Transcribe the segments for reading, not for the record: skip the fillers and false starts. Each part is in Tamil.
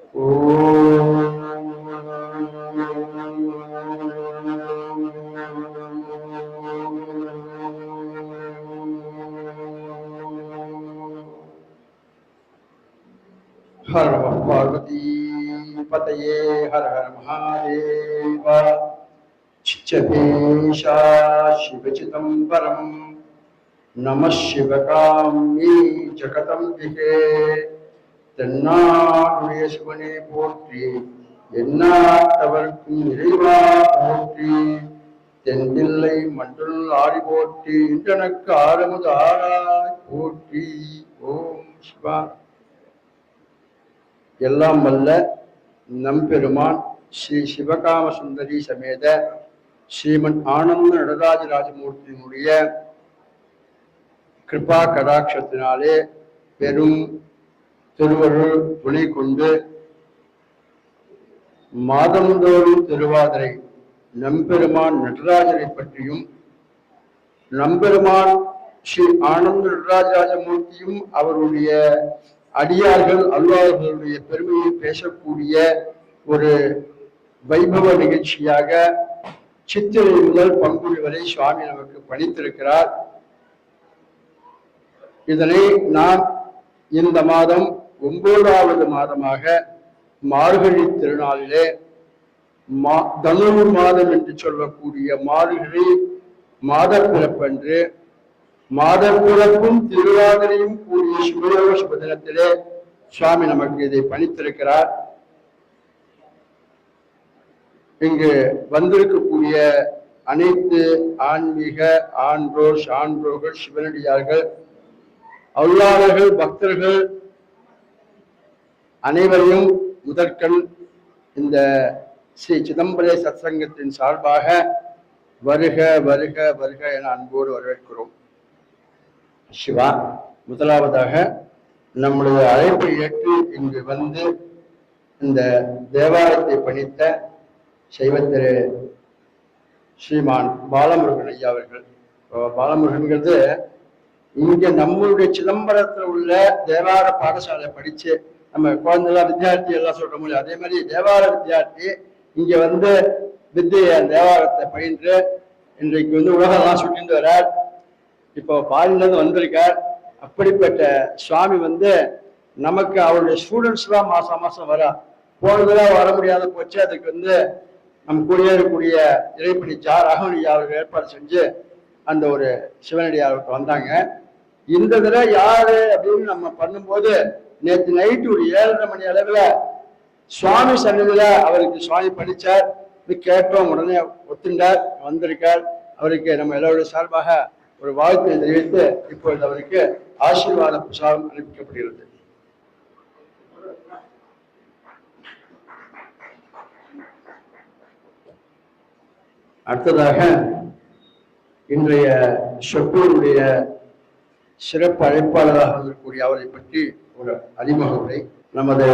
हर पार्वती पतये हर हर महादेव चिच्चपेशा शिवचिदम्बरं नमः शिवकाम्ये जगदम्बिके தென்னாடுடைய சிவனே போற்றி எந்நாட்டவர்க்கும் இறைவா போற்றி தென்தில்லை மண்டுள் ஆடி போற்றி இன்றனக்கு ஆரமுது ஆராய் போற்றி. ஓம் சிவா. எல்லாம் வல்ல நம்பெருமான் ஸ்ரீ சிவகாம சுந்தரி சமேத ஸ்ரீமன் ஆனந்த நடராஜ ராஜமூர்த்தியினுடைய கிருபா கடாட்சத்தினாலே பெரும் திருவருள் துணை கொண்டு மாதந்தோறும் திருவாதிரை நம்பெருமான் நடராஜரை பற்றியும் நம்பெருமான் ஸ்ரீ ஆனந்த நடராஜராஜமூர்த்தியும் அவருடைய அடியார்கள் அல்லாதவர்களுடைய பெருமையை பேசக்கூடிய ஒரு வைபவ நிகழ்ச்சியாக சித்திரை முதல் பங்குனி வரை சுவாமி நமக்கு பணித்திருக்கிறார். இதனை நான் இந்த மாதம் 9வது மாதமாக மார்கழி திருநாளிலே தனுர் மாதம் என்று சொல்லக்கூடிய மார்கழி மாத பிறப்பன்று மாத பிறப்பும் திருவாதிரையும் கூடிய சுபயோக சுபதினத்திலே சுவாமி நமக்கு இதை பணித்திருக்கிறார். இங்கு வந்திருக்கக்கூடிய அனைத்து ஆன்மீக ஆன்றோர் சான்றோர்கள் சிவனடியார்கள் அருளாளர்கள் பக்தர்கள் அனைவரையும் முதற்கண் இந்த ஸ்ரீ சிதம்பர சத்சங்கத்தின் சார்பாக வருக வருக வருக என அன்போடு வரவேற்கிறோம். சிவா, முதலாவதாக நம்முடைய அழைப்பை ஏற்று இங்கு வந்து இந்த தேவாலயத்தை பணித்த சைவத்திரு ஸ்ரீமான் பாலமுருகன் ஐயா அவர்கள். பாலமுருகன்கிறது இங்க நம்மளுடைய சிதம்பரத்தில் உள்ள தேவார பாடசாலை படிச்சு நம்ம குழந்தைலாம் வித்தியார்த்தி எல்லாம் சொல்ற முடியும். அதே மாதிரி தேவார வித்தியார்த்தி இங்க வந்து வித்திய தேவாரத்தை பயின்று இன்றைக்கு வந்து உலகெல்லாம் சுற்றிட்டு வரார். இப்போ பாலிலேருந்து வந்திருக்கார். அப்படிப்பட்ட சுவாமி வந்து நமக்கு அவருடைய ஸ்டூடெண்ட்ஸ் தான் மாசம் மாசம் வரா. போனதெல்லாம் வர முடியாத போச்சு. அதுக்கு வந்து நம் கூடிய இருக்கக்கூடிய இறைப்பணி ராகவனியா அவர்கள் ஏற்பாடு செஞ்சு அந்த ஒரு சிவனடியாருக்கு வந்தாங்க. இந்த தடவை யாரு அப்படின்னு நம்ம பண்ணும்போது நேற்று நைட்டு ஒரு 7:30 மணி அளவுல சுவாமி சன்னதியில அவருக்கு சுவாமி படிச்சார். கேட்டோம், உடனே ஒத்துண்டார், வந்திருக்கார். அவருக்கு நம்ம எல்லோருடைய சார்பாக ஒரு வாழ்த்தை தெரிவித்து இப்பொழுது அவருக்கு ஆசீர்வாத பிரசாதம் அனுப்பிக்கப்படுகிறது. அடுத்ததாக இன்றைய சொற்பொழிவுடைய சிறப்பு அழைப்பாளராக இருக்கக்கூடிய அவரை பற்றி ஒரு அறிமுக உரை. நமது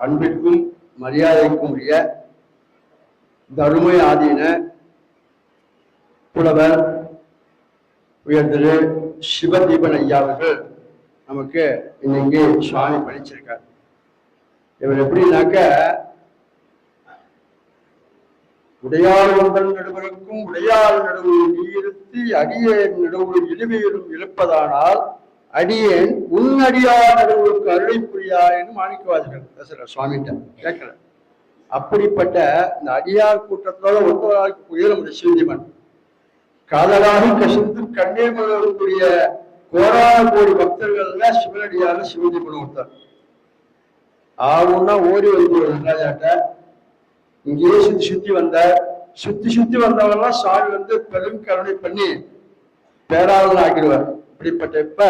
அன்பிற்கும் மரியாதைக்கும் உரிய தருமை ஆதீன புலவர் உயர்திரு சிவதீபன் ஐயா அவர்கள் நமக்கு இன்னைக்கு சுவாமி படிச்சிருக்கார். இவர் எப்படின்னாக்க உடையாள் ஒன்றன் நடுவருக்கும் உடையாள் நடுவில் நீருத்தி அடியேன் நடுவில் இழுவையிலும் இழுப்பதானால் அடியேன் உன்னடியார் நடுவுக்கு அருளை புரியான்னு மாணிக்கவாதிகள் பேசுற சுவாமிகிட்ட கேட்கல. அப்படிப்பட்ட இந்த அடியார் கூட்டத்தோட ஒருத்தவராக புரிய நம்முடைய சிவதீபன் காதலாகி கசிந்து கண்ணீர் மலரக்கூடிய கோடான கோடி பக்தர்கள்ல சிவனடியார் சிவதீபன் ஒருத்தர். ஆகும்னா ஓடி வந்து நடராஜாட்ட இங்கேயே சுத்தி வந்தார். சுத்தி வந்தவங்கெல்லாம் சாமி வந்து பெரும் கருணை பண்ணி பேராளன் ஆக்கிடுவார். இப்படிப்பட்ட இப்ப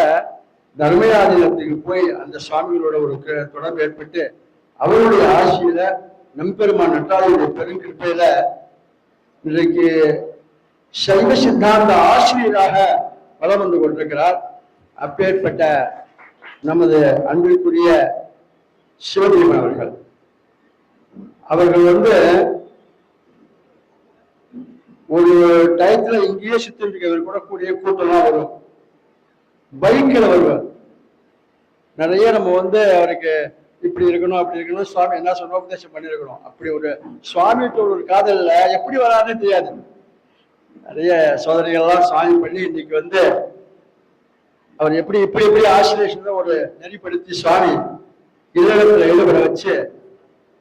தர்மயாதீனத்துக்கு போய் அந்த சுவாமிகளோட ஒரு தொடர்பு ஏற்பட்டு அவருடைய ஆட்சியில நம்பெருமான் நட்டாளியுடைய பெருங்கிருப்பையில இன்றைக்கு சைவ சித்தாந்த ஆசிரியராக வலம் வந்து கொண்டிருக்கிறார். அப்பேற்பட்ட நமது அன்பிற்குரிய சிவதீபன் அவர்கள் வந்து ஒரு டயத்துல இங்கேயே சுத்திட்டு இருக்கவர் கூட கூடிய கூட்டம்லாம் வரும். பைக்கில் வருவார். நிறைய நம்ம வந்து அவருக்கு இப்படி இருக்கணும் அப்படி இருக்கணும் சுவாமி என்ன சொன்ன உபதேசம் பண்ணிருக்கணும். அப்படி ஒரு சுவாமிகிட்ட ஒரு காதல்ல எப்படி வராதுன்னு தெரியாது. நிறைய சோதனைகள்லாம் சுவாமி பண்ணி இன்னைக்கு வந்து அவர் எப்படி இப்படி எப்படி ஆசிரியர் ஒரு நெறிப்படுத்தி சுவாமி இல்லத்துல ஈடுபட வச்சு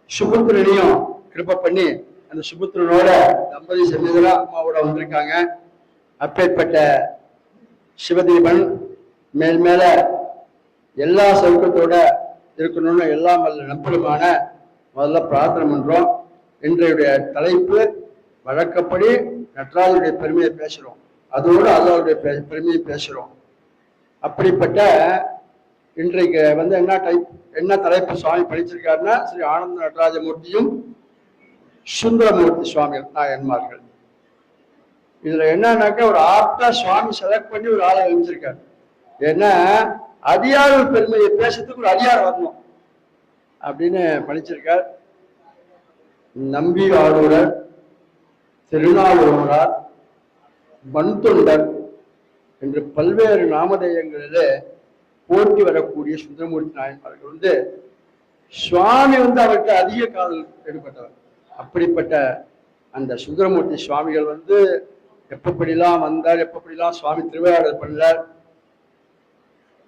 சுபுத்திரனையும் கிருப பண்ணி அந்த சுபுத்திரனோட தம்பதி சமேதரா அம்மாவோட வந்திருக்காங்க. அப்பேற்பட்ட சிவதீபன் மேல் மேல எல்லா சௌக்கத்தோட இருக்கணும்னு எல்லாம் வல்ல நம்பருமான முதல்ல பிரார்த்தனை பண்றோம். இன்றைய தலைப்பு வழக்கப்படி நடராஜருடைய பெருமையை பேசுறோம், அதோடு அல்லாவுடைய பெருமையை பேசுறோம். அப்படிப்பட்ட இன்றைக்கு வந்து என்ன தலைப்பு சுவாமி படிச்சிருக்காருன்னா ஸ்ரீ ஆனந்த நடராஜமூர்த்தியும் சுந்தரமூர்த்தி சுவாமி நாயன்மார்கள். இதுல என்னன்னாக்க ஒரு ஆப்டா சுவாமி செலக்ட் பண்ணி ஒரு ஆளை வச்சிருக்காரு. ஏன்னா அடியார் பெருமையை பேசுறதுக்கு ஒரு அடியார் வரணும் அப்படின்னு படிச்சிருக்கார். நம்பி ஆரூரர், திருநாவூரார், பன்தொண்டர் என்று பல்வேறு நாமதேயங்களிலே போட்டி வரக்கூடிய சுந்தரமூர்த்தி நாயன்மார்கள் வந்து சுவாமி வந்து அவருக்கு அதிக காதல் ஈடுபட்டவர். அப்படிப்பட்ட அந்த சுந்தரமூர்த்தி சுவாமிகள் வந்து எப்படிலாம் வந்தார், எப்படிலாம் சுவாமி திருவிழாடல் பண்ணார்,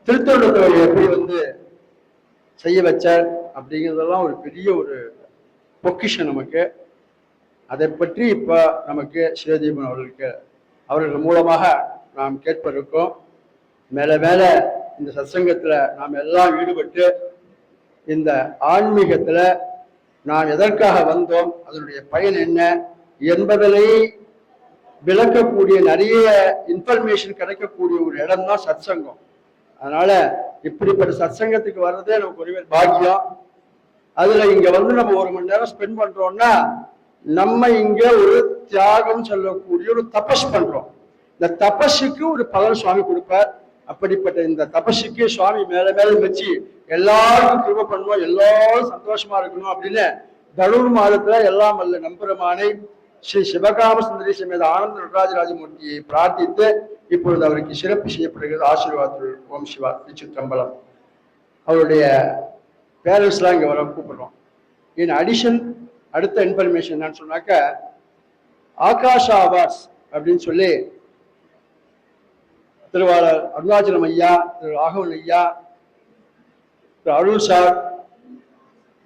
திருத்தொண்டத்தை எப்படி வந்து செய்ய வச்சார் அப்படிங்கிறதெல்லாம் ஒரு பெரிய ஒரு பொக்கிஷம் நமக்கு. அதை பற்றி இப்ப நமக்கு சிவதீபன் அவர்கள் மூலமாக நாம் கேட்ப இருக்கோம். மேல மேல இந்த சத்சங்கத்துல நாம் எல்லாம் ஈடுபட்டு இந்த ஆன்மீகத்துல நாம் எதற்காக வந்தோம், அதனுடைய பயன் என்ன என்பதை விளக்கக்கூடிய நிறைய இன்ஃபர்மேஷன் கிடைக்கக்கூடிய ஒரு இடம் தான் சத்சங்கம். அதனால இப்படிப்பட்ட சத்சங்கத்துக்கு வர்றதே நமக்கு ஒரு பாக்கியம். அதுல இங்க வந்து நம்ம 1 மணி நேரம் ஸ்பெண்ட் பண்றோம்னா நம்ம இங்க ஒரு தியாகம் சொல்லக்கூடிய ஒரு தபஸ் பண்றோம். இந்த தபஸுக்கு ஒரு பலன் சுவாமி கொடுப்பார். அப்படிப்பட்ட இந்த தபஸுக்கு சுவாமி மேல மேல வச்சு எல்லாருக்கும் கிருபை பண்ணணும், எல்லாரும் சந்தோஷமா இருக்கணும் அப்படின்னு தனுர் மாதத்துல எல்லாம் வல்ல நம்பெருமானை ஸ்ரீ சிவகாம சுந்தரி சமேத ஆனந்த நடராஜராஜமூர்த்தியை பிரார்த்தித்து இப்பொழுது அவருக்கு சிறப்பு செய்யப்படுகிறது. ஆசீர்வாதத்தில் ஓம் சிவா திருச்சிற்றம்பலம். அவருடைய பேரண்ட்ஸ் எல்லாம் இங்க வர கூப்பிடுறோம். இன் அடிஷன் அடுத்த இன்ஃபர்மேஷன் என்னன்னு சொன்னாக்க ஆகாஷா அவார்ட்ஸ் அப்படின்னு சொல்லி திருவாளர் அருணாச்சலம் ஐயா, திரு ராகவன் ஐயா, திரு அருள் சார்,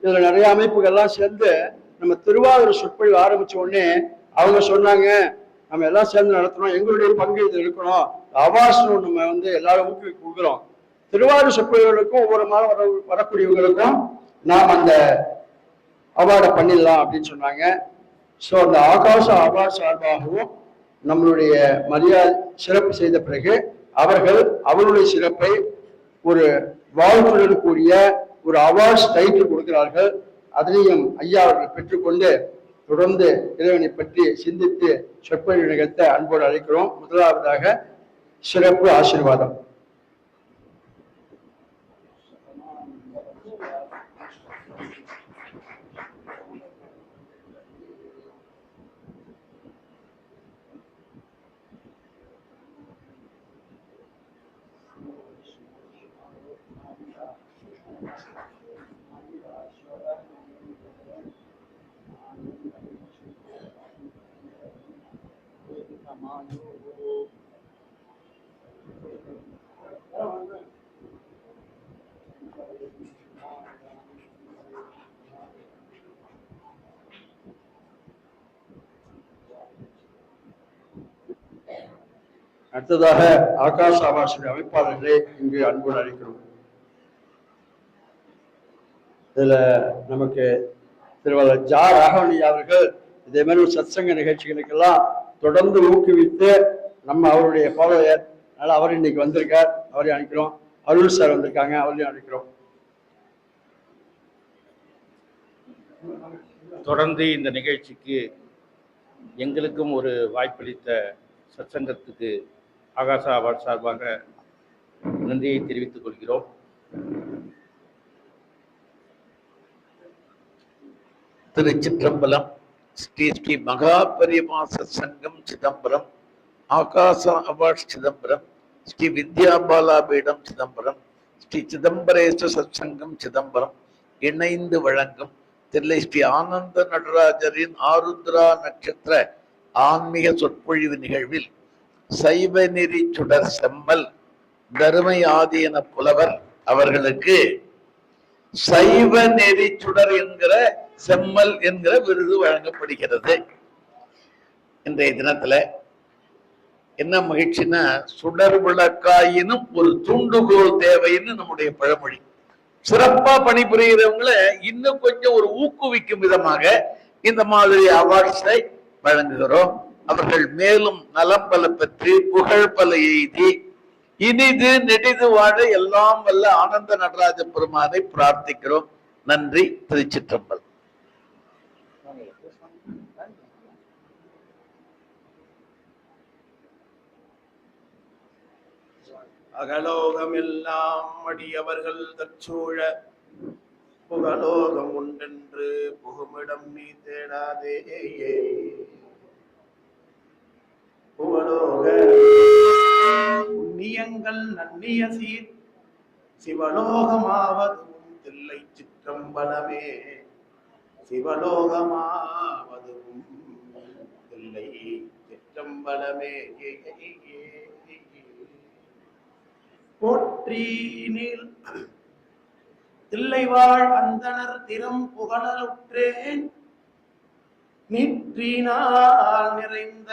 இதுல நிறைய அமைப்புகள்லாம் சேர்ந்து நம்ம திருவாரூர் சொற்பொழிவு ஆரம்பிச்ச உடனே அவங்க சொன்னாங்க நம்ம எல்லாம் சேர்ந்து நடத்தணும், எங்களுடைய பங்கு இது இருக்கணும், அவார்ட்ஸ் நம்ம வந்து எல்லாரும் ஊக்குவிக்க கொடுக்குறோம். திருவாரூர் சொற்பொழிவுகளுக்கும் ஒவ்வொரு மாதம் வரக்கூடியவங்களுக்கும் நாம் அந்த அவார்டை பண்ணிடலாம் அப்படின்னு சொன்னாங்க. ஸோ அந்த ஆகாஷ அவார்ட் சார்பாகவும் நம்மளுடைய மரியாதை சிறப்பு செய்த பிறகு அவர்களுடைய சிறப்பை ஒரு வாழ்வுடன் கூடிய ஒரு அவார்ட்ஸ் டைட்டில் கொடுக்கிறார்கள். அதனையும் ஐயா அவர்கள் பெற்றுக்கொண்டு தொடர்ந்து இறைவனை பற்றி சிந்தித்து சொற்பொழிவு நிகழ்த்த அன்போடு அழைக்கிறோம். முதலாவதாக சிறப்பு ஆசீர்வாதம். அடுத்ததாக ஆகாஷ் அவார்ட்ஸுடைய அமைப்பாளர்களை இங்கு அன்போடு அழைக்கிறோம். இதுல நமக்கு திருவாளர் ஜா ராகவனி அவர்கள் இதே மாதிரி ஒரு சத்சங்க நிகழ்ச்சிகளுக்கெல்லாம் தொடர்ந்து ஊக்குவித்து நம்ம அவருடைய ஃபாலோயர், அதனால அவர் இன்னைக்கு வந்திருக்கார், அவரையும் அழைக்கிறோம். அருள் சார் வந்திருக்காங்க, அவரையும் அழைக்கிறோம். தொடர்ந்து இந்த நிகழ்ச்சிக்கு எங்களுக்கும் ஒரு வாய்ப்பளித்த சத்சங்கத்துக்கு ஆகாஷா அவார்ட் சார்பாக நன்றியை தெரிவித்துக் கொள்கிறோம். திருச்சிற்றம்பலம். ஸ்ரீ ஸ்ரீ மகாபரிமா சத்சங்கம் சிதம்பரம், ஆகாஷா அவார்ட் சிதம்பரம், ஸ்ரீ வித்யா பாலாபீடம் சிதம்பரம், ஸ்ரீ சிதம்பரேஸ்வர சத்சங்கம் சிதம்பரம், இணைந்து வழங்கும் தில்லை ஸ்ரீ ஆனந்த நடராஜரின் ஆருத்ரா நட்சத்திர ஆன்மீக சொற்பொழிவு நிகழ்வில் சைவ நெறி சுடர் செம்மல் தருமை ஆதீன புலவர் அவர்களுக்கு சைவ நெறி சுடர் என்கிற செம்மல் என்கிற விருது வழங்கப்படுகிறது. இன்றைய தினத்துல என்ன மகிழ்ச்சின்னா, சுடர் விளக்காயினும் ஒரு தூண்டுகோல் தேவைன்னு நம்முடைய பழமொழி. சிறப்பா பணிபுரிகிறவங்களை இன்னும் கொஞ்சம் ஒரு ஊக்குவிக்கும் விதமாக இந்த மாதிரி அவார்ட்ஸை வழங்குகிறோம். அவர்கள் மேலும் நலம் பல பெற்று புகழ் பல எய்தி இனிது நெடிது வாழ எல்லாம் வல்ல ஆனந்த நடராஜ பெருமானை பிரார்த்திக்கிறோம். நன்றி. திருச்சிற்றம்பலம். அகலோகம் எல்லாம் அடியவர்கள் தற்சூழ புகலோகம் உண்டென்று புகுமிடம் நீ தேடாதே. புகலோக புண்ணியங்கள் நன்னிய சீர் சிவலோகமாவதும் தில்லை சிற்றம்பலமே. சிவலோகமாவதும் தில்லை சிற்றம்பலமே. போற்றி நீல் தில்லைவாழ் அந்தணர் திறம் புகழலுற்றேன். நீற்றினால் நிறைந்த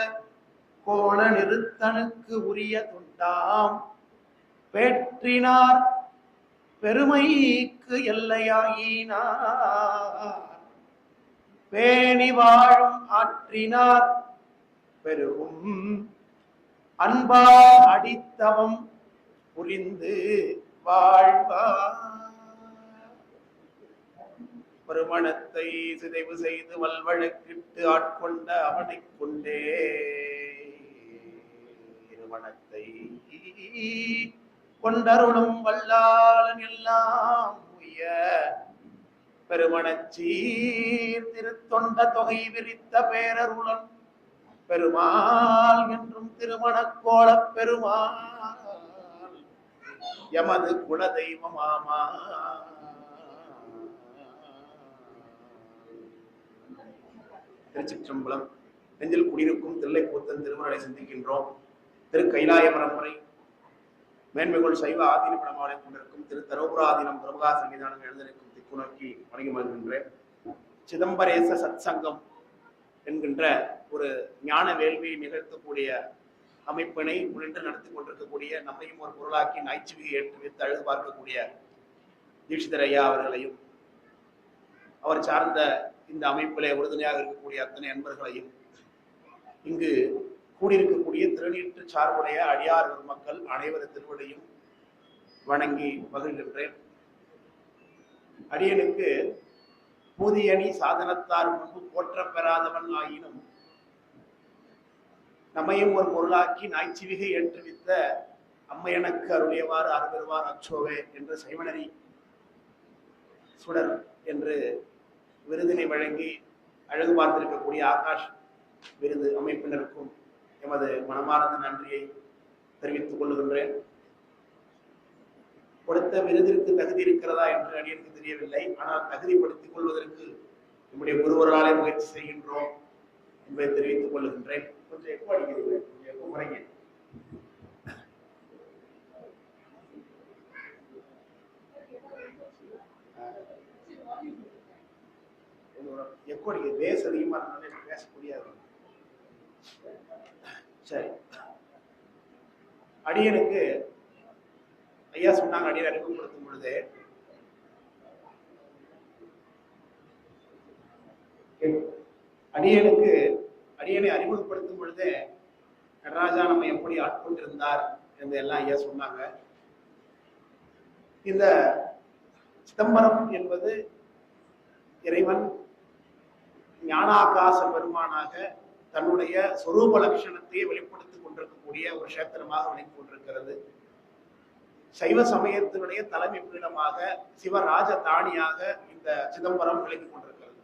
கோண நிறுத்தனுக்கு உரிய தொண்டாம் பேற்றினார் பெருமைக்கு எல்லையாயினார். பேணி வாழும் ஆற்றினார் பெருகும் அன்பா அடித்தவம் புரிந்து வாழ்வார். பெருமணத்தை சிதைவு செய்து வல்வழக்கிட்டு ஆட்கொண்ட அவனை கொண்டே இருமணத்தை கொண்டருளும் வல்லாளன் எல்லாம் உய பெருமணச்சீர் திருத்தொண்ட தொகை விரித்த பேரருளன் பெருமாள் என்றும் திருமணக்கோள பெருமாள் எமது குலதெய்வமாமா. திருச்சிற்றம்பலம். நெஞ்சில் குடியிருக்கும் தில்லை கூத்தன் திருமணத்தை சிந்திக்கின்றோம். திரு கைலாய பரம்பரை மேன்மைகள் சைவ ஆதீன படமாலை கொண்டிருக்கும் திரு தரோபுராதீனம் பிரபகா சன்னிதானம் எழுந்திருக்கும் திக்கு நோக்கி வணங்கி வருகின்றேன். சிதம்பரேச சத்சங்கம் என்கின்ற ஒரு ஞான வேள்வியை நிகழ்த்தக்கூடிய அமைப்பினை முன்னின்று நடத்தி கொண்டிருக்கக்கூடிய நம்மையும் ஒரு பொருளாக்கி நைச்சுவியை ஏற்றுவித்து அழுது பார்க்கக்கூடிய தீட்சிதர் ஐயா அவர்களையும் அவர் சார்ந்த இந்த அமைப்பிலே உறுதுணையாக இருக்கக்கூடிய அத்தனை அன்பர்களையும் இங்கு கூடியிருக்கக்கூடிய திருநீற்று சார்புடைய அடியார் மக்கள் அனைவரு திருவடையும் வணங்கி மகிழ்கின்றேன். அடியனுக்கு பூதியணி சாதனத்தார் முன்பு போற்ற பெறாதவன் ஆயினும் நம்மையும் ஒரு பொருளாக்கி நாய்ச்சிவிகை ஏற்றுவித்த அம்மையனுக்கு அருளியவாறு அருள்வார் அச்சோவே என்று சைவனரி சுடர் என்று விருதினை வழங்கி அழகு பார்த்திருக்கக்கூடிய ஆகாஷ் விருது அமைப்பினருக்கும் எமது மனமார்ந்த நன்றியை தெரிவித்துக் கொள்ளுகின்றேன். கொடுத்த விருதிற்கு தகுதி இருக்கிறதா என்று அடியனுக்கு தெரியவில்லை. ஆனால் தகுதிப்படுத்திக் கொள்வதற்கு நம்முடைய ஒருவராலே முயற்சி செய்கின்றோம் என்பதை தெரிவித்துக் கொள்ளுகின்றேன். கொஞ்சம் எப்போ அடிக்கிறீங்க, கொஞ்சம் எப்போ முறைங்க. எப்போ அடிக்கிறது பேச அதிகமா இருந்தாலும் எனக்கு பேச முடியாது. சரி, அடியனுக்கு ஐயா சொன்னாங்க, அடியன் அறிமுகப்படுத்தும் பொழுது அடியனை அறிமுகப்படுத்தும் பொழுதே நடராஜா நம்ம எப்படி ஆட்கொண்டிருந்தார் என்று எல்லாம் ஐயா சொன்னாங்க. இந்த சிதம்பரம் என்பது இறைவன் ஞானாகாச பெருமானாக தன்னுடைய சொரூப லட்சணத்தை வெளிப்படுத்திக் கொண்டிருக்கக்கூடிய ஒரு கஷேத்திரமாக விளங்கிக் கொண்டிருக்கிறது. சைவ சமயத்தினுடைய தலைமை பீடமாக சிவராஜ தானியாக இந்த சிதம்பரம் விளங்கிக் கொண்டிருக்கிறது.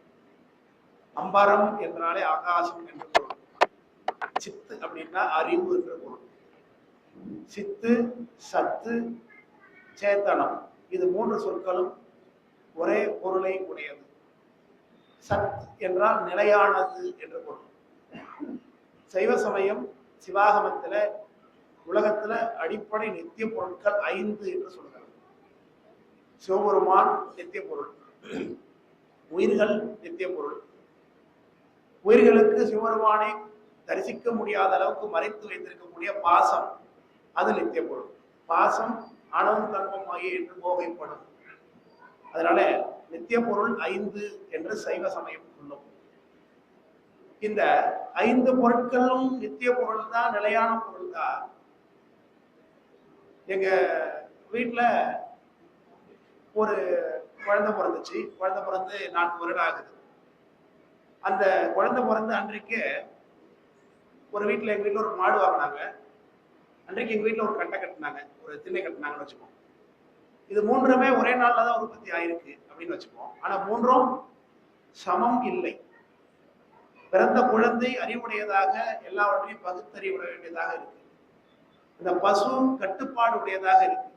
அம்பரம் என்றாலே ஆகாசம் என்று பொருள். சித்து அப்படின்னா அறிவு என்று பொருள். சித்து, சத்து, சேத்தனம், இது மூன்று சொற்களும் ஒரே பொருளை உடையது. சத் என்றால் நிலையானது என்று பொருள். சைவ சமயம் சிவாகமத்துல உலகத்துல அடிப்படை நித்திய பொருட்கள் 5 என்று சொல்கிறார். சிவபெருமான் நித்திய பொருள், உயிர்கள் நித்திய பொருள். உயிர்களுக்கு சிவபெருமானை தரிசிக்க முடியாத அளவுக்கு மறைத்து வைத்திருக்கக்கூடிய பாசம், அது நித்திய பொருள். பாசம் அணவும் கர்மம் ஆகிய என்று போகைப்படும். அதனால நித்திய பொருள் 5 என்று சைவ சமயம் சொல்லும். இந்த 5 பொருட்களும் நித்திய பொருள் தான், நிலையான பொருள் தான். எங்க வீட்டுல ஒரு குழந்தை பிறந்துச்சு. குழந்தை பிறந்து 4 வருடம் ஆகுது. அந்த குழந்தை பிறந்த அன்றைக்கு எங்க வீட்டுல ஒரு மாடு வாங்கினாங்க. அன்றைக்கு எங்க வீட்டுல ஒரு கட்டை கட்டினாங்க, ஒரு திண்ணை கட்டினாங்கன்னு வச்சுப்போம். இது 3மே ஒரே நாள்ல தான் உற்பத்தி ஆயிருக்கு அப்படின்னு வச்சுப்போம். ஆனா 3ம் சமம் இல்லை. பிறந்த குழந்தை அறிவுடையதாக, எல்லாவற்றையும் பகுத்தறிவிட வேண்டியதாக இருக்கு. இந்த பசு கட்டுப்பாடு உடையதாக இருக்கு.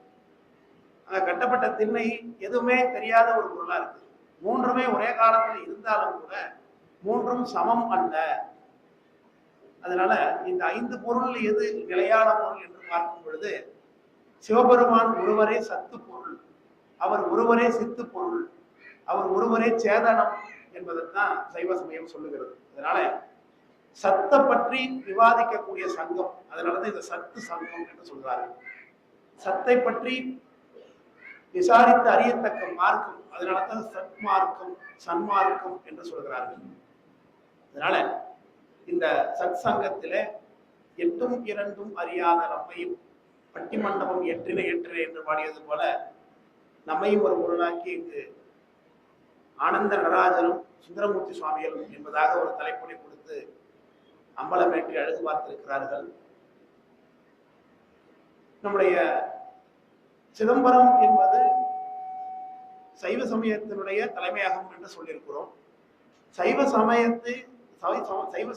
அங்க கட்டப்பட்ட திண்ணை எதுவுமே தெரியாத ஒரு பொருளா இருக்கு. 3மே ஒரே காலத்துல இருந்தாலும் கூட 3ம் சமம் அல்ல. அதனால இந்த 5 பொருள் எது நிலையான பொருள் என்று பார்க்கும் பொழுது, சிவபெருமான் ஒருவரே சத்து பொருள், அவர் ஒருவரே சித்து பொருள், அவர் ஒருவரே சேதனம் என்பதைத்தான் சைவ சமயம் சொல்லுகிறது. அதனால சத்தை பற்றி விவாதிக்கக்கூடிய சங்கம், அதனாலதான் இந்த சத்து சங்கம் என்று சொல்றாரு. சத்தை பற்றி விசாரித்து அறியத்தக்க மார்க்கம், அதனாலதான் சத்மார்க்கம் சன்மார்க்கம் என்று சொல்கிறார்கள். அதனால இந்த சத் சங்கத்திலே 8ம் 2ம் அறியாத நம்மையும், பட்டி மண்டபம் எற்றின எற்றின என்று பாடியது போல நம்மையும் ஒரு பொருளாக்கி இங்கு ஆனந்த நடராஜரும் சுந்தரமூர்த்தி சுவாமிகளும் என்பதாக ஒரு தலைப்புனை கொடுத்து அம்பலமேற்றி அழகு பார்த்திருக்கிறார்கள். நம்முடைய சிதம்பரம் என்பது சைவ சமயத்தினுடைய தலைமையகம் என்று சொல்லியிருக்கிறோம். சைவ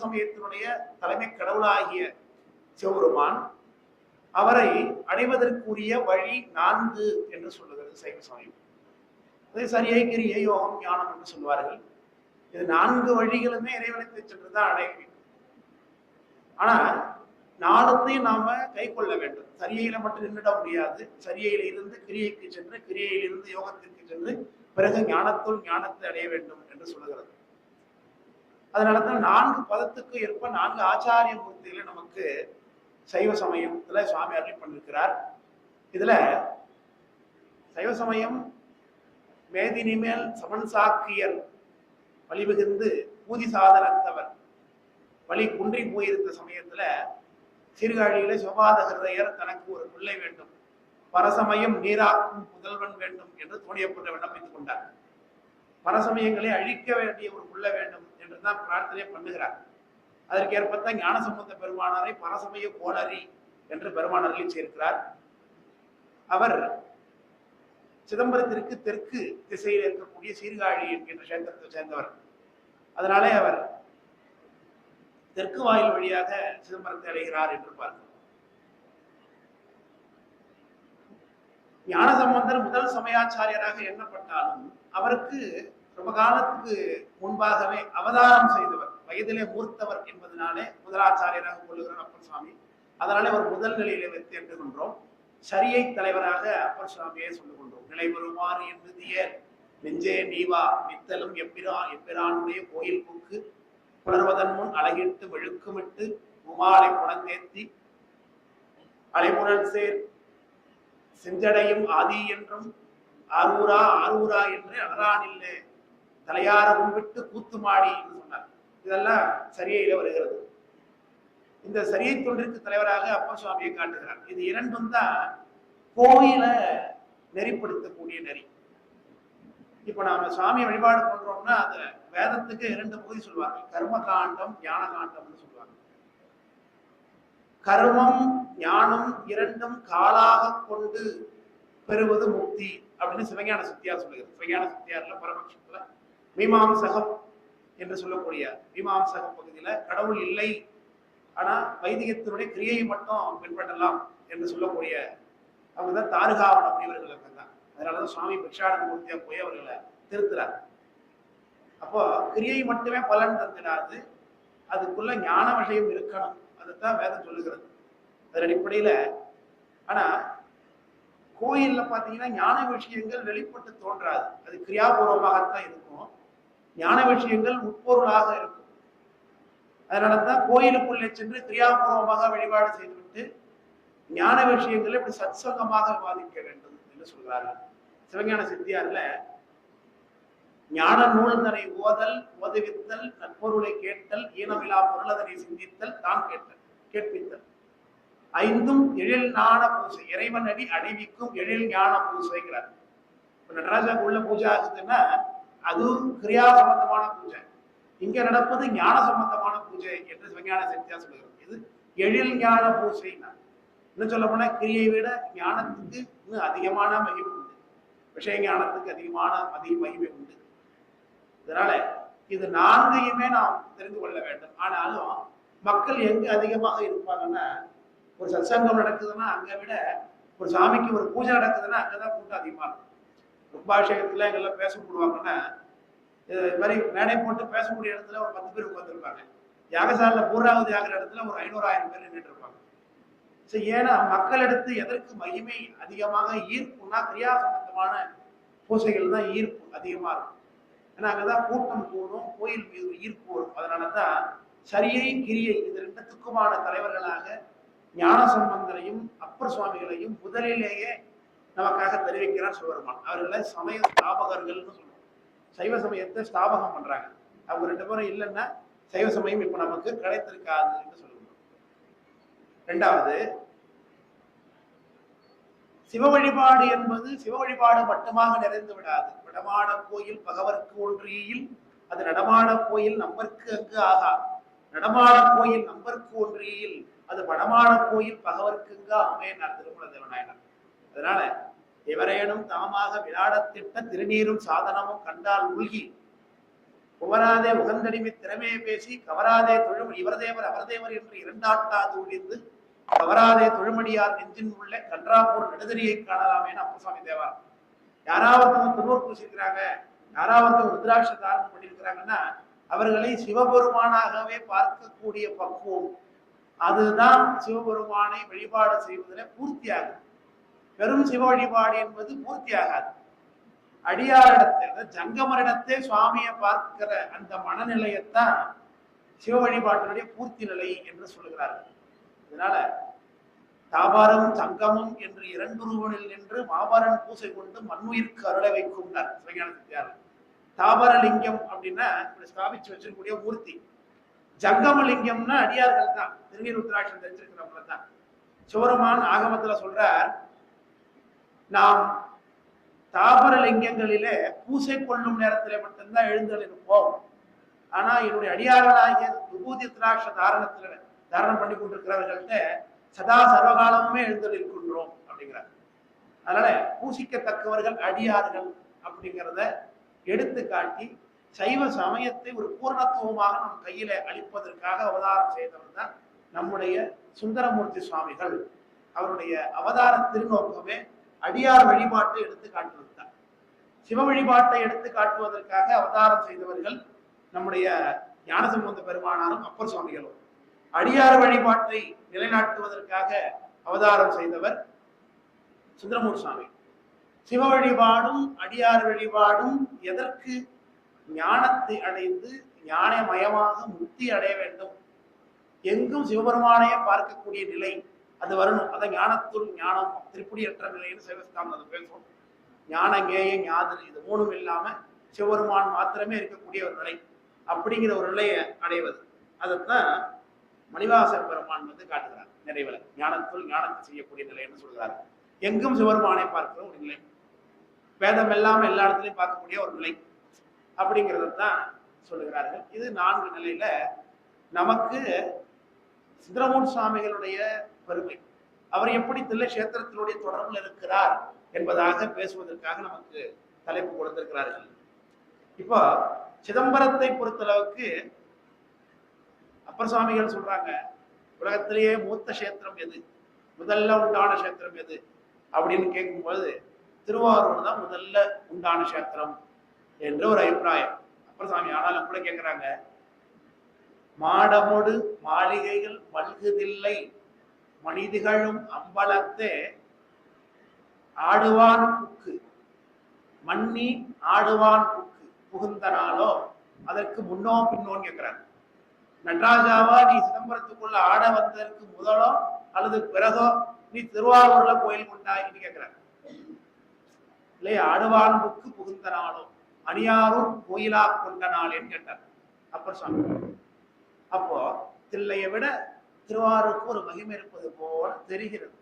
சமயத்தினுடைய தலைமை கடவுளாகிய சிவபெருமான், அவரை அடைவதற்குரிய வழி 4 என்று சொல்லுகிறது சைவ சமயம். அது சரியை, கிரியை, யோகம், ஞானம் என்று சொல்வார்கள். இது 4 வழிகளுமே இறைவனத்தை சென்றுதான் அடைய வேண்டும். ஆனா 4த்தையும் நாம கை கொள்ள வேண்டும். சரியையில மட்டும் நின்றுட முடியாது. சரியையில இருந்து கிரியைக்கு சென்று, கிரியையில் இருந்து யோகத்திற்கு சென்று, பிறகு ஞானத்துள் ஞானத்தை அடைய வேண்டும் என்று சொல்லுகிறது. அதனாலதான் 4 பதத்துக்கு ஏற்ப 4 ஆச்சாரிய மூர்த்திகளை நமக்கு சைவ சமயத்துல சுவாமி அருள் பண்ணிருக்கிறார். இதுல சைவ சமயம் மேதினி மேல் சமன் சாக்கியர் வழிமிகுந்து பூதி சாதனத்தவர் வழி குன்றி போயிருந்த சமயத்துல சீர்காழியில சிவபாத ஹிருதயர் தனக்கு ஒரு பிள்ளை வேண்டும், பரசமயம் நீராக்கும் புதல்வன் வேண்டும் என்று தோணியப்பட்ட விண்ணப்பித்துக் கொண்டார். பரசமயங்களை அழிக்க வேண்டிய ஒரு பிள்ளை வேண்டும் என்றுதான் பிரார்த்தனை பண்ணுகிறார். அதற்கு ஏற்பத்தான் ஞானசம்பந்த பெருமானாரை பரசமய கோளரி என்று பெருமானாரில் சேர்க்கிறார். அவர் சிதம்பரத்திற்கு தெற்கு திசையில் இருக்கக்கூடிய சீர்காழி என்கின்ற கஷேத்திரத்தை சேர்ந்தவர். அதனாலே அவர் தெற்கு வாயில் வழியாக சிதம்பரத்தை அடைகிறார் என்று பார்க்கிறோம். ஞானசம்பந்தர் முதல் சமயாச்சாரியராக எண்ணப்பட்டாலும் அவருக்கு ரொம்ப காலத்துக்கு முன்பாகவே அவதாரம் செய்தவர், வயதிலே மூர்த்தவர் என்பதனாலே முதலாச்சாரியராக கொள்ளுகிறார் அப்பர் சுவாமி. அதனாலே அவர் முதல் நிலையிலே வைத்து எண்ணுகின்றோம். சரியை தலைவராக அப்பர் சுவாமியை சொல்லுகின்றோம். நிலைபெறுமாறு என்பதிய நெஞ்சே நீவா நித்தலும் எப்பிரானுடைய கோயில் புக்கு புலர்வதன் முன் அழகிட்டு வெழுக்குமிட்டு உமாலை புனந்தேத்தி அலைமுரல் சேர் செஞ்சடையும் ஆதி என்றும் ஆரூரா ஆரூரா என்று அலரானில்லை தலையார முன்விட்டு கூத்துமாடி என்று சொன்னார். இதெல்லாம் சரியையில வருகிறது. இந்த சரியை தொண்டிற்கு தலைவராக அப்பர் சுவாமியை காட்டுகிறார். இது 2ம் தான் கோயில நெறிப்படுத்தக்கூடிய நெறி. இப்ப நாம சுவாமி வழிபாடு பண்றோம்னா அந்த வேதத்துக்கு 2 பகுதி சொல்லுவாங்க, கர்ம காண்டம் ஞான காண்டம்னு சொல்லுவாங்க. கர்மம் ஞானம் 2ம் காலாக கொண்டு பெறுவது முக்தி அப்படின்னு சிவஞான சித்தியார் சொல்லுகிறது. சிவஞான சித்தியார்ல பரபட்சத்துல மீமாம்சகம் என்று சொல்லக்கூடிய மீமாம்சகம் பகுதியில கடவுள் இல்லை, ஆனா வைதிகத்தினுடைய கிரியை மட்டும் பின்பற்றலாம் என்று சொல்லக்கூடிய அவங்கதான் தாருகாவன முனிவர்கள் தான். அதனாலதான் சுவாமி பிக்ஷானந்த மூர்த்தியா போய் அவர்களை திருத்துறார். அப்போ கிரியை மட்டுமே பலன் தந்திடாது, அதுக்குள்ள ஞான விஷயம் இருக்கணும். அதைத்தான் வேதம் சொல்லுகிறது. அதன் அடிப்படையில ஆனா கோயில்ல பாத்தீங்கன்னா ஞான விஷயங்கள் வெளிப்பட்டு தோன்றாது, அது கிரியாபூர்வமாகத்தான் இருக்கும். ஞான விஷயங்கள் உட்பொருளாக இருக்கும். அதனாலதான் கோயிலுக்குள்ளே சென்று கிரியாபூர்வமாக வழிபாடு செய்துவிட்டு ஞான விஷயங்களை இப்படி சத்சங்கமாக விவாதிக்க வேண்டும் என்று சொல்கிறார்கள். சிவஞான சித்தியார்ல ஞான நூல்தனை ஓதல், ஓதுவித்தல், நற்பொருளை கேட்டல், ஈனமிலா பொருளதனை சிந்தித்தல், தான் கேட்டல், கேட்பித்தல், ஐந்தும் எழில் ஞான பூசை, இறைவன் அடி அடைவிக்கும் எழில் ஞான பூசைங்கிறார். இப்ப நடராஜாவுக்கு உள்ள பூஜை ஆகுதுன்னா அதுவும் கிரியா சம்பந்தமான பூஜை. இங்க நடப்பது ஞான சம்பந்தமான பூஜை என்று சிவஞான சித்தியா சொல்லுகிறது. இது எழில் ஞான பூசைன்னா இன்னும் சொல்ல போனா கிரியை விட ஞானத்துக்கு இன்னும் அதிகமான மகிமை உண்டு, விஷய ஞானத்துக்கு அதிகமான மகிமை உண்டு. இதனால இது நான்கையுமே நாம் தெரிந்து கொள்ள வேண்டும். ஆனாலும் மக்கள் எங்க அதிகமாக இருப்பாங்கன்னா, ஒரு சத்சங்கம் நடக்குதுன்னா அங்க விட ஒரு சாமிக்கு ஒரு பூஜை நடக்குதுன்னா அங்கதான் கூட்டம் அதிகமா இருக்கும். ருக்பாபிஷேகத்துல எங்கெல்லாம் பேச போடுவாங்கன்னா இது மாதிரி மேடை போட்டு பேசக்கூடிய இடத்துல ஒரு 10 பேர் உட்காந்துருப்பாங்க. யாகசாலைல பூர்ணாவதி ஆகிற இடத்துல ஒரு 500-1000 பேர் நின்றுட்டு இருப்பாங்க. சரி, ஏன்னா மக்களிடத்து எதற்கு மகிமை அதிகமாக ஈர்ப்புன்னா கிரியா சம்பந்தமான பூசைகள் தான் ஈர்ப்பு அதிகமா இருக்கும். ஏன்னா அங்கதான் கூட்டம் கூடும், கோயில் மீது ஈர்ப்பு வரும். அதனாலதான் சரியை கிரியை இது ரெண்டுத்துக்குமான தலைவர்களாக ஞான சம்பந்தரையும் அப்பர் சுவாமிகளையும் முதலிலேயே நமக்காக தெரிவிக்கிறார் சிவபெருமான். அவர்களை சமய ஸ்தாபகர்கள்னு சொல்லுவோம். சைவ சமயத்தை ஸ்தாபகம் பண்றாங்க. அவங்க 2 பேரும் இல்லைன்னா சைவ சமயம் இப்ப நமக்கு கிடைத்திருக்காது என்று சொல்லுவோம். இரண்டாவது, சிவ வழிபாடு என்பது சிவ வழிபாடு மட்டுமாக நிறைந்து விடாது. வடமாட கோயில் பகவர்க்கு ஒன்றியில் அது நடமாட கோயில் நம்பர்க்கு அங்கு ஆகா. நடமாட கோயில் நம்பர்க்கு ஒன்றியில் அது வடமாட கோயில் பகவர்க்குங்க அமையனார் திருமல தேவநாயனார். அதனால எவரேனும் தாமாக விளையாடத்திட்ட திருநீரும் சாதனமும் கண்டால் உள்கி புவராதே உகந்தடிமை திறமையை பேசி கவராதே தொழும் இவர்தேவர் அவர்தேவர் என்று இரண்டாட்டாது ஒழிந்து கவராதே தொழுமடியார் நெஞ்சின் உள்ள கன்றாப்பூர் நெடுதறியை காணலாமேன்னு அப்பசாமி தேவார். யாராவது திருவூர் பூசிருக்கிறாங்க, யாராவது ருத்ராட்ச தாரணம் பண்ணியிருக்கிறாங்கன்னா அவர்களை சிவபெருமானாகவே பார்க்கக்கூடிய பக்குவம், அதுதான் சிவபெருமானை வழிபாடு செய்வதில் பூர்த்தியாகும். வெறும் சிவ வழிபாடு என்பது பூர்த்தியாகாது. அடியாரிடத்தை ஜங்கமரிடத்தே சுவாமியை பார்க்கிற அந்த மனநிலையத்தான் சிவ வழிபாட்டினுடைய பூர்த்தி நிலை என்று சொல்லுகிறார்கள். இதனால தாபாரம் சங்கமம் என்று 2 ரூபனில் நின்று மாபரன் பூசை கொண்டு மண்ணுயிருக்கு அருளை வைக்கும் சிவஞான சித்தியார். தாபரலிங்கம் அப்படின்னா ஸ்தாபிச்சு வச்சிருக்கக்கூடிய மூர்த்தி. ஜங்கமலிங்கம்னா அடியார்கள் தான், திருநீர் ருத்ராட்சம் தெரிஞ்சிருக்கிறவங்க தான். சிவபெருமான் ஆகமத்துல சொல்றார், நாம் தாபரலிங்கங்களிலே பூசை கொள்ளும் நேரத்திலே மட்டும்தான் எழுந்தல் இருப்போம். ஆனா என்னுடைய அடியார்களாகிய விபூதி ருத்ராட்ச தாரணம் பண்ணி கொண்டிருக்கிறவர்கள்ட்ட சதா சர்வகாலமுமே எழுந்தல் இருக்கின்றோம் அப்படிங்கிறார். அதனால பூசிக்கத்தக்கவர்கள் அடியார்கள் அப்படிங்கிறத எடுத்து காட்டி சைவ சமயத்தை ஒரு பூர்ணத்துவமாக நம் கையில அளிப்பதற்காக அவதாரம் செய்தவர் தான் நம்முடைய சுந்தரமூர்த்தி சுவாமிகள். அவருடைய அவதார திருநோக்கமே அடியார் வழிபாட்டை எடுத்து காட்டுவதுதான். சிவ வழிபாட்டை எடுத்து காட்டுவதற்காக அவதாரம் செய்தவர்கள் நம்முடைய ஞானசம்பந்த பெருமானாரும் அப்பர் சுவாமிகளும். அடியார் வழிபாட்டை நிலைநாட்டுவதற்காக அவதாரம் செய்தவர் சுந்தரமூர்த்தி சுவாமி. சிவ வழிபாடும் அடியார் வழிபாடும் எதற்கு? ஞானத்தை அடைந்து ஞானமயமாக முக்தி அடைய வேண்டும், எங்கும் சிவபெருமானையே பார்க்கக்கூடிய நிலை அது வரணும். அதான் ஞானத்துள் ஞானம், திருப்படியற்ற நிலைன்னு சிவஸ்தானம் அதை பேசுவோம். ஞான ஞேய ஞாதல் இது 3ம் இல்லாம சிவபெருமான் மாத்திரமே இருக்கக்கூடிய ஒரு நிலை, அப்படிங்கிற ஒரு நிலையை அடைவது. அதைத்தான் மணிவாசர் பெருமான் காட்டுகிறார் நிறைவில். ஞானத்துள் ஞானத்தை செய்யக்கூடிய நிலைன்னு சொல்கிறார். எங்கும் சிவபெருமானை பார்க்கிற ஒரு நிலை, வேதம் இல்லாம எல்லா இடத்துலையும் பார்க்கக்கூடிய ஒரு நிலை அப்படிங்கிறதான் சொல்லுகிறார்கள். இது 4 நிலையில நமக்கு சுந்தரமூர்த்தி சுவாமிகளுடைய பெருமை, அவர் எப்படி தில்லை கஷேத்திரத்தினுடைய தொடர்பில் இருக்கிறார் என்பதாக பேசுவதற்காக நமக்கு தலைப்பு கொடுத்திருக்கிறார்கள். இப்போ சிதம்பரத்தை பொறுத்தளவுக்கு அப்பர் சுவாமிகள் சொல்றாங்க, உலகத்திலேயே மூத்த கஷேத்திரம் எது, முதல்ல உண்டான கஷேத்திரம் எது அப்படின்னு கேட்கும்போது திருவாரூர் தான் முதல்ல உண்டான கஷேத்திரம் என்ற ஒரு அபிப்பிராயம். அப்புறம் சாமி ஆனாலும் கூட கேட்கிறாங்க, மாடமோடு மாளிகைகள் மல்குதில்லை மனிதிகளும் அம்பலத்தே ஆடுவான் புக்கு மன்னி ஆடுவான் புக்கு புகுந்தனாலோ அதற்கு முன்னோ பின்னோன்னு கேட்கிறாங்க. நடராஜாவா நீ சிதம்பரத்துக்குள்ள ஆட வந்ததற்கு முதலோ அல்லது பிறகோ நீ திருவாரூர்ல கோயில் கொண்டாயின்னு கேட்கிறாங்க. இல்லையா, ஆடுவான் புக்கு புகுந்தனாலோ அணியாரும் கோயிலா கொண்ட நாளேன்னு கேட்டார் அப்பர் சுவாமி. அப்போ தில்லையை விட திருவாரூருக்கு ஒரு மகிமை இருப்பது போல தெரிகிறது.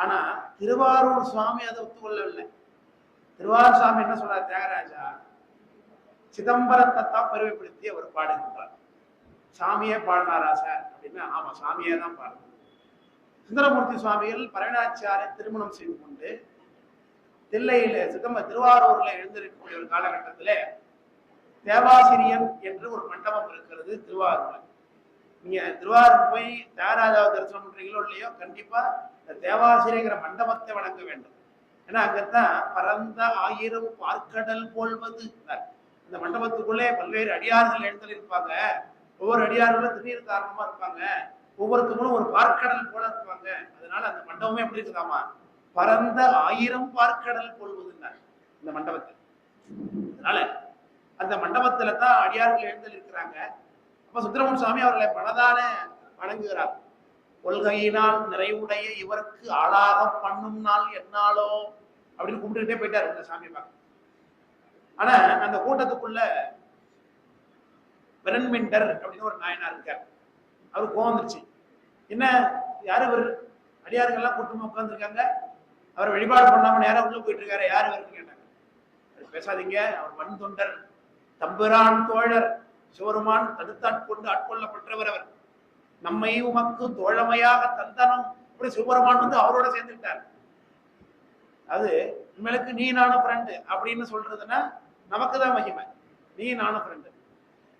ஆனா திருவாரூர் சுவாமி அதை ஒத்துக்கொள்ளவில்லை. திருவாரூர் சுவாமி என்ன சொல்றார், தியாகராஜா சிதம்பரத்தை தான் பெருமைப்படுத்தி அவர் பாடுகின்றார். சாமியே பாடினாரா சார் அப்படின்னா, ஆமா சாமியே தான் பாடுறார். சுந்தரமூர்த்தி சுவாமிகள் பரவனாச்சியாரை திருமணம் செய்து கொண்டு தில்லையில திருவாரூர்ல எழுந்திருக்கக்கூடிய ஒரு காலகட்டத்திலே தேவாசிரியன் என்று ஒரு மண்டபம் இருக்கிறது திருவாரூர்ல. நீங்க திருவாரூர் போய் தியாகராஜாவை தரிசனம் பண்றீங்களோ இல்லையோ, கண்டிப்பா இந்த தேவாசிரியங்கிற மண்டபத்தை வணங்க வேண்டும். ஏன்னா அங்கத்தான் பரந்த ஆயிரம் பார்க்கடல் போல்வது. இந்த மண்டபத்துக்குள்ளே பல்வேறு அடியார்கள் எழுந்திருப்பாங்க. ஒவ்வொரு அடியார்களும் திடீர் காரணமா இருப்பாங்க. ஒவ்வொருத்தவங்களும் ஒரு பார்க்கடல் போல இருப்பாங்க. அதனால அந்த மண்டபமே எப்படி இருக்குதாமா, பரந்த ஆயிரம் பார்க்கடல் போல்வதுன்னா இந்த மண்டபத்தில். அதனால அந்த மண்டபத்துல தான் அடியார்கள் எழுந்திருக்கிறாங்க. அப்ப சுந்தரமூர்த்தி சுவாமி அவர்களை மனதான வணங்குகிறார். கொள்கையினால் நிறைவுடைய இவருக்கு ஆளாக பண்ணும் நாள் என்னாலோ அப்படின்னு கும்பிட்டுக்கிட்டே போயிட்டாரு இந்த சாமி பார்க்க. ஆனா அந்த கூட்டத்துக்குள்ள பிரன்மிண்டர் அப்படின்னு ஒரு நாயனார் இருக்கார். அவரு கோவம் வந்துருச்சு. என்ன யாரு இவர், அடியார்கள்லாம் கூட்டமா உட்கார்ந்துருக்காங்க, அவரை வழிபாடு பண்ணாம நேரம் உள்ள போயிட்டு இருக்காரு, யாரு வருன்னு கேட்டாங்க. பேசாதீங்க, அவர் வன் தொண்டர், தம்பிரான் தோழர், சிவருமான் தடுத்தாட்கொண்டு ஆட்கொள்ளப்பட்டவர் அவர். நம்மை உமக்கு தோழமையாக தந்தனம் இப்படி சிவபெருமான் வந்து அவரோட சேர்ந்துட்டார். அது உண்மைக்கு நீ நானும் ஃப்ரெண்டு அப்படின்னு சொல்றதுன்னா நமக்கு தான் மகிமை. நீ நானும் ஃப்ரெண்டு.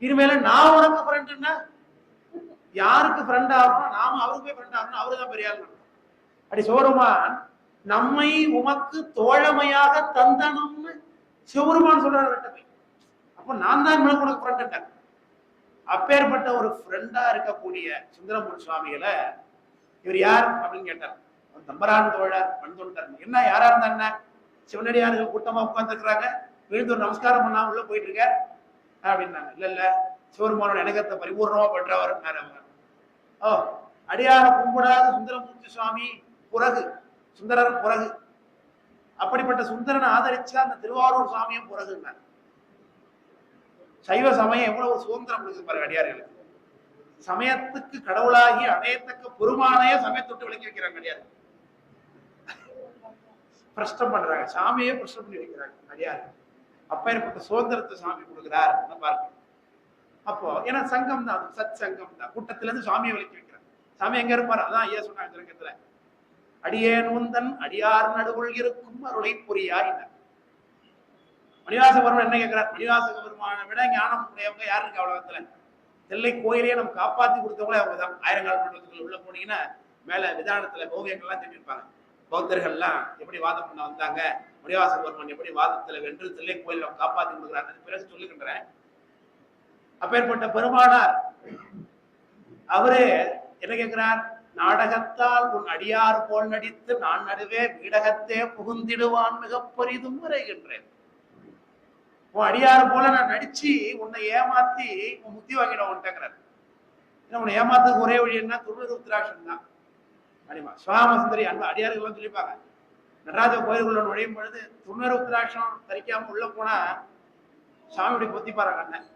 இனிமேல நான் உனக்கு ஃப்ரெண்டுன்னா யாருக்கு ஃப்ரெண்ட் ஆகணும், நாம அவருக்கு போய் ஃப்ரெண்ட் ஆகணும், அவருதான் பெரிய ஆள். அப்படி சிவபெருமான் நம்மை உமக்கு தோழமையாக தந்தனம்னு சிவபெருமான் சொல்றாரு. அப்போ நான் தான் உனக்கு ஃப்ரெண்ட். அப்பேற்பட்ட ஒரு ஃப்ரெண்டா இருக்கக்கூடிய சுந்தரமூர்த்தி சுவாமிகளை இவர் யார் அப்படின்னு கேட்டார். தம்பரான் தோழர் வன்தொண்டர். என்ன யாரா இருந்தா என்ன, சிவனடியார்கள் கூட்டமா உட்கார்ந்துருக்கிறாங்க, விழுந்து ஒரு நமஸ்காரம் பண்ணாம உள்ள போயிட்டு இருக்கார் அப்படின்னாங்க. இல்ல இல்ல, சிவருமானோட இணக்கத்தை பரிபூர்ணமா பெற்றவர். ஓ, அடியார கும்பிடாத சுந்தரமூர்த்தி சுவாமி புறகு, சுந்தரர் புறகு. அப்படிப்பட்ட சுந்தரனை ஆதரிச்சா அந்த திருவாரூர் சுவாமியும் புறகுன்னார். சைவ சமயம் எவ்வளவு சுதந்திரம் கொடுக்குது பாருங்க அடியார்களுக்கு. சமயத்துக்கு கடவுளாகி அடையத்தக்க பெருமானையே சமயத்தொட்டு விளக்கி வைக்கிறாங்க அடியார். பிரஷ்டம் பண்றாங்க, சாமியே பிரஷ்டம் பண்ணி வைக்கிறாங்க அடியார். அப்பேற்பட்ட சுதந்திரத்தை சாமி கொடுக்கிறார் பாருங்க. அப்போ ஏன்னா சங்கம் தான், அது சத் சங்கம் தான். கூட்டத்துல இருந்து சாமியை விளக்கி வைக்கிறாங்க. சாமி எங்க இருப்பாரு, அதான் ஐயா சொன்னாங்க திருக்கத்துல, அடியேன் உந்தன் அடியார் நடுவுள் இருக்கும் அருளை புரியாய். மணிவாச பெருமான் என்ன கேட்கிறார், மணிவாச பெருமானை விட ஞானம் உடையவங்க யாரு இருக்கு உலகத்துல? தில்லை கோயிலையே நம்ம காப்பாத்தி கொடுத்தவங்களே அவங்க தான். ஆயிரங்கால் மண்டலத்துக்குள்ள உள்ள போனீங்கன்னா மேல விதானத்துல ஓவியங்கள்லாம் திட்டிருப்பாங்க. பௌத்தர்கள்லாம் எப்படி வாதம் பண்ண வந்தாங்க, மணிவாச பெருமான் எப்படி வாதத்துல வென்று தில்லை கோயில காப்பாத்தி கொடுக்குறாங்க, பிறகு சொல்லுகின்றேன். அப்பேற்பட்ட பெருமானார் அவரே என்ன கேட்கிறார், நாடகத்தால் உன் அடியார் போல் நடித்து நான் நடுவே வீடகத்தே புகுந்திடுவான் மிக பெரிதும் வரைகின்றேன். உன் அடியார போல நான் நடிச்சு உன்னை ஏமாத்தி உன் முத்தி வாங்கிடுவோன்ட்டாங்கிறார். உன்னை ஏமாத்துக்கு ஒரே வழி என்ன, துருவ ருத்ராட்சம் தான். அப்படிமா சுவாமசுந்தரி அந்த அடியார்கள் சொல்லிப்பாங்க. நடராஜ கோயிலுக்குள்ள நுழையும் பொழுது துருவ ருத்ராட்சம் தரிக்காம உள்ள போனா சாமியுடைய பொத்தி பாருங்க, அண்ணன்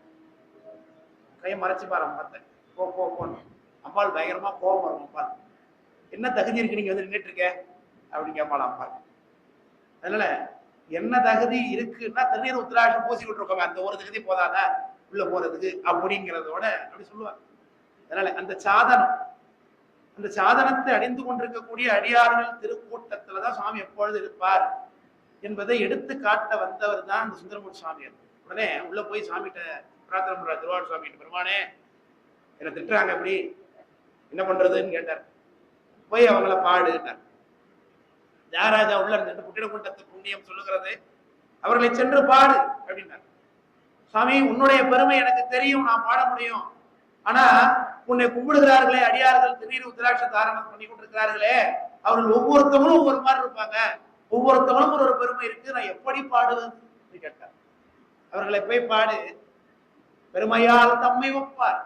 கையை மறைச்சு பாரு அம்பாத்த போன்னு. அம்பாள் பயங்கரமா கோபம் வரும். அம்பாள் என்ன தகுதி இருக்கு நீங்க வந்து நின்றுட்டு இருக்க அப்படின்னு கேட்பாள் அம்பாள். அதனால என்ன தகுதி இருக்குன்னா திருநீர் உத்திராட்சம் பூசி விட்டுருக்கோங்க, அந்த ஒரு தகுதி போதாதா உள்ள போறதுக்கு அப்படிங்கிறதோட அப்படி சொல்லுவாங்க. அதனால அந்த சாதனம், அந்த சாதனத்தை அடைந்து கொண்டிருக்கக்கூடிய அடியார்கள் திருக்கூட்டத்துலதான் சுவாமி எப்பொழுது இருப்பார் என்பதை எடுத்து காட்ட வந்தவர் தான் இந்த சுந்தரமூர்த்தி சுவாமியார். உடனே உள்ள போய் சாமிகிட்ட பிரார்த்தனை பண்றார். திருவாரூர் சுவாமிகிட்ட, பெருமானே என்னை திட்டுறாங்க, எப்படி என்ன பண்றதுன்னு கேட்டார். போய் அவங்கள பாடுட்டார். தியாகராஜா உள்ள இருந்து புட்டிடகுண்டத்து புண்ணியம் சொல்லுகிறது, அவர்களை சென்று பாடு அப்படின்னார். சுவாமி உன்னுடைய பெருமை எனக்கு தெரியும், நான் பாட முடியும். ஆனா உன்னை கும்பிடுகிறார்களே அடியார்கள், திருநீர் உத்திராட்ச தாரணம் பண்ணி கொண்டிருக்கிறார்களே, அவர்கள் ஒவ்வொருத்தவங்களும் ஒவ்வொரு மாதிரி இருப்பாங்க, ஒவ்வொருத்தவங்களும் ஒரு பெருமை இருக்கு, நான் எப்படி பாடுவது கேட்டார். அவர்களை போய் பாடு, பெருமையால் தம்மை ஒப்பார்,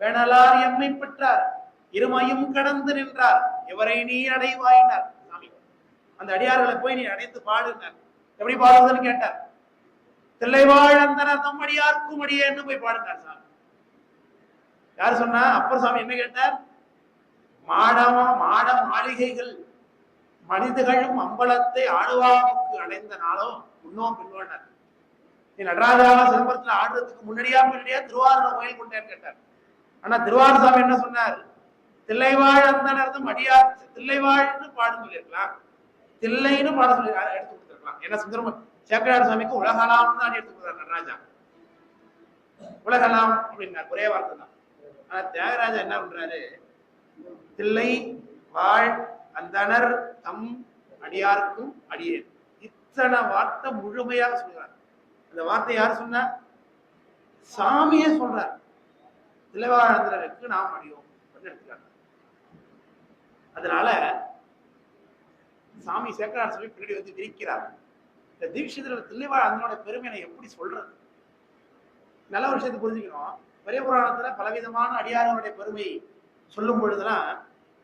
வேணலார் எம்மை பெற்றார், இருமையும் கடந்து நின்றார், எவரை நீ அடைவாயினார். சாமி அந்த அடியார்களை போய் நீ அடைத்து பாடுனார். எப்படி பாடுவதுன்னு கேட்டார். தில்லைவாழ் அந்தனர் தம் அடியார்க்கும் அடியேன்னு போய் பாடுனார். சாமி யாரு சொன்னா? அப்பர் சாமி என்ன கேட்டார்? மாட மாளிகைகள் மனிதர்களும் அம்பலத்தை ஆடுவாவுக்கு அடைந்த நாளும் முன்னோம் பின்வானார். நீ நடராஜாவா சிதம்பரத்துல ஆடுறதுக்கு முன்னாடியா திருவாரூர் கோயில் கொண்டேன்னு கேட்டார். ஆனா திருவாரூர் சாமி என்ன சொன்னார்? தில்லைவாழ் அந்தனர் அடியார், தில்லைவாழ்னு பாடுன்னு சொல்லியிருக்கலாம், தில்லைன்னு பாட சொல்லி எடுத்து கொடுத்துருக்கலாம். ஏன்னா சுந்தரம சேக்கரார் சாமிக்கு உலகலாம் தான் எடுத்து கொடுத்தார் நடராஜா. உலகலாம் அப்படின்னா ஒரே வார்த்தை தான். ஆனா தியாகராஜா என்ன பண்றாரு? தில்லை வாழ் அந்தனர் தம் அடியாருக்கும் அடியேன், இத்தனை வார்த்தை முழுமையாக சொல்றார். அந்த வார்த்தை யார் சொன்ன? சாமியே சொல்றார். தில்லைவாழ் அந்தனருக்கு நாம் அடியோம் எடுத்துக்காங்க. அதனால சாமி சேக்கரார் சொல்லி பின்னாடி வந்து விரிக்கிறார். இந்த தீட்சிதர் தில்லைவாழ் அந்தனோட பெருமையை எப்படி சொல்றது? நல்ல ஒரு விஷயத்தை புரிஞ்சுக்கணும். பெரிய புராணத்துல பலவிதமான அடியார்களுடைய பெருமை சொல்லும் பொழுதுலாம்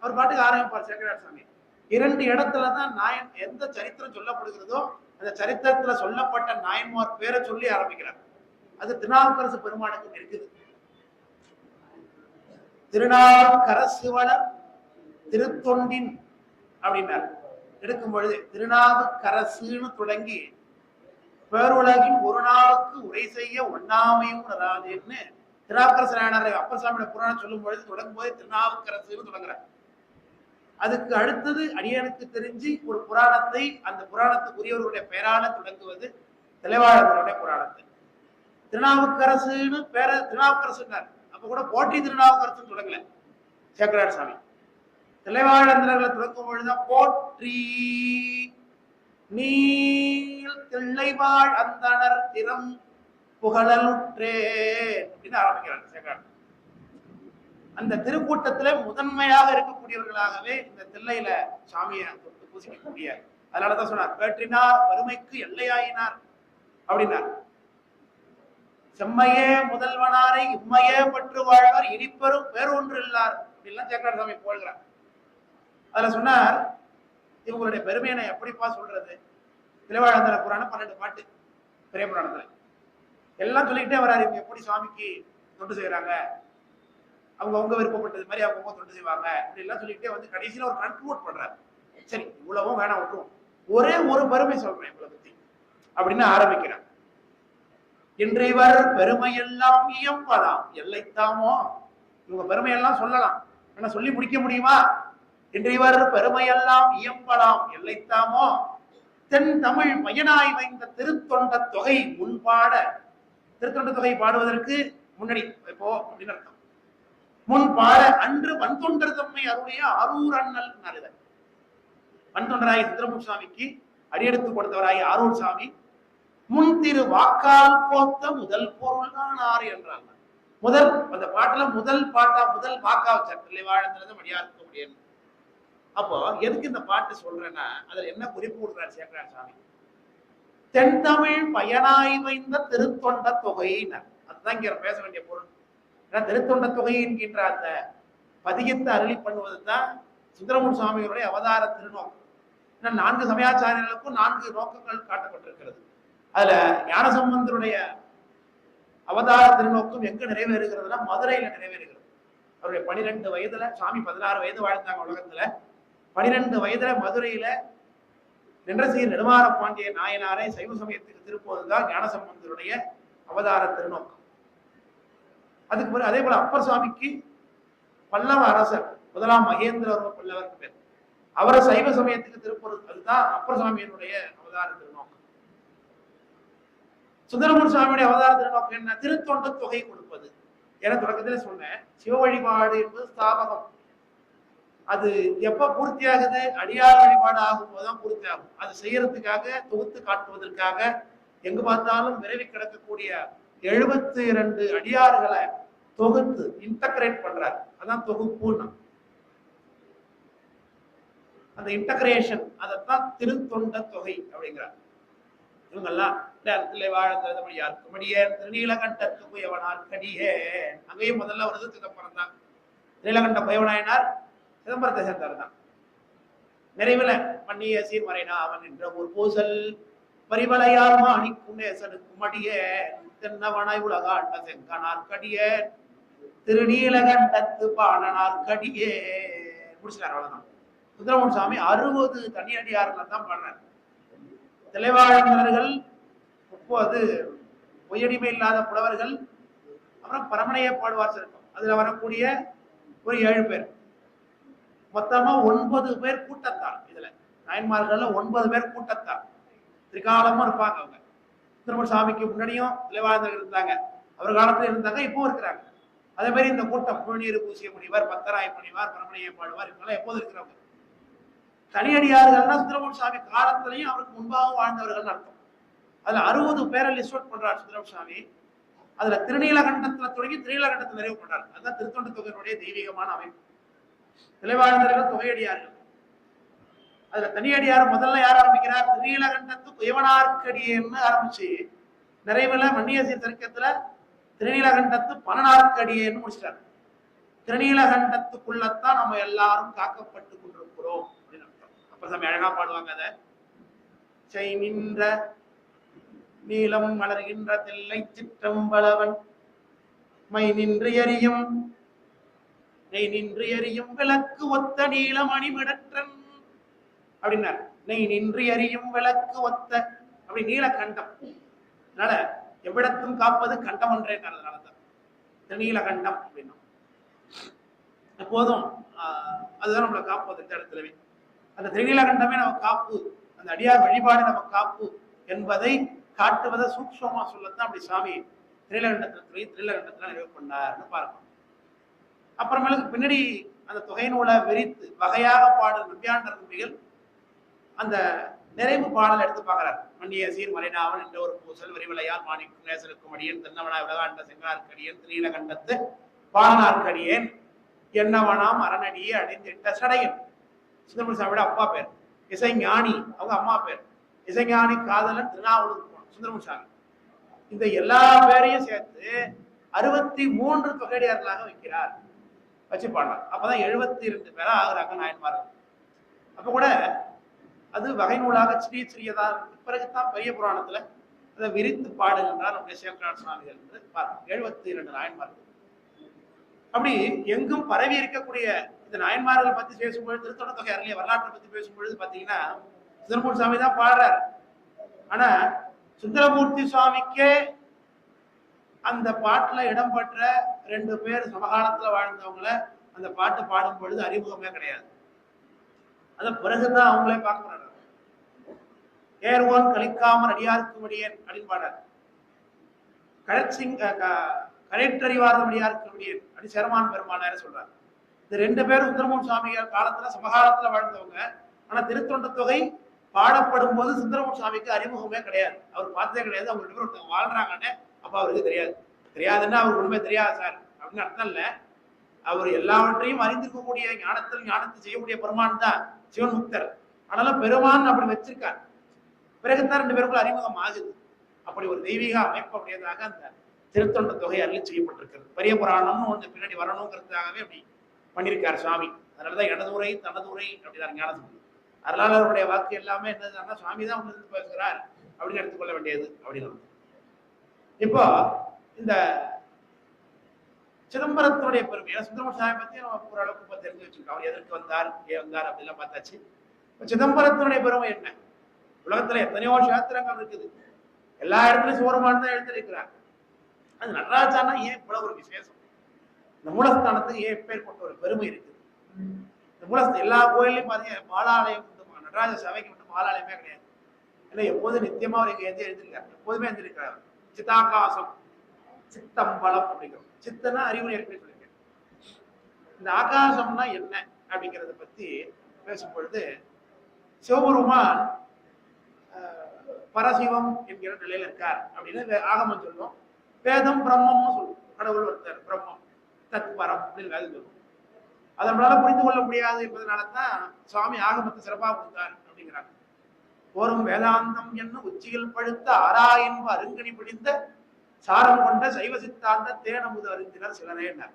அவர் பாட்டுக்கு ஆரம்பிப்பார் சேக்கரார் சாமி. 2 இடத்துலதான் நாயன் எந்த சரித்திரம் சொல்லப்படுகிறதோ அந்த சரித்திரத்துல சொல்லப்பட்ட நாயன்மார் பேரை சொல்லி ஆரம்பிக்கிறார். அது திருநாவுக்கரசு பெருமானுக்கு இருக்குது. திருநாவுக்கரசுவலர் திருத்தொண்டின் அப்படின்னார். எடுக்கும் பொழுது திருநாவுக்கரசுன்னு தொடங்கி பேருலகின் ஒரு நாளுக்கு உரை செய்ய ஒண்ணாமையும் வராதுன்னு திருநாவுக்கரசு அப்பர் சாமியோட புராணம் சொல்லும் பொழுது தொடங்கும் போது திருநாவுக்கரசுன்னு தொடங்குறார். அதுக்கு அடுத்தது அடியனுக்கு தெரிஞ்சு ஒரு புராணத்தை அந்த புராணத்துக்குரியவர்களுடைய பெயரான தொடங்குவது தில்லைவாழந்தனுடைய புராணத்தை. திருநாவுக்கரசுன்னு பேர திருநாவுக்கரசுன்னார். அப்ப கூட போற்றி திருநாவுக்கரசுன்னு தொடங்கல சேக்கரார் சாமி. தில்லைவாழந்தர்களை தொடங்கும் பொழுதுதான் போற்றி நீல் தில்லைவாழ் அந்தனர் திறம் புகழலுற்றே அப்படின்னு ஆரம்பிக்கிறார் சேக்கரார். அந்த திருக்கூட்டத்துல முதன்மையாக இருக்கக்கூடியவர்களாகவே இந்த தில்லையில சாமியை தொட்டு பூசிக்கக்கூடிய, அதனாலதான் சொன்னார் பேற்றினார் வறுமைக்கு எல்லையாயினார் அப்படின்னார். செம்மையே முதல்வனாரை இம்மையே பற்று வாழ்வார் இனிப்பெரும் பேரொன்று இல்லார் அப்படின்லாம் சேக்கரார் சாமி போகிறார். அதுல சொன்னார் இவங்களுடைய பெருமையை நான் எப்படிப்பா சொல்றது? தில்லைவாழந்தன புராணம் 12 பாட்டு பெரிய புராணத்துல எல்லாம் சொல்லிக்கிட்டே வராரு. இவங்க எப்படி சுவாமிக்கு தொண்டு செய்யறாங்க, அவங்க விருப்பப்பட்டது மாதிரி அவங்க தொண்டு செய்வாங்க அப்படி எல்லாம் சொல்லிக்கிட்டே வந்து கடைசியில ஒரு கன்க்ளூட் பண்றாரு. சரி இவ்வளவும் வேணாம் விட்டுருவோம், ஒரே ஒரு பெருமை சொல்றேன் இவ்வளவு பத்தி அப்படின்னு ஆரம்பிக்கிறார். இன்றைவர் பெருமையெல்லாம் இயம்பலாம் எல்லைத்தாமோ. இவங்க பெருமையெல்லாம் சொல்லலாம், ஆனா சொல்லி முடிக்க முடியுமா? இன்றைவர் பெருமையெல்லாம் இயம்பலாம் எல்லைத்தாமோ. தென் தமிழ் பயனாய் வைந்த திருத்தொண்ட தொகை முன்பாட, திருத்தொண்ட தொகை பாடுவதற்கு முன்னாடி இப்போ அப்படின்னு அர்த்தம். முன்பாட அன்று வன்தொண்டர் தம்மை அருடைய ஆரூர் அண்ணல் நருத. வன்தொண்டராய சுந்தரமூர்த்தி சுவாமிக்கு அடியெடுத்து கொடுத்தவராய ஆரூர் சாமி முன் திரு வாக்கால் கோத்த முதல் பொருள் தானார் என்றாங்க. முதல் அந்த பாட்டுல முதல் பாட்டா முதல் வாக்கா வச்சார் தில்லைவாழந்தனது மடியார்க்க முடியும். அப்போ எதுக்கு இந்த பாட்டு சொல்றேன்னா அதுல என்ன குறிப்பு கொடுக்குறார் சேக்கரார் சாமி? தென் தமிழ் பயனாய் வைந்த திருத்தொண்ட தொகையினர், அதுதான் இங்க பேச வேண்டிய பொருள். திருத்தொண்ட தொகை என்கின்ற அந்த பதிகத்தை அருளி பண்ணுவது தான் சுந்தரமூர்த்தி சுவாமிகளுடைய அவதார திருநோக்கம். 4 சமயாச்சாரியர்களுக்கும் 4 நோக்கங்கள் காட்டப்பட்டிருக்கிறது. அதுல ஞானசம்பந்தருடைய அவதார திருநோக்கம் எங்க நிறைவேறுகிறதுனா மதுரையில நிறைவேறுகிறது. அவருடைய 12 வயதுல, சாமி 16 வயது வாழ்ந்தாங்க உலகத்துல. 12 வயதுல மதுரையில நின்றசீர் நெடுமாற பாண்டிய நாயனாரை சைவ சமயத்துக்கு திருப்புவதுதான் ஞானசம்பந்தருடைய அவதார திருநோக்கம். அதுக்கு பிறகு அதே போல அப்பர் சுவாமிக்கு பல்லவ அரசர் 1ஆம் மகேந்திரவர்ம பல்லவருக்கு பேர், அவரை சைவ சமயத்துக்கு திருப்பது, அதுதான் அப்பர் சுவாமியினுடைய அவதார திருநோக்கம். சுந்தரமூர்த்தி சுவாமியுடைய அவதார திருநோக்கம் என்ன? திருத்தொண்ட தொகை கொடுப்பது. என தொடக்கத்தில் சொன்னேன், சிவ வழிபாடு என்பது ஸ்தாபகம். அது எப்ப பூர்த்தி ஆகுது? அடியார் வழிபாடு ஆகும் போதுதான் பூர்த்தி ஆகும். அது செய்யறதுக்காக, தொகுத்து காட்டுவதற்காக எங்கு பார்த்தாலும் விரைவி கிடக்கக்கூடிய 72 அடியார்களை தொகுத்து இன்டகிரேட் பண்றார். அதான் தொகுப்புன்னா. அந்த இன்டகிரேஷன் அதைத்தான் திருத்தொண்ட தொகை அப்படிங்கிறார். இவங்கெல்லாம் வாழ்ந்தபடியார் திருநீலகண்டத்து குயவனார்க்கடியே. அங்கேயும் முதல்ல வருது சிதம்பரம் தான். நீலகண்ட குயவனாயினார் சிதம்பரத்தை சேர்ந்தார் தான். நிறைவுல மன்னிய சீர்மறைனா அவன் என்ற ஒரு பூசல் பரிவளையார் மாணிக்கும் நேசனுக்கும் அடியே தென்னவனாய் உலகாண்ட செங்கனார்க்கடியே திருநீலகண்டத்து பாணனார்க்கடியே முடிச்சார். அவ்வளவுதான். சுந்தரமூர்த்தி சுவாமி 60 தனியடியார்கள் தான் பாடுறார். தலைவாழந்தவர்கள் 30 பொய்யடிமை இல்லாத புலவர்கள், அப்புறம் பரமனைய பாடுவார் சிறக்கும். அதுல வரக்கூடிய ஒரு 7 பேர், மொத்தமா 9 பேர் கூட்டத்தார். இதுல நாயன்மார்கள் 9 பேர் கூட்டத்தார். திரிகாலமும் இருப்பாங்க. அவங்க சுந்தரமூர்த்தி சுவாமிக்கு முன்னாடியும் தலைவாழ்ந்தவர்கள் இருந்தாங்க, அவர் காலத்துல இருந்தாங்க, இப்பவும் இருக்கிறாங்க. அதே மாதிரி இந்த கூட்டம் புழுநீர் பூசிய முனிவர், பத்தராய் முனிவர், பரமனைய பாடுவார், இவங்கெல்லாம் எப்போது இருக்கிறவங்க. தனியடியார்கள்னா சுந்தரமூர்த்தி சுவாமி காலத்திலையும் அவருக்கு முன்பாகவும் வாழ்ந்தவர்கள் அர்த்தம். அதுல 60 பேரை லிஸ்ட் அவுட் பண்றார் சுந்தரமூர்த்தி சுவாமி. அதுல திருநீலகண்டத்துல தொடங்கி திருநீலகண்டத்தை நிறைவு பண்றார். அதுதான் திருத்தொண்ட தொகையினுடைய தெய்வீகமான அமைப்பு. தலைவாழ்ந்தவர்கள் தொகையடியார்கள். அதுல தனியடியார் முதல்ல யார் ஆரம்பிக்கிறார்? திருநீலகண்டத்து குயவனார்க்கடியேன்னு ஆரம்பிச்சு நிறைவுல மன்னியசீர் தர்க்கத்துல திருநீலகண்டத்து பணனார்க்கடியேன்னு முடிச்சிட்டார். திருநீலகண்டத்துக்குள்ளத்தான் நம்ம எல்லாரும் காக்கப்பட்டு கொண்டிருக்கிறோம் அப்படின்னு அர்த்தம். அப்ப சாமி அழகா பாடுவாங்க. அதை செய் நின்ற நீளம் மலர்கின்ற தில்லை சிற்றம்பலவன் மை நின்று எரியும் நெய் நின்று எரியும் விளக்கு ஒத்த நீளமணிமிடற்றன் அப்படின்னார். நெய் நின்று எரியும் விளக்கு ஒத்த அப்படி நீலகண்டம். அதனால எவ்விடத்தும் காப்பது கண்டம் என்றேனாலதான் திருநீலகண்டம் அப்படின்னா எப்போதும் அதுதான் நம்மளை காப்பது. இந்த இடத்துலவே அந்த திருநீலகண்டமே நம்ம காப்பு, அந்த அடியார் வழிபாடு நம்ம காப்பு என்பதை காட்டுவதை சூக்ஷ்மமா சொல்லத்தான் அப்படி சாமி திருநீலகண்டத்துல நிறைவு பண்ணார்னு பார்க்கணும். அப்புறமேலுக்கு பின்னாடி அந்த தொகை நூலை விரித்து வகையாக பாடல் நம்பியாண்டர் நம்பிகள் அந்த நிறைவு பாடல் எடுத்து பார்க்கிறார். மன்னிய சீர் மறைநாவன் என்ற ஒரு பூசல் விரிவலையார் மாணிக்கும் நேசருக்கும் அடியேன் தென்னவனாய் உலகாண்ட செங்கார்க்கடியேன் திருநீலகண்டத்து பாணனார்க்கடியேன் என்னவனாம் அரணடியே அடைந்திட்ட சடையன். சுந்தரமூர்த்தி சாமியோட அப்பா பேர் இசைஞானி, அவங்க அம்மா பேர் இசைஞானி காதலன் திருநாவலூர் சுந்தரமூர்த்தி சாமி. இந்த எல்லா பேரையும் சேர்த்து 63 தொகையடியார்களாக வைக்கிறார், வச்சு பாடலாம். அப்பதான் 72 பேரா ஆகுறாங்க நாயன்மார்கள். அப்ப கூட அது வகை நூலாக சிறியதா பிறகுதான் பெரிய புராணத்துல அதை விரித்து பாடுகின்றார் நம்முடைய சேக்கரார் சுவாமிகள் என்று பார்க்கணும். 72 நாயன்மார்கள். அப்படி எங்கும் பரவி இருக்கக்கூடிய இந்த நாயன்மார்களை பத்தி பேசும்பொழுது, திருத்தொண்ட தொகை அருளிய வரலாற்றை பத்தி பேசும்பொழுது பாத்தீங்கன்னா சுந்தரமூர்த்தி சுவாமி தான் பாடுறார். ஆனா சுந்தரமூர்த்தி சுவாமிக்கே அந்த பாட்டுல இடம்பெற்ற 2 பேர் சமகாலத்துல வாழ்ந்தவங்கள அந்த பாட்டு பாடும் பொழுது அறிமுகமே கிடையாது. அத பிறகுதான் அவங்களே பார்க்கிறாங்க. ஏர்வான் கலிக்காமன் அடியாருக்கு முடியேன் அப்படின்னு பாடுறார். கரைற்றறிவார்ந்த அடியாருக்கு முடியேன் அப்படி சேரமான் பெருமானார சொல்றாரு. இந்த 2 பேரும் சுந்தரமூர்த்தி சுவாமிகள் காலத்துல சமகாலத்துல வாழ்ந்தவங்க. ஆனா திருத்தொண்ட தொகை பாடப்படும் போது சுந்தரமூர்த்தி சுவாமிக்கு அறிமுகமே கிடையாது, அவர் பார்த்ததே கிடையாது. அவங்க 2 பேரும் ஒருத்தவங்க வாழ்றாங்கன்னு அப்ப அவருக்கு தெரியாதுன்னா அவருக்கு உண்மை தெரியாது சார் அப்படின்னு அர்த்தம் இல்ல. அவர் எல்லாவற்றையும் அறிந்திருக்கக்கூடிய ஞானத்தை செய்யக்கூடிய பெருமான் தான் சிவன் முக்தர். ஆனாலும் பெருமான் அப்படி வச்சிருக்கார். பிறகுதான் 2 பேருக்குள்ள அறிமுகம் ஆகுது. அப்படி ஒரு தெய்வீக அமைப்பு அப்படியதாக அந்த திருத்தொண்ட தொகை அருளி செய்யப்பட்டிருக்கிறது. பெரிய புராணம்னு ஒன்று பின்னாடி வரணுங்கிறதுக்காகவே அப்படி பண்ணியிருக்கார் சுவாமி. அதனாலதான் எனதுரை தனதுரை அப்படிதான் ஞானம். அருளாளருடைய வாக்கு எல்லாமே என்னதுன்னா சுவாமி தான் ஒன்று பேசுகிறார் அப்படின்னு எடுத்துக்கொள்ள வேண்டியது அப்படின்னு. இப்போ இந்த சிதம்பரத்தினுடைய பெருமை, சுந்தரமூர்த்தி சாமி பத்தி நம்ம ஓரளவுக்கு இப்போ தெரிஞ்சு வச்சிருக்கோம். அவர் எதற்கு வந்தார், ஏன் வந்தார் அப்படிலாம் பார்த்தாச்சு. இப்போ சிதம்பரத்தினுடைய பெருமை என்ன? உலகத்துல எத்தனையோ சாஸ்திரங்கள் இருக்குது, எல்லா இடத்துலயும் சிவருமான் தான் எழுந்திருக்கிறார். அது நடராஜானா ஏன் இவ்வளவு ஒரு விசேஷம்? இந்த மூலஸ்தானத்துக்கு ஏன் பேர் கொண்ட ஒரு பெருமை இருக்குது? இந்த மூலஸ்தானம் எல்லா கோயிலையும் பாத்தீங்கன்னா மாலாலயம் உண்டு, நடராஜ சபைக்கு மட்டும் மாலாலயமே கிடையாது. ஏன்னா எப்போதும் நித்தியமா அவர் எங்க எழுந்திருக்காரு, எப்போதுமே எழுந்திருக்கிறார். சித்தாகாசம் சித்தம்பலம் அப்படிங்கிறோம். சித்தனா அறிவு ஏற்கனவே சொல்லியிருக்கேன். இந்த ஆகாசம்னா என்ன அப்படிங்கிறத பத்தி பேசும் பொழுது சிவபெருமான் பரசிவம் என்கிற நிலையில இருக்கார் அப்படின்னு ஆகமம் சொல்லும். வேதம் பிரம்மம்னு சொல்லும். கடவுள் ஒருத்தர் பிரம்மம் தத்பரம் அப்படின்னு வேதம் சொல்லும். அதை நம்மளால புரிந்து கொள்ள முடியாது என்பதனாலதான் சுவாமி ஆகமத்தை சிறப்பாக கொடுத்தார் அப்படிங்கிறாங்க. போரும் வேதாந்தம் என்னும் உச்சியில் பழுத்த ஆராயின்ப அருங்கனி பிடிந்த சாரம் கொண்ட சைவ சித்தாந்த தேனமுது அறிந்தினர் சிலரேனார்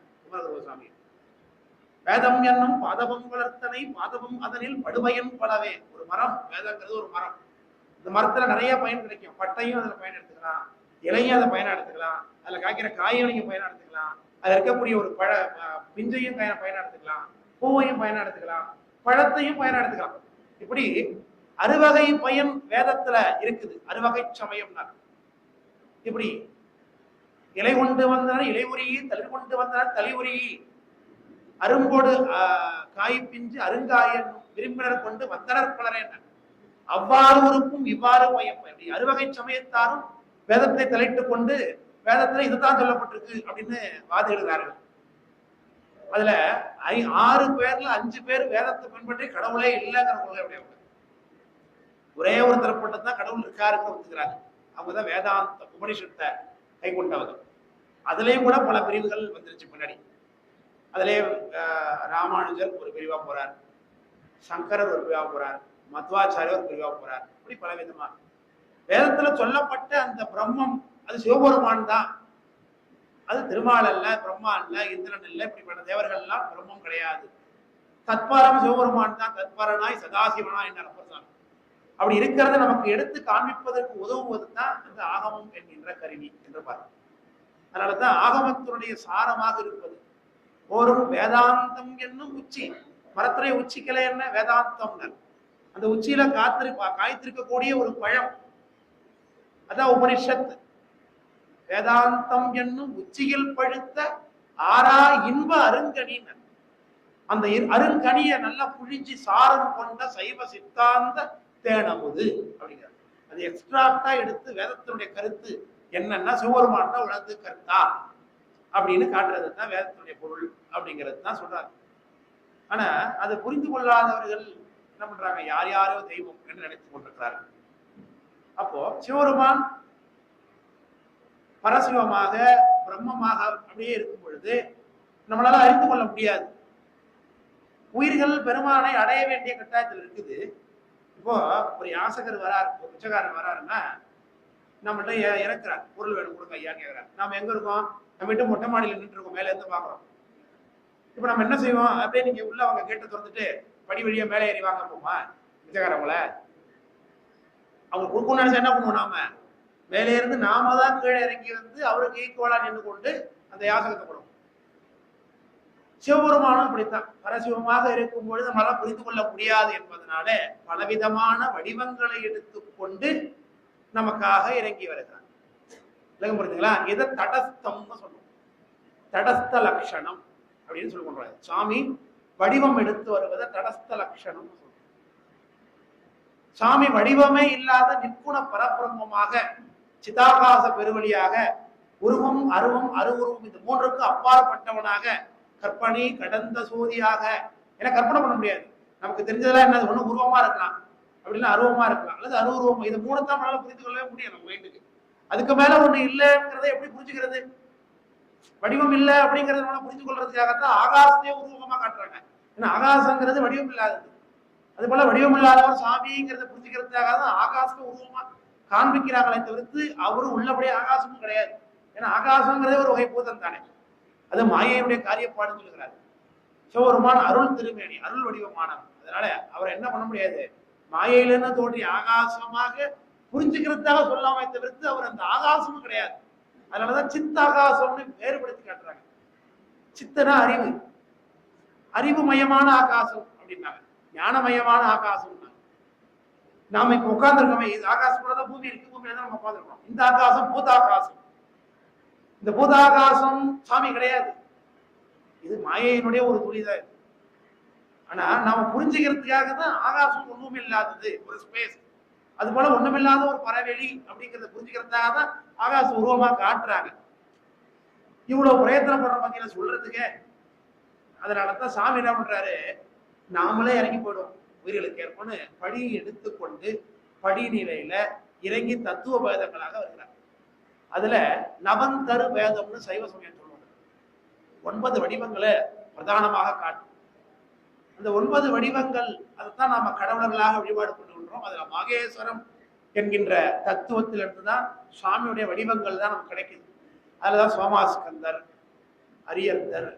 சுவாமி. வேதம் என்னும் பாதவம் வளர்த்தனை பாதவம் அதனில் படுமையும் பலவே. ஒரு மரம், வேதங்கிறது ஒரு மரம். இந்த மரத்துல நிறைய பயன் கிடைக்கும். பட்டையும் அதுல பயன் எடுத்துக்கலாம், இலையும் அதை பயனா எடுத்துக்கலாம், அதுல காய்க்கிற காய்களையும் பயனா எடுத்துக்கலாம், அதுல இருக்கக்கூடிய ஒரு பிஞ்சையும் பயனா எடுத்துக்கலாம், பூவையும் பயனா எடுத்துக்கலாம், பழத்தையும் பயனா எடுத்துக்கலாம். இப்படி அறுவகை பயன் வேதத்துல இருக்குது. அறுவகை சமயம்னா இப்படி இலை கொண்டு வந்தனர் இலை உரி, தளிர் கொண்டு வந்தனர் தளி உரி, அருங்கோடு காய் பிஞ்சு அருங்காயன் விரும்பினர் கொண்டு வந்தனர் பலரே. அவ்வாறு இருக்கும் இவ்வாறு பயன். அறுவகை சமயத்தாரும் வேதத்தை தலையிட்டுக் கொண்டு வேதத்துல இதுதான் சொல்லப்பட்டிருக்கு அப்படின்னு வாதிடுகிறார்கள். அதுல 6 பேர்ல 5 பேர் வேதத்தை பின்பற்றி கடவுளே இல்லைங்கிற கொள்கை. ஒரே ஒரு தரப்பட்டு தான் கடவுள் இருக்காருன்னு ஒத்துக்கிறாங்க. அவங்கதான் வேதாந்த உபனிஷத்தை கை கொண்டவங்க. அதுலயும் கூட பல பிரிவுகள் வந்துருச்சு பின்னாடி. அதுலயே ராமானுஜர் ஒரு பிரிவா போறார், சங்கரர் ஒரு பிரிவா போறார், மத்வாச்சாரியர் ஒரு பிரிவா போறார். இப்படி பல விதமா வேதத்துல சொல்லப்பட்ட அந்த பிரம்மம் அது சிவபெருமான் தான். அது திருமால் அல்ல, பிரம்மா அல்ல, இந்திரன் அல்ல, இப்படிப்பட்ட தேவர்கள் எல்லாம் பிரம்மம் கிடையாது. தத்பரம் சிவபெருமான் தான். தத்பரனாய் சதாசிவனா என்ற அப்பசாமி. அப்படி இருக்கிறத நமக்கு எடுத்து காண்பிப்பதற்கு உதவுவது தான் அந்த ஆகமம் என்கின்ற கருவி என்று பார்க்கிறோம். அதனாலதான் ஆகமத்தினுடைய சாரமாக இருப்பது ஓரும் வேதாந்தம் என்னும் உச்சி. மரத்துடைய உச்சிக்கலை என்ன? வேதாந்தம். அந்த உச்சியில காய்த்திருக்கக்கூடிய ஒரு பழம், அதான் உபனிஷத். வேதாந்தம் என்னும் உச்சியில் பழுத்த ஆரா இன்ப அருங்கனின். அந்த அருங்கனிய நல்லா புழிஞ்சி சாரம் கொண்ட சைவ சித்தாந்த தேனமுது அப்படிங்கிற அது எக்ஸ்ட்ராக்டா எடுத்து வேதத்தினுடைய கருத்து என்னன்னா சிவபெருமான் தான் உலகத்து கருத்தா அப்படின்னு காட்டுறது தான் வேதத்தினுடைய பொருள் அப்படிங்கிறது தான் சொல்றாங்க. ஆனா அதை புரிந்து கொள்ளாதவர்கள் என்ன பண்றாங்க? யார் யாரோ தெய்வம் என்று நினைத்துக் கொண்டிருக்கிறார்கள். அப்போ சிவபெருமான் பரசிவமாக பிரம்மமாக அப்படியே இருக்கும் பொழுது நம்மளால அறிந்து கொள்ள முடியாது. உயிர்கள் பெருமானை அடைய வேண்டிய கட்டாயத்தில் இருக்குது. இப்போ ஒரு யாசகர் வராரு, ஒரு பிச்சைக்காரன் வராருன்னா நம்மள்ட்ட இறக்குறார், பொருள் வேணும் கொடுங்க ஐயா கேட்கிறார். நாம எங்க இருக்கோம்? நம்ம வீட்டு மொட்டை மாடியில் நின்று இருக்கோம், மேல இருந்து பாக்குறோம். இப்ப நம்ம என்ன செய்வோம்? அப்படியே நீங்க உள்ள அவங்க கேட்டு திறந்துட்டு படி வழியா மேலே ஏறி வாங்க போமா பிச்சைக்காரவங்கள அவங்க கொடுக்கணும்னு நினைச்சா என்ன பண்ணுவோம்? நாம மேலே இருந்து நாம தான் கீழே இறங்கி வந்து அவருக்கு ஈக்குவலா நின்று கொண்டு அந்த யாசகத்தை கொடுக்கும். சிவபெருமானும் அப்படித்தான். பரசிவமாக இருக்கும் பொழுது நம்மளால புரிந்து கொள்ள முடியாது என்பதனால பலவிதமான வடிவங்களை எடுத்துக்கொண்டு நமக்காக இறங்கி வருகிறார். இல்லைங்க, புரிஞ்சுங்களா? இதை தடஸ்தம்னு சொல்லுவோம். தடஸ்த லட்சணம் அப்படின்னு சொல்லி கொண்டாரு. சாமி வடிவம் எடுத்து வருவதை தடஸ்த லட்சணம் சொல்லுவோம். சாமி வடிவமே இல்லாத நிற்குண பரபிரம்மமாக சிதாகாச பெருவழியாக உருவம் அருவம் அருவுருவம் இந்த மூன்றுக்கு அப்பாற்பட்டவனாக கற்பனை கடந்த சோதியாக என கற்பனை பண்ண முடியாது. நமக்கு தெரிஞ்சதெல்லாம் என்ன? ஒண்ணு உருவமா இருக்கலாம், அப்படின்னா அருவமா இருக்கலாம், அல்லது அருவுருவம். இது மூணுத்தான் நம்மளால புரிந்து கொள்ளவே முடியும் நம்ம மைண்டுக்கு. அதுக்கு மேல ஒண்ணு இல்லைங்கிறத எப்படி புரிஞ்சுக்கிறது? வடிவம் இல்லை அப்படிங்கறத நம்மளால புரிந்து கொள்றதுக்காகத்தான் ஆகாசத்தையே உருவமா காட்டுறாங்க. ஏன்னா ஆகாசங்கிறது வடிவம் இல்லாதது. அது போல வடிவம் இல்லாதவர் சாமிங்கிறத புரிஞ்சுக்கிறதுக்காக தான் ஆகாசத்தை உருவமா காண்பிக்கிறாங்களே தவிர்த்து அவரும் உள்ளபடியே ஆகாசமும் கிடையாது. ஏன்னா ஆகாசங்கிறதே ஒரு வகை பூதம் தானே. அது மாயையுடைய காரியப்பாடுன்னு சொல்லுகிறார். சிவபெருமான் அருள் திருமேனி, அருள் வடிவமானவர். அதனால அவரை என்ன பண்ண முடியாது? மாயையிலிருந்து தோன்றிய ஆகாசமாக புரிஞ்சுக்கிறதுக்காக சொல்லாம தவிர்த்து அவர் அந்த ஆகாசமும் கிடையாது. அதனாலதான் சித்த ஆகாசம்னு வேறுபடுத்தி காட்டுறாங்க. சித்தனா அறிவு, அறிவுமயமான ஆகாசம் அப்படின்னாங்க. ஞானமயமான ஆகாசம். நாம இப்ப உட்கார்ந்துருக்கோமே, இது ஆகாசம் கூட தான் பூமி இருக்கு, பூமியில தான் நம்ம உட்கார்ந்துருக்கோம். இந்த ஆகாசம் பூதாகாசம். இந்த பூதாகாசம் சாமி கிடையாது. இது மாயையினுடைய ஒரு துளிதான். ஆனா நாம புரிஞ்சுக்கிறதுக்காக தான் ஆகாசம் ஒண்ணும் இல்லாதது, ஒரு ஸ்பேஸ். அது போல ஒண்ணுமில்லாத ஒரு பறவெளி அப்படிங்கிறத புரிஞ்சுக்கிறதுக்காக தான் ஆகாசம் உருவமா காட்டுறாங்க. இவ்வளவு பிரயத்தனம் பண்ற பத்தியில சொல்றதுக்கு. அதனாலதான் சாமி என்ன பண்றாரு? நாமளே இறங்கி போயிடுவோம் உயிர்களுக்கு ஏற்பன்னு படி எடுத்துக்கொண்டு படிநிலையில இறங்கி தத்துவ பேதங்களாக வருகிறார். அதுல நவந்தரு வேதம்னு சைவ சமயம் சொல்லுவாங்க. 9 வடிவங்களை பிரதானமாக காட்டும். அந்த 9 வடிவங்கள் அதைத்தான் நாம கடவுளர்களாக வழிபாடு பண்ணுகின்றோம். அதுல மாகேஸ்வரம் என்கின்ற தத்துவத்திலிருந்து தான் சுவாமியுடைய வடிவங்கள் தான் நமக்கு கிடைக்குது. அதுலதான் சோமாஸ்கந்தர், அரியந்தர்,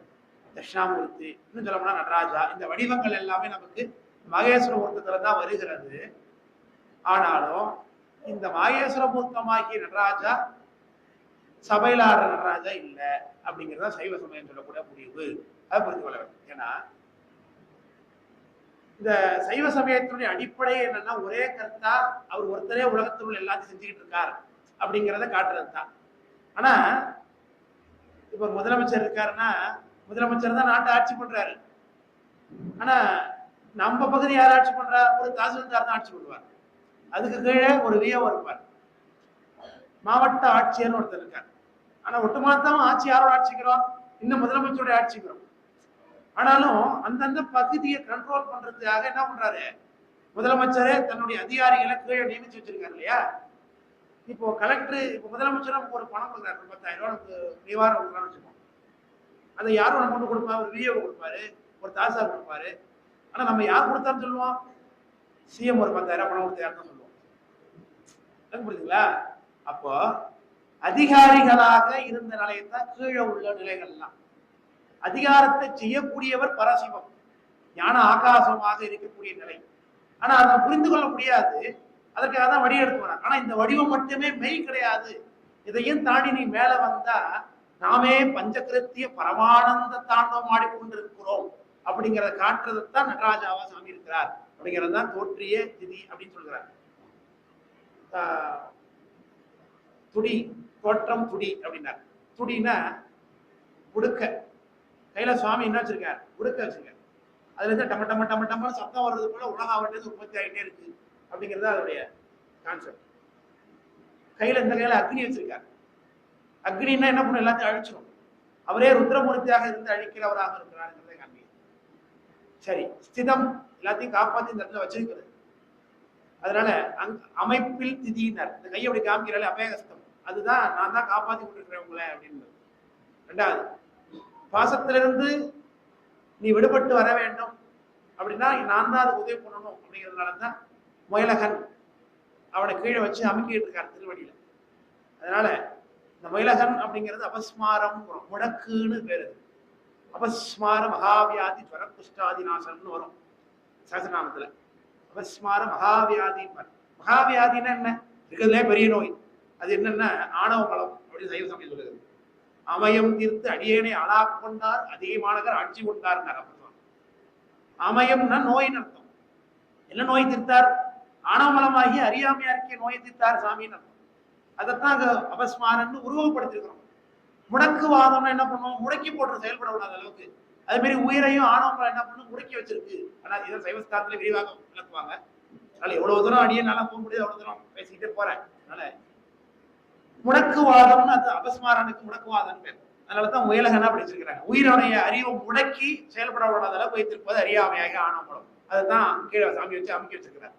தட்சிணாமூர்த்தி, இன்னும் சொல்லப்போனா நடராஜா, இந்த வடிவங்கள் எல்லாமே நமக்கு மகேஸ்வர மூர்த்தத்துல தான் வருகிறது. ஆனாலும் இந்த மகேஸ்வர மூர்த்தமாகிய நடராஜா சபையில ஆடுற நடராஜா இல்லை அப்படிங்கிறதா சைவ சமயம் சொல்லக்கூடிய முடிவு. அதை புரிந்து கொள்ள வேண்டும். ஏன்னா இந்த சைவ சமயத்தினுடைய அடிப்படை என்னன்னா, ஒரே கருத்தா அவர் ஒருத்தரே உலகத்தில் உள்ள எல்லாத்தையும் செஞ்சுக்கிட்டு இருக்கார் அப்படிங்கிறத காட்டுறது தான். ஆனா இப்ப முதலமைச்சர் இருக்காருன்னா முதலமைச்சர் தான் நாட்டை ஆட்சி பண்றாரு. ஆனா நம்ம பகுதி யார் ஆட்சி பண்றா? ஒரு தாசில்தார் தான் ஆட்சி பண்ணுவார். அதுக்கு கீழே ஒரு விஓ இருப்பார். மாவட்ட ஆட்சியர்னு ஒருத்தர் இருக்கார். ஆனா ஒட்டுமொத்தமா ஆட்சி யாரோட ஆட்சிக்கிறோம்? இன்னும் முதலமைச்சருடைய ஆட்சிக்கிறோம். ஆனாலும் அந்தந்த பகுதியை கண்ட்ரோல் பண்றதுக்காக என்ன பண்றாரு? முதலமைச்சரே தன்னுடைய அதிகாரிகளை கீழே நியமிச்சு வச்சிருக்காரு இல்லையா? இப்போ கலெக்டர், இப்போ முதலமைச்சர் நமக்கு ஒரு பணம் கொடுக்குறாரு, 10,000 ரூபாய் நமக்கு நிவாரணம் கொடுக்குறான்னு வச்சுக்கோம். அதை யாரும் நம்ம கொண்டு கொடுப்பாரு? ஒரு விஓ கொடுப்பாரு, ஒரு தாசார் கொடுப்பாரு. ஆனா நம்ம யார் கொடுத்தான்னு சொல்லுவோம்? சிஎம் ஒரு 10,000 பணம் கொடுத்தாருன்னு தான் சொல்லுவோம். புரியுதுங்களா? அப்போ அதிகாரிகளாக இருந்த நிலையத்தான் கீழே உள்ள நிலைகள்லாம். அதிகாரத்தை செய்யக்கூடியவர் பரசிவம், ஞான ஆகாசமாக இருக்கக்கூடிய நிலை. ஆனா அதை புரிந்து கொள்ள முடியாது. அதற்காக தான் வடி எடுத்து வராங்க. ஆனா இந்த வடிவம் மட்டுமே மெய் கிடையாது. இதையும் தாண்டி நீ மேல வந்தா நாமே பஞ்சகிருத்திய பரமானந்த தாண்டவம் ஆடிக்கொண்டிருக்கிறோம் அப்படிங்கிறத காட்டுறதுதான் நடராஜாவா சாமி இருக்கிறார் அப்படிங்கிறது தான் தோற்றிய திதி அப்படின்னு சொல்கிறார். துடி, தோற்றம் துடி அப்படின்னார். துடினா உடுக்க. கையில சுவாமி என்ன வச்சிருக்காரு? உடுக்க வச்சிருக்காரு. அதுல இருந்து டம டம டம டம்ம சத்தம் வர்றது போல உலகம் அவர்கிட்ட உற்பத்தி ஆகிட்டே இருக்கு அப்படிங்கிறது அதோடைய கான்செப்ட். கையில இந்த கையில அக்னி வச்சிருக்காரு. அக்னின்னா என்ன பண்ணும்? எல்லாத்தையும் அழிச்சிடும். அவரே ருத்ரமூர்த்தியாக இருந்து அழிக்கிறவராக இருக்கிறாருங்கிறத காண்பி. சரி, ஸ்திதம், எல்லாத்தையும் காப்பாத்தி இந்த இடத்துல வச்சிருக்கிறது. அதனால அமைப்பில் திதியினர், இந்த கையை அப்படி காமிக்கிறாலே அபேகஸ்தம், அதுதான் நான் தான் காப்பாத்தி கொண்டிருக்கிறேன் உங்களை அப்படின்னு. ரெண்டாவது, பாசத்திலிருந்து நீ விடுபட்டு வர வேண்டும் அப்படின்னா நான் தான் அதுக்கு உதவி பண்ணணும் அப்படிங்கிறதுனாலதான் முயலகன் அவனை கீழே வச்சு அமுக்கிட்டு இருக்காரு திருவடியில. அதனால இந்த முயலகன் அப்படிங்கிறது அபஸ்மாரம், முடக்குன்னு பேரு. அபஸ்மார மகாவியாதி ஜுவர குஷ்டாதி நாசம்னு வரும் சகஸ்ரநாமத்துல. அபஸ்மார மகாவியாதி. மகாவியாதின்னா என்ன? இருக்கிறதுலே பெரிய நோய். அது என்னன்னா ஆணவ மலம் அப்படின்னு சைவ சமயம் சொல்லுகிறது. அமயம் தீர்த்து அடியேனை ஆளாக்கொண்டார் அதிகமானவர் ஆட்சி கொண்டார். அமயம்னா நோயின்னு அர்த்தம். என்ன நோய் தீர்த்தார்? ஆணவமலமாகி அறியாமையா இருக்கிய நோயை தீர்த்தார் சாமின்னு அர்த்தம். அதைத்தான் அங்க அபஸ்மாரன்னு உருவப்படுத்திருக்கிறோம். முடக்குவாதம்னா என்ன பண்ணுவோம்? முடக்கி போட்டு செயல்பட விடாத அளவுக்கு. அதே மாதிரி உயிரையும் ஆணவமலம் என்ன பண்ணும்? முடக்கி வச்சிருக்கு. ஆனா இதை சைவஸ்தானத்துல விரிவாக விளக்குவாங்க. அதனால எவ்வளவு தூரம் அடியே நல்லா போக முடியாது, அவ்வளவு தூரம் பேசிக்கிட்டே போறேன். அதனால முடக்குவாதம்னு அது அபஸ்மாரனுக்கு முடக்குவாதம் பேர். அதனாலதான் முயலகனா படிச்சிருக்கிறாங்க. உயிரோடைய அறிவை முடக்கி செயல்பட விடாத அளவுக்கு வைத்திருப்பது அறியாமையாக ஆணவமலம். அதைத்தான் கீழே சாமி வச்சு அமுக்கி வச்சிருக்கிறார்.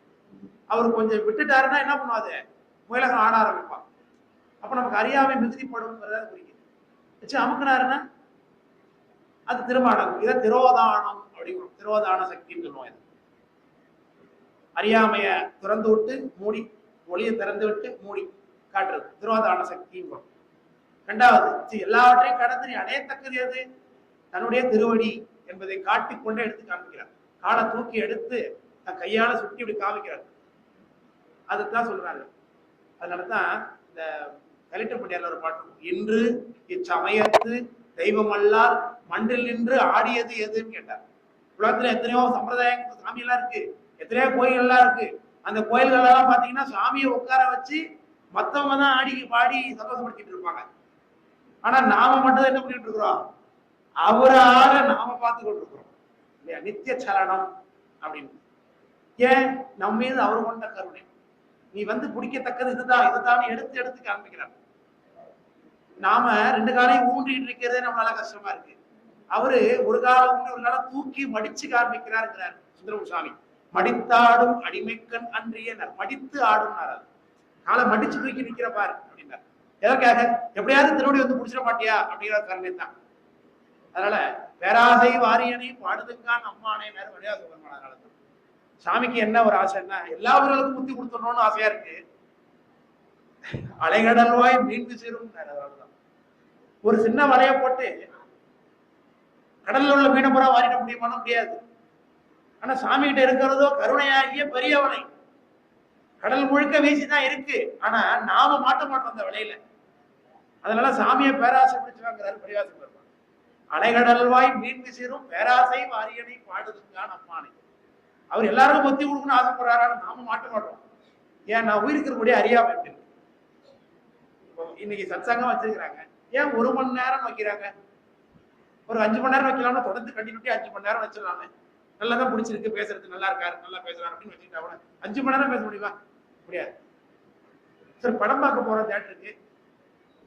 அவர் கொஞ்சம் விட்டுட்டாருன்னா என்ன பண்ணுவாது? முயலகம் ஆட ஆரம்பிப்பான். அப்ப நமக்கு அறியாமை மிகுதிப்படும் குறிக்குது. வச்சு அமுக்கினாருன்னா அது திருமாடம். இதை திரோதானம் அப்படிங்கிறோம். திரோதான சக்தின்னு சொல்லுவோம். இது அறியாமைய திறந்து விட்டு மூடி, ஒளியை திறந்து விட்டு மூடி காட்டுறது திரோதான சக்திங்கிறோம். ரெண்டாவது, எல்லாவற்றையும் கடந்து நீ அடையத்தக்கது எது? தன்னுடைய திருவடி என்பதை காட்டிக்கொண்டே எடுத்து காமிக்கிறார். காலை தூக்கி எடுத்து தன் கையால சுட்டி இப்படி காமிக்கிறார். அதுதான் சொல்றாங்க. அதனாலதான் இந்த கலிட்டப்பட்டியால ஒரு பாட்டு, இன்று இச்சமயத்து தெய்வமல்லால் மண்டில் நின்று ஆடியது எதுன்னு கேட்டார். உலகத்துல எத்தனையோ சம்பிரதாயம் சாமி எல்லாம் இருக்கு, எத்தனையோ கோயில்கள் எல்லாம் இருக்கு. அந்த கோயில்கள் எல்லாம் பாத்தீங்கன்னா சாமியை உட்கார வச்சு மத்தவங்க தான் ஆடி பாடி சந்தோஷப்படுத்திட்டு இருப்பாங்க. ஆனா நாம மட்டும் என்ன பண்ணிட்டு இருக்கிறோம்? அவராக நாம பார்த்து கொண்டு இருக்கிறோம் இல்லையா? நித்திய சலனம் அப்படின்னு. ஏன்? நம்ம மீது அவர் கொண்ட கருணை. நீ வந்து பிடிக்கத்தக்கது இதுதான், இதுதான் எடுத்து எடுத்து காண்பிக்கிறார். நாம 2 காலையும் ஊன்றிட்டு இருக்கிறதே நம்மளால கஷ்டமா இருக்கு. அவரு ஒரு காலம் ஒரு காலம் தூக்கி மடிச்சு காண்பிக்கிறார் சுந்தரம் சுவாமி. மடித்தாடும் அடிமைக்கண் அன்றிய மடித்து ஆடும்னார். காலை மடிச்சு தூக்கி நிக்கிற பாரு அப்படின்னார். எதற்காக? எப்படியாவது திருவடி வந்து முடிச்சிட மாட்டியா அப்படிங்கிற காரணம் தான். அதனால பேராசை வாரியனை பாடுதுங்கான் அம்மானே நேரம் வழியாக சொல்லுவாங்க. சாமிக்கு என்ன ஒரு ஆசைன்னா எல்லா ஊர்களுக்கும் புத்தி கொடுத்துடணும்னு ஆசையா இருக்கு. அலைகடல்வாய் மீன் விசிறும். அதனாலதான் ஒரு சின்ன வலைய போட்டு கடல்ல உள்ள மீனை பூரா வாரிட முடியுமான்னு முடியாது. ஆனா சாமி கிட்ட இருக்கிறதோ கருணையாகிய பெரிய வலை. கடல் முழுக்க வீசிதான் இருக்கு. ஆனா நாம மாட்ட மாட்டோம் அந்த வலையில. அதனால சாமியை பேராசை பிடிச்சு வாங்குறாரு பரிவாசம். அலைகடல்வாய் மீன் விசிறும் பேராசை வாரியனை பாடுதுங்கான் அம்மானை. அவர் எல்லாருக்கும் புத்தி கொடுக்கணும்னு ஆசைப்படுறாரு. நாம மாட்ட மாட்டோம். ஏன் நான் உயிருக்கிறபடி அறியாம இருக்கு. இன்னைக்கு சத்சங்கம் வச்சிருக்கிறாங்க. ஏன் 1 மணி நேரம் வைக்கிறாங்க? ஒரு 5 மணி நேரம் வைக்கலாம்னா தொடர்ந்து கண்டினியூட்டி 5 மணி நேரம் வச்சிடலாமே. நல்லாதான் பிடிச்சிருக்கு, பேசுறது நல்லா இருக்காரு, நல்லா பேசுறாரு அப்படின்னு வச்சுக்கிட்டா கூட 5 மணி நேரம் பேச முடியுமா? முடியாது. சரி, படம் பார்க்க போறோம் தியேட்டருக்கு.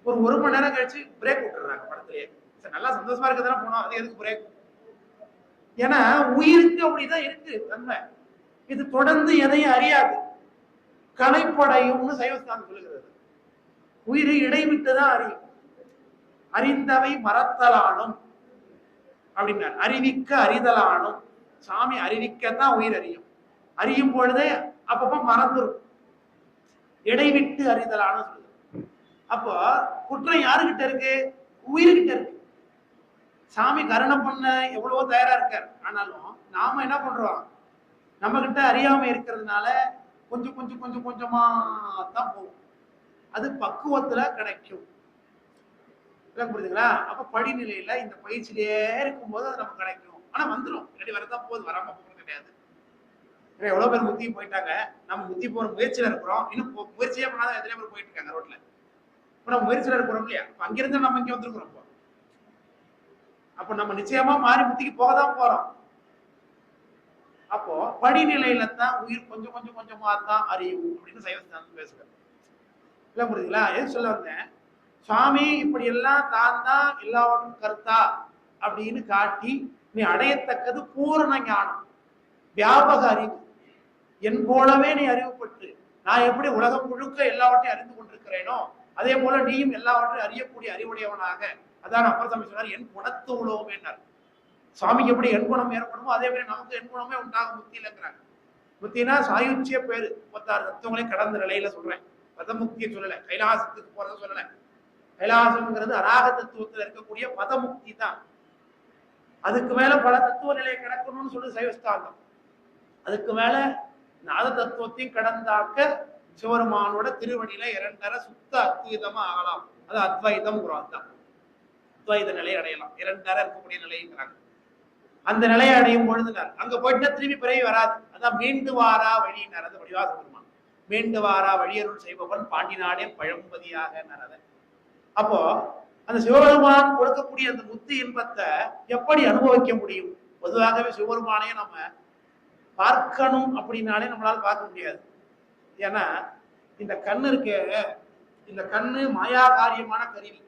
ஒரு 1 மணி நேரம் கழிச்சு பிரேக் விட்டுறாங்க படத்திலேயே. சரி, நல்லா சந்தோஷமா இருக்கதானே போனோம், அது எதுக்கு பிரேக்? ஏன்னா உயிருக்கு அப்படிதான் இருக்கு தன்மை. இது தொடர்ந்து எதையும் அறியாது, கலைப்படையும்னு சைவஸ்தானம் சொல்லுகிறது. உயிரை இடைவிட்டுதான் அறியும். அறிந்தவை மறத்தலானும் அப்படின்னார். அறிவிக்க அறிதலானும். சாமி அறிவிக்கத்தான் உயிர் அறியும். அறியும் பொழுதே அப்பப்ப மறந்துடும். இடைவிட்டு அறிதலானும் சொல்லுது. அப்போ குற்றம் யாருகிட்ட இருக்கு? உயிர்கிட்ட இருக்கு. சாமி கருணை பண்ண எவ்வளவோ தயாரா இருக்காரு. ஆனாலும் நாம என்ன பண்றோம்? நம்ம கிட்ட அறியாம இருக்கிறதுனால கொஞ்சம் கொஞ்சம் கொஞ்சம் கொஞ்சமா தான் போகும். அது பக்குவத்துல கிடைக்கும். புரியுதுங்களா? அப்ப படிநிலையில இந்த பயிற்சியிலே இருக்கும்போது அது நமக்கு கிடைக்கும். ஆனா வந்துடும், இல்லாட்டி வரதான் போகுது, வராம போகிறது கிடையாது. எவ்வளவு பேர் முத்தி போயிட்டாங்க. நம்ம முத்தி போற முயற்சியில இருக்கிறோம். இன்னும் முயற்சியே பண்ணாத எத்தனை பேர் போயிட்டு இருக்காங்க ரோட்ல. இப்ப நம்ம முயற்சியில இருக்கிறோம் இல்லையா? அங்கிருந்து நம்ம இங்க வந்துருக்கிறோம். அப்ப நம்ம நிச்சயமா மாறி முத்திக்கு போகதான் போறோம். அப்போ படிநிலையில தான் உயிர் கொஞ்சம் கொஞ்சம் கொஞ்சமா தான் அறியும் அப்படின்னு சைவசித்தாந்தம் பேசுகிறேன். இல்ல புரியுதுங்களா? எது சொல்ல வந்தேன்? சுவாமி இப்படி எல்லாம் தான் தான் எல்லாவற்றும் கருத்தா அப்படின்னு காட்டி நீ அடையத்தக்கது பூரண ஞானம், வியாபக அறிவு. என் போலவே நீ அறிவுப்பட்டு நான் எப்படி உலகம் முழுக்க எல்லாவற்றையும் அறிந்து கொண்டிருக்கிறேனோ அதே போல நீயும் எல்லாவற்றையும் அறியக்கூடிய அறிவுடையவனாக. அதான் அப்பர் சாமி சொன்னார், என் குணத்து உழவுமேனார். சுவாமிக்கு எப்படி என் குணம் ஏற்படுமோ அதே மாதிரி நமக்கு என் குணமே உண்டாகும் முக்தியிலங்கிறாங்க. முக்தினா சாயுச்சிய பேரு 36 தத்துவங்களையும் கடந்த நிலையில சொல்றேன். பதமுக்தியை சொல்லல, கைலாசத்துக்கு போறத சொல்லல. கைலாசம்ங்கிறது அராக தத்துவத்துல இருக்கக்கூடிய பதமுக்தி தான். அதுக்கு மேல பல தத்துவ நிலையை கிடக்கணும்னு சொல்லி சைவஸ்தாந்தம். அதுக்கு மேல நாத தத்துவத்தையும் கடந்தாக்க சிவருமானோட திருவடியில 2 சுத்த அத்வைதமா ஆகலாம். அது அத்வைதம் தான். அத்வைத நிலையை அடையலாம். 2 இருக்கக்கூடிய நிலைங்கிறாங்க. அந்த நிலையை அடையும் பொழுது அங்க போயிட்டுனா திரும்பி பிறவி வராது. அதான் மீண்டு வாரா வழியினார். அது வடிவாச பெருமான் மீண்டு வாரா வழியருள் செய்பவன் பாண்டினாடே பழம்பதியாக நரத. அப்போ அந்த சிவபெருமான் கொடுக்கக்கூடிய அந்த முத்தி இன்பத்தை எப்படி அனுபவிக்க முடியும்? பொதுவாகவே சிவபெருமானையே நம்ம பார்க்கணும் அப்படின்னாலே நம்மளால பார்க்க முடியாது. ஏன்னா இந்த கண்ணு இருக்கு, இந்த கண்ணு மாயா காரியமான கருவி.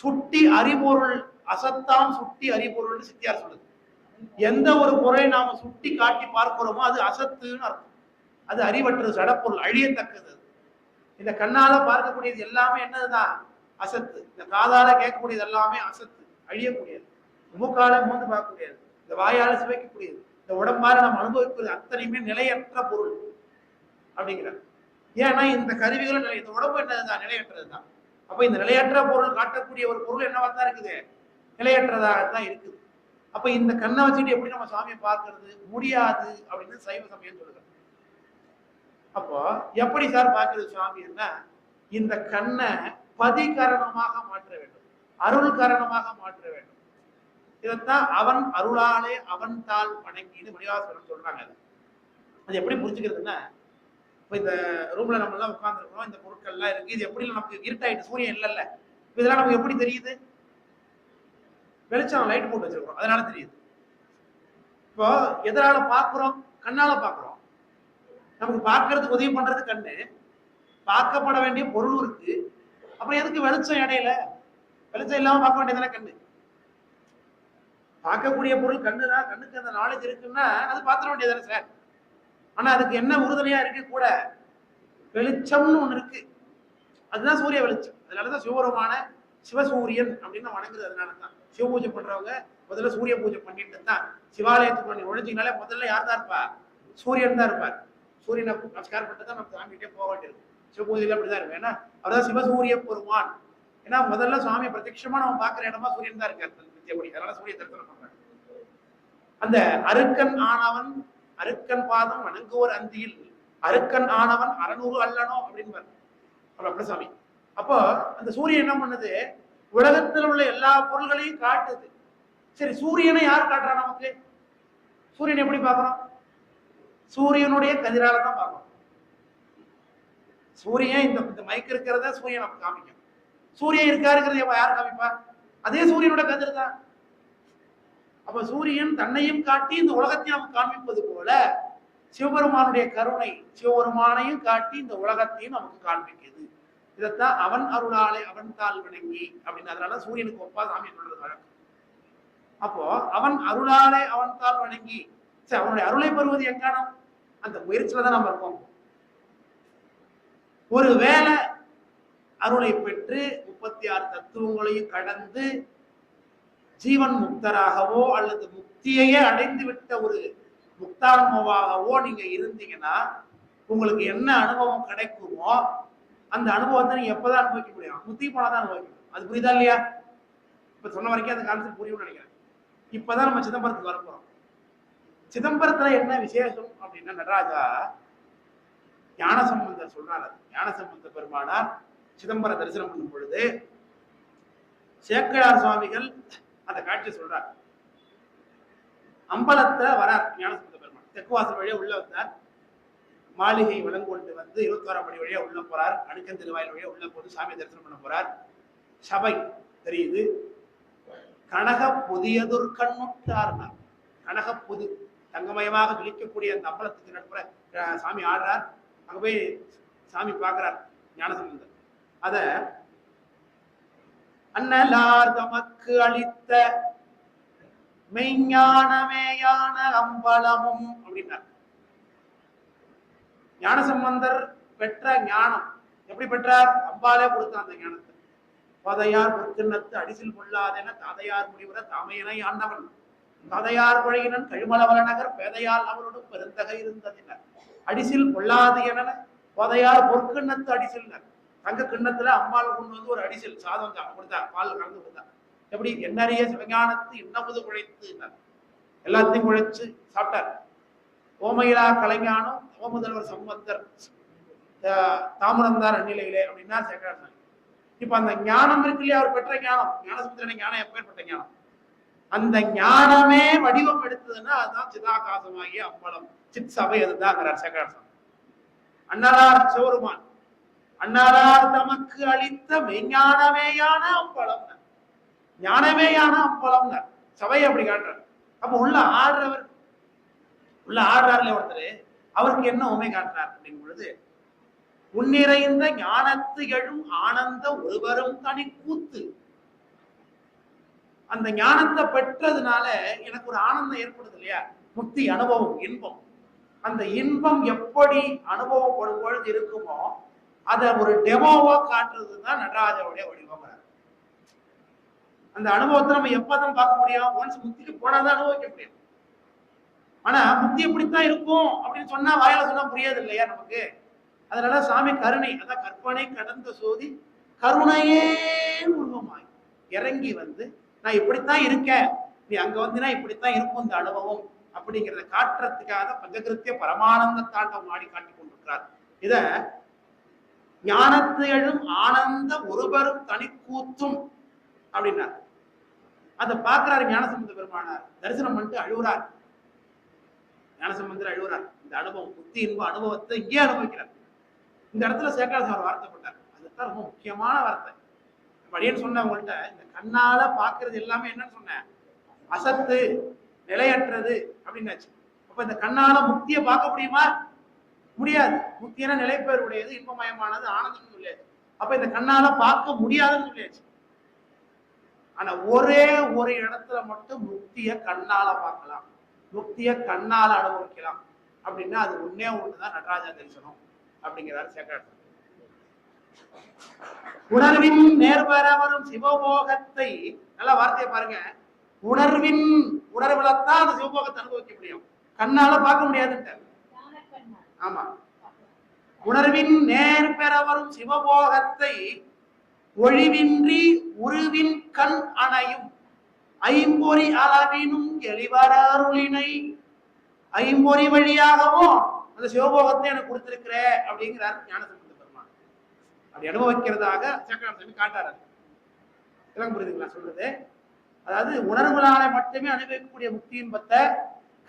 சுட்டி அறிபொருள் அசத்தாம் சுட்டி அறிபொருள்னு சித்தியார் சொல்லுது. எந்த ஒரு பொருளை நாம சுட்டி காட்டி பார்க்கிறோமோ அது அசத்துன்னு அர்த்தம். அது அறிவற்றது, சடப்பொருள், அழியத்தக்கது. இந்த கண்ணால பார்க்கக்கூடியது எல்லாமே என்னதுதான்? அசத்து. இந்த காதால கேட்கக்கூடியது எல்லாமே அசத்து, அழியக்கூடியது. மூக்கால மூந்து பார்க்கக்கூடியது, இந்த வாயால சுவைக்கக்கூடியது, இந்த உடம்பால நம்ம அனுபவிக்கிறது அத்தனையுமே நிலையற்ற பொருள் அப்படிங்கிறார். ஏன்னா இந்த கருவிகளும் இந்த உடம்பு என்னதுதான்? நிலையற்றதுதான். அப்ப இந்த நிலையற்ற பொருள் காட்டக்கூடிய ஒரு பொருள் என்னவாத்தான் இருக்குது? நிலையற்றதாகத்தான் இருக்குது. அப்ப இந்த கண்ணை வச்சுட்டு எப்படி நம்ம சாமியை பார்க்கறது? முடியாது அப்படின்னு சைவ சமயம் சொல்லுது. அப்போ எப்படி சார் பார்க்கறது சுவாமின்னா, இந்த கண்ணை பதிகரணமாக மாற்ற வேண்டும், அருள் காரணமாக மாற்ற வேண்டும். இதைத்தான் அவன் அருளாலே அவன் தாள் வணங்கின்னு மணிவாசகர் சொல்றாங்க. அது எப்படி புரிஞ்சுக்கிறதுன்னா, இப்போ இந்த ரூம்ல நம்ம எல்லாம் உட்கார்ந்துருக்கோம், இந்த பொருட்கள் எல்லாம் இருக்கு. இது எப்படி நமக்கு இருட்டாயிட்டு, சூரியன் இல்லைல்ல, இதெல்லாம் நமக்கு எப்படி தெரியுது? வெளிச்சம் லைட் போட்டு வச்சிருக்கோம், அதனால தெரியுது. இப்போ எதனால பார்க்கிறோம்? கண்ணால பார்க்கிறோம். நமக்கு பார்க்கறதுக்கு உதவி பண்றது கண்ணு, பார்க்கப்பட வேண்டிய பொருள் இருக்கு. அப்புறம் எதுக்கு வெளிச்சம் இடையில? வெளிச்சம் இல்லாம பார்க்க வேண்டியதானே கண்ணு. பார்க்கக்கூடிய பொருள் கண்ணுதான், கண்ணுக்கு அந்த நாலேஜ் இருக்குன்னா அது பார்த்துட வேண்டியதானே சார். ஆனா அதுக்கு என்ன உறுதுணையா இருக்கு கூட, வெளிச்சம்னு ஒண்ணு இருக்கு, அதுதான் சூரிய வெளிச்சம். அதனாலதான் சிவபெருமான சிவசூரியன் அப்படின்னு வணங்குறது. அதனாலதான் சிவ பூஜை பண்றவங்க முதல்ல சூரிய பூஜை பண்ணிட்டு தான் சிவாலயத்துக்கு நுழைஞ்சிங்கனாலே முதல்ல யார் தான் இருப்பா? சூரியன் தான் இருப்பார். சூரியனை நமஸ்காரம் பண்ணிட்டு தான் நம்ம சாமிகிட்டே போக வேண்டியிருக்கும். சிவ பூஜையில அப்படிதான் இருக்கும். ஏன்னா அவர்தான் சிவசூரிய பெருமான். ஏன்னா முதல்ல சுவாமியை பிரத்யட்சமா நம்ம பார்க்கிற இடமா சூரியன் தான் இருக்காரு நித்தியபடி. அதனால சூரிய தரிசனம் பண்றாங்க. அந்த அருக்கன் ஆனவன் அருக்கன் பாதம் வணங்குவோர் அந்தியில் அருக்கன் ஆனவன் 600 அல்லனோ அப்படின்னு அப்படி. அப்போ அந்த சூரியன் என்ன பண்ணுது? உலகத்தில் உள்ள எல்லா பொருள்களையும் காட்டுது. சரி, சூரியனை யார் காட்டுறா நமக்கு? சூரியன் எப்படி பார்க்கணும்? சூரியனுடைய கதிரால தான் பார்க்கணும். சூரியன் இந்த மைக் இருக்கிறத சூரியன் நமக்கு காமிக்கும். சூரியன் இருக்காருங்கிறத யார் காமிப்பா? அதே சூரியனோட கதிர் தான். அப்ப சூரியன் தன்னையும் காட்டி இந்த உலகத்தையும் நமக்கு காண்பிப்பது போல சிவபெருமானுடைய கருணை சிவபெருமானையும் காட்டி இந்த உலகத்தையும் நமக்கு காண்பிக்குது. இதைத்தான் அவன் அருளாலே அவன் தாள் வணங்கி அப்படின்னு. அதனால சூரியனுக்கு ஒப்பா சாமி சொல்றது வழக்கம். அப்போ அவன் அருளாலே அவன் தாள் வணங்கி, சரி, அவனுடைய அருளை பெறுவது எங்கானம்? அந்த முயற்சியில தான் நம்ம இருக்கோம். ஒரு வேளை அருளை பெற்று 36 தத்துவங்களையும் கடந்து ஜீவன் முக்தராகவோ அல்லது முக்தியையே அடைந்து விட்ட ஒரு முக்தான்மாவாகவோ நீங்க இருந்தீங்கன்னா உங்களுக்கு என்ன அனுபவம் கிடைக்குமோ அந்த அனுபவத்தை நீங்க எப்பதான் அனுபவிக்க முடியும்? முத்தி போனாதான் அனுபவிக்க முடியும். அது புரியுதா இல்லையா? இப்ப சொன்ன வரைக்கும் அந்த கான்செப்ட் புரியும்னு நினைக்கிறேன். இப்பதான் நம்ம சிதம்பரத்துக்கு வர போறோம். சிதம்பரத்துல என்ன விசேஷம் அப்படின்னா, நடராஜா ஞானசம்பந்தர் சொல்றாரு. ஞானசம்பந்த பெருமானார் சிதம்பர தரிசனம் பண்ணும் பொழுது சேக்கிழார் சுவாமிகள் அந்த காட்சி சொல்றார். அம்பலத்துல வரார் ஞானசம்பந்த பெருமான். தெக்குவாசல் வழியா உள்ள வந்தார். மாளிகை விலங்கொண்டு வந்து 21ஆம் படி வழியா உள்ள போறார். அணுக்கன் திருவாயில் வழியா உள்ள போது சாமி தரிசனம் பண்ண போறார். சபை தெரியுது. கனக புதியதொரு கண்ணுட்டார்னார். கனக புது தங்கமயமாக ஜொலிக்கக்கூடிய அந்த அம்பலத்துக்கு நடுப்புற சாமி ஆடுறார். அங்க போய் சாமி பார்க்கிறார் ஞானசம்பந்தர். அத அண்ணலார் தமக்கு அளித்த மெய்ஞானமேயான அம்பலமும் அப்படின்னார். ஞானசம்பந்தர் பெற்ற ஞானம் எப்படி பெற்றார்? அம்பாலே கொடுத்த அந்த ஞானத்தை. பதையார் பொற்கிண்ணத்து அடிசில் கொள்ளாதென தாதையார் முடிவுற தாமையனை ஆண்டவன் தாதையார் கொழையினன் கழுமலவல நகர் பேதையால் அவரோடு பெருந்தகை இருந்ததினர். அடிசில் கொள்ளாது என பதையார் பொற்கிண்ணத்து அடிசில்னர். தங்க கிண்ணத்துல அம்பாள் கொண்டு வந்து ஒரு அடிசில் சாதம் கொடுத்தார். பால் கலந்து கொடுத்தார். எப்படி? எண்ணறிய சிவஞானத்து இன்னமுது குழைத்து எல்லாத்தையும் குழைச்சு சாப்பிட்டார். ஓமையிலா கலைஞானம் முதல்வர் சம்பந்தர் தாமரந்தார் அந்நிலையிலே அப்படின்னா சேகராசாமி. இப்ப அந்த ஞானம் இருக்கு இல்லையா, அவர் பெற்ற ஞானம், ஞானசமுத்திரனை ஞானம் எப்பேற்பட்ட ஞானம்? அந்த ஞானமே வடிவம் எடுத்ததுன்னா அதுதான் சிதாகாசமாகிய அம்பலம், சித் சபை. அதுதான் சேகராசாமி. அண்ணலார் சிவருமான் அண்ணலார் தமக்கு அளித்த மெய்ஞானமேயான அம்பலம், ஞானமேயான அம்பலம் சபை அப்படி காட்டுறார். அப்ப உள்ள ஆடுறவர் உள்ள ஆடுறாருல ஒருத்தர், அவருக்கு என்ன உண்மை காட்டுறார் அப்படிங்கும் பொழுது, உன்னிறைந்த ஞானத்து எழும் ஆனந்த ஒருவரும் தனி கூத்து. அந்த ஞானத்தை பெற்றதுனால எனக்கு ஒரு ஆனந்தம் ஏற்படுது இல்லையா, முக்தி அனுபவம், இன்பம். அந்த இன்பம் எப்படி அனுபவப்படும் பொழுது இருக்குமோ அதை ஒரு டெமோவா காட்டுறதுதான் நடராஜனுடைய வடிவம். அந்த அனுபவத்தை நம்ம எப்பதான் பார்க்க முடியும்? ஒன்ஸ் முக்திக்கு போனாதான் அனுபவிக்க முடியும். ஆனா முக்தி எப்படித்தான் இருக்கும் அப்படின்னு சொன்னா வாயில சொன்னா புரியாது இல்லையா நமக்கு. அதனால சாமி கருணை, அதான் கற்பனை கடந்த சோதி கருணையே உருவமாய் இறங்கி வந்து நான் இப்படித்தான் இருக்கேன், நீ அங்க வந்தினா இப்படித்தான் இருக்கும் இந்த அனுபவம் அப்படிங்கிறத காட்டுறதுக்காக பஞ்சகிருத்திய பரமானந்த தாண்டம் ஆடி காட்டி கொண்டிருக்கிறார். இத ஞானத்து எழும் ஆனந்த ஒருவரும் தனி கூத்தும் அப்படின்னா அதை பார்க்கிறாரு ஞானசம்பந்த பெருமானார். தரிசனம் பண்ணிட்டு அழுகுறார். ஞானசம்பந்தர் அழுகுறார். இந்த அனுபவம், புத்தி இன்ப அனுபவத்தை இங்கே அனுபவிக்கிறார். இந்த இடத்துல சேக்கராசாமி வார்த்தைப்பட்டார். அதுதான் ரொம்ப முக்கியமான வார்த்தை. படியன்னு சொன்ன உங்கள்கிட்ட இந்த கண்ணால பாக்குறது எல்லாமே என்னன்னு சொன்னேன், அசத்து, நிலையற்றது அப்படின்னாச்சு. அப்ப இந்த கண்ணால முக்தியை பார்க்க முடியுமா? முடியாது. முக்தியான நிலைப்பேர் உடையது, இன்பமயமானது, ஆனந்தம் சொல்லியாச்சு. அப்ப இந்த கண்ணால பார்க்க முடியாதுன்னு சொல்லியாச்சு. ஆனா ஒரே ஒரு இடத்துல மட்டும் முக்திய கண்ணால பார்க்கலாம், முக்திய கண்ணால அனுபவிக்கலாம். அப்படின்னா அது ஒன்னே ஒண்ணுதான் நடராஜா தரிசனம் அப்படிங்கிறார் சேக்கரார். உணர்வின் நேர்வர வரும் சிவபோகத்தை, நல்ல வார்த்தையை பாருங்க, உணர்வின் உணர்வுலத்தான் அந்த சிவபோகத்தை அனுபவிக்க முடியும், கண்ணால பார்க்க முடியாதுன்ட்டு. ஆமா, உணர்வின் நேர் பெற வரும் சிவபோகத்தை ஒழிவின்றி உருவின் கண் அணையும் ஐம்பொறி அளவினும் எளிவரருளினை. ஐம்பொறி வழியாகவும் அந்த சிவபோகத்தை எனக்கு கொடுத்திருக்கிற அப்படிங்கிறார் ஞானசம்பந்த பெருமான். அப்படி அனுபவிக்கிறதாக சக்கரவர்த்தி காட்டாரு. இதெல்லாம் புரியுதுங்களா சொல்றது? அதாவது உணர்வுகளால மட்டுமே அனுபவிக்கக்கூடிய முக்தியின் பத்த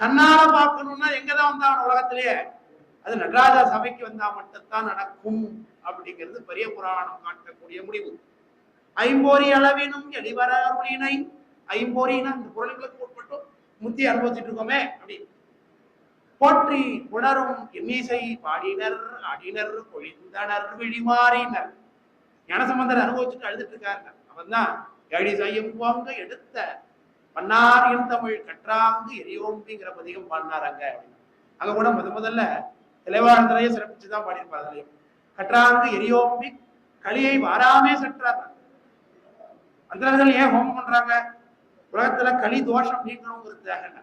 கண்ணால பார்க்கணும்னா எங்கதான் வந்தான் உலகத்திலேயே, அது நடராஜா சபைக்கு வந்தா மட்டும்தான் நடக்கும் அப்படிங்கிறது பெரிய புராணம் காட்டக்கூடிய முடிவு. ஐம்பொறி அளவினும் எளிவர அருளினை. ஐம்பொறினா இந்த பொருள்களுக்கு உட்பட்டு முத்தி அனுபவிச்சுட்டு இருக்கோமே அப்படி. போற்றி உணரும் இன்னிசை பாடினர் அடினர் பொழிந்தனர் விழிமாறினர். ஞானசம்பந்தர் அனுபவிச்சுட்டு அழுதுட்டு இருக்காரு. அவன் தான் எழி செய்யும் வாங்க எடுத்த பன்னார் என் தமிழ் கற்றாங்கு எரியோம்பிங்கிற பதிகம் பாடினாராங்க அப்படின்னு. அங்க கூட முதல்ல தலைவாழ்ந்தரையே சிறப்பிச்சுதான் பாடியிருப்பார். அதுலயும் கற்றாங்கு எரியோம்பி களியை வாராமே சென்றார். அந்தர்கள் ஏன் ஹோமம் பண்றாங்க? உலகத்துல களி தோஷம் நீக்கணுங்கிறதுக்காக.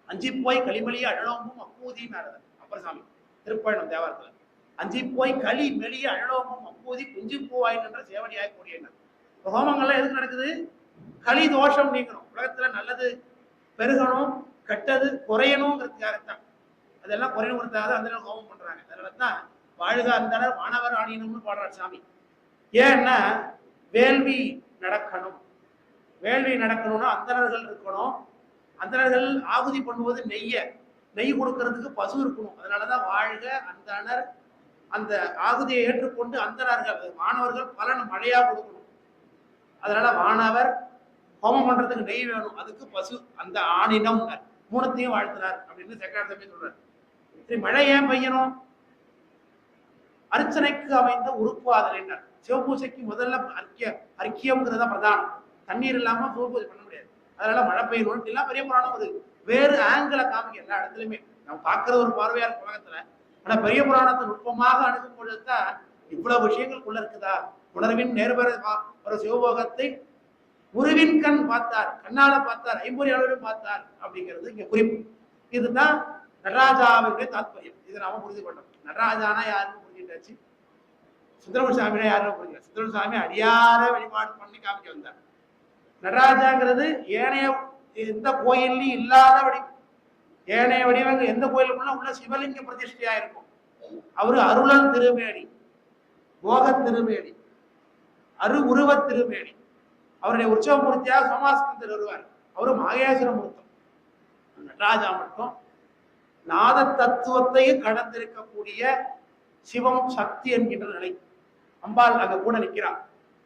அஞ்சி போய் களிமலிய அழலோம்பும் அப்பூதினார் அப்பரசாமி திருப்பயணம் தேவாரத்துல. அஞ்சி போய் களி மெலிய அழலோம்பும் அப்பூதி குஞ்சு பூவாய் என்ற சேவடியாய் கூடியனர். ஹோமங்கள்லாம் எதுக்கு நடக்குது? களி தோஷம் நீக்கணும், உலகத்துல நல்லது பெருகணும், கெட்டது குறையணுங்கிறதுக்காகத்தான். அதெல்லாம் குறையணுங்கிறதுக்காக அந்த ஹோமம் பண்றாங்க. அதனாலதான் வாழ்க அந்தனர் வானவர் ஆணினம்னு பாடுறார் சாமி. ஏன்னா வேள்வி நடக்கணும். வேள்வி நடக்கணும்னா அந்தணர்கள் இருக்கணும். அந்தணர்கள் ஆகுதி பண்ணுவது நெய் கொடுக்கறதுக்கு பசு இருக்கணும். அதனாலதான் வாழ்க அந்தணர், அந்த ஆகுதியை ஏற்றுக்கொண்டு அந்தணர்கள் மாணவர்கள் பலன் மழையா கொடுக்கணும். அதனால மாணவர் ஹோமம் பண்றதுக்கு நெய் வேணும், அதுக்கு பசு, அந்த ஆணினம் மூணத்தையும் வாழ்த்தினார் அப்படின்னு சக்கரார்த்தமே சொல்றாரு. சரி, மழை ஏன் பெய்யணும்? அர்ச்சனைக்கு அமைந்த உறுப்பாதல். சிவபூசைக்கு முதல்ல அர்க்கியம்ங்கிறத பிரதானம். தண்ணீர் இல்லாம சிவபூஜை பண்ண முடியாது. அதனால மழை பெய்யணும் எல்லாம் பெரிய புராணம். அது வேறு ஆங்கில காமிக்க எல்லா இடத்துலயுமே நம்ம பார்க்கிற ஒரு பார்வையா இருக்கு உலகத்துல. ஆனா பெரிய புராணத்தை நுட்பமாக அணுகும் பொழுதுதான் இவ்வளவு விஷயங்களுக்குள்ள இருக்குதா. உணர்வின் நேர்வர ஒரு சிவபோகத்தை உருவின் கண் பார்த்தார், கண்ணால பார்த்தார், ஐம்பொறி அளவிலும் பார்த்தார் அப்படிங்கிறது இங்க குறிப்பு. இதுதான் நடராஜாவுடைய தாத்பரியம். இதை நாம புரிந்து கொண்டோம். நடராஜானா யாருன்னு புரிஞ்சுட்டாச்சு, சுந்தரமூர்த்தி சாமினா யாருன்னு புரிஞ்சுக்க. சுந்தரமூர்த்தி சாமி அடியார வழிபாடு பண்ணி காமிக்க வந்தார். நடராஜாங்கிறது ஏனைய எந்த கோயில்லையும் இல்லாத வடிவம். ஏனைய வடிவங்கள் எந்த கோயிலுக்குள்ள உள்ள சிவலிங்க பிரதிஷ்டையா இருக்கும். அவரு அருளல் திருமேனி, போக திருமேனி, உருவ திருமேனி. அவருடைய உற்சவ மூர்த்தியாக சோமாஸ்கந்தர் வருவார். அவரு மகேஸ்வர மூர்த்தம். நடராஜா மட்டும் நாத தத்துவத்தையும் கடந்திருக்கக்கூடிய சிவம் சக்தி என்கின்ற நிலை. அம்பாள் அங்க கூட நிற்கிறார்.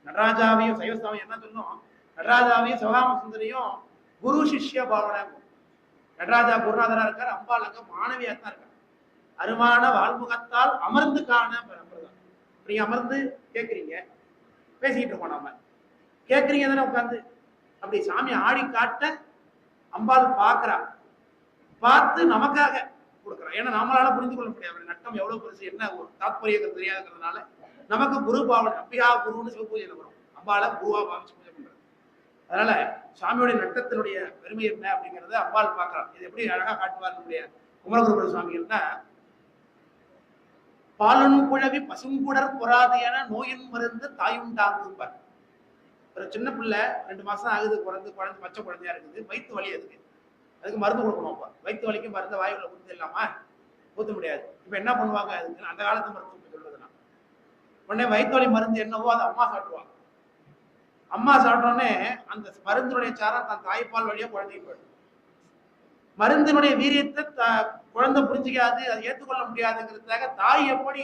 நடராஜாவையும் சைவஸ்தாவையும் என்ன சொன்னோம், நடராஜாவையும் சிவகாம சுந்தரியும் குரு சிஷ்ய பாவனை. நடராஜா குருநாதரா இருக்கார், அம்பாள் அங்க மாணவியா தான் இருக்கார். அருமான வாழ்முகத்தால் அமர்ந்து காண பிரதான். நீங்க அமர்ந்து கேட்குறீங்க, பேசிக்கிட்டு இருக்கோம், நாம கேட்குறீங்க தானே உட்காந்து. அப்படி சாமி ஆடி காட்ட அம்பாள் பார்க்கிறா, பார்த்து நமக்காக கொடுக்குறா. ஏன்னா நம்மளால புரிந்து கொள்ள முடியாது நட்டம் எவ்வளவு பெருசு, என்ன ஒரு தாத்பரியம் தெரியாதுங்கிறதுனால நமக்கு குரு பாவனை, அம்பிகா குருன்னு சிவபூஜையில வரும். அம்பாளை குருவா பாவிச்சு பூஜை பண்றது. அதனால சுவாமியுடைய நட்டத்தினுடைய பெருமை என்ன அப்படிங்கறத அம்பாள் பார்க்கலாம். இது எப்படி அழகா காட்டுவார் நம்முடைய குமரகுருபுர சுவாமிகள்னா, பாலன் குழவி பசுங்குடர் பொறாது என நோயின் மருந்து தாயுண்டாங்கும்பார். ஒரு சின்ன பிள்ளை 2 மாசம் ஆகுது, குழந்தை பச்சை குழந்தையா இருக்குது, வயிற்று வலி, அதுக்கு மருந்து கொடுக்கணும். வயிற்று வலிக்கு மருந்து வாயுல கொடுத்து இல்லாமா ஊத்த முடியாது. இப்ப என்ன பண்ணுவாங்க, அதுக்கு அந்த காலத்து மருத்துவம் சொல்றதுன்னா, உடனே வயிற்று வலி மருந்து என்னவோ அதை அம்மா சாப்பிடுவாங்க. அம்மா சாப்பிட்டோடனே அந்த மருந்தினுடைய சாரம் தன் தாய்ப்பால் வழியா குழந்தைக்கு போயிடும். மருந்தினுடைய வீரியத்தை குழந்தை புரிஞ்சிக்காது, அதை ஏற்றுக்கொள்ள முடியாதுங்கிறதுக்காக தாய் எப்படி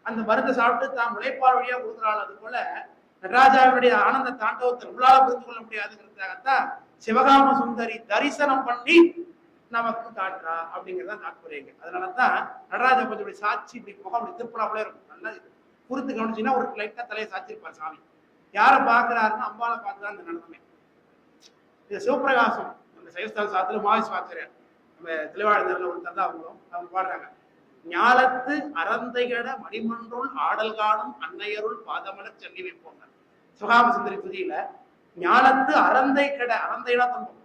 அந்த மருந்தை சாப்பிட்டு தான் முளைப்பால் வழியா கொடுக்குறாள், அது போல நடராஜாவினுடைய ஆனந்த தாண்டவத்தை உள்ளால புரிந்து கொள்ள முடியாதுங்கிறதுக்காகத்தான் சிவகாம சுந்தரி தரிசனம் பண்ணி நமக்கு காட்டுறா அப்படிங்கிறதான் தாற்பயம். அதனாலதான் நடராஜா கொஞ்சம் இப்படி சாட்சி இப்படி முகம் இப்படி திருப்பலாப்புல இருக்கும். நல்லா குறித்து கவனிச்சுன்னா ஒரு லைட்டா தலையை சாச்சிருப்பார் சாமி. யாரை பார்க்கிறாருன்னா அம்பாளை பார்த்து தான் இந்த நடனமே. இது சிவபிரகாசம் அந்த சைவஸ்தான சாத்திர மாவிஸ்வாத்திரர் நம்ம தெளிவாளர்ல ஒரு தந்தா அவங்க பாடுறாங்க. ஞாலத்து அறந்தைகட மணிமன்றுள் ஆடல் காணும் அன்னையருள் பாதமல சென்னி வைப்போங்க. சுகாமசுந்தரி துதியில ஞாலத்து அறந்தை கட, அறந்தைனா துன்பம்,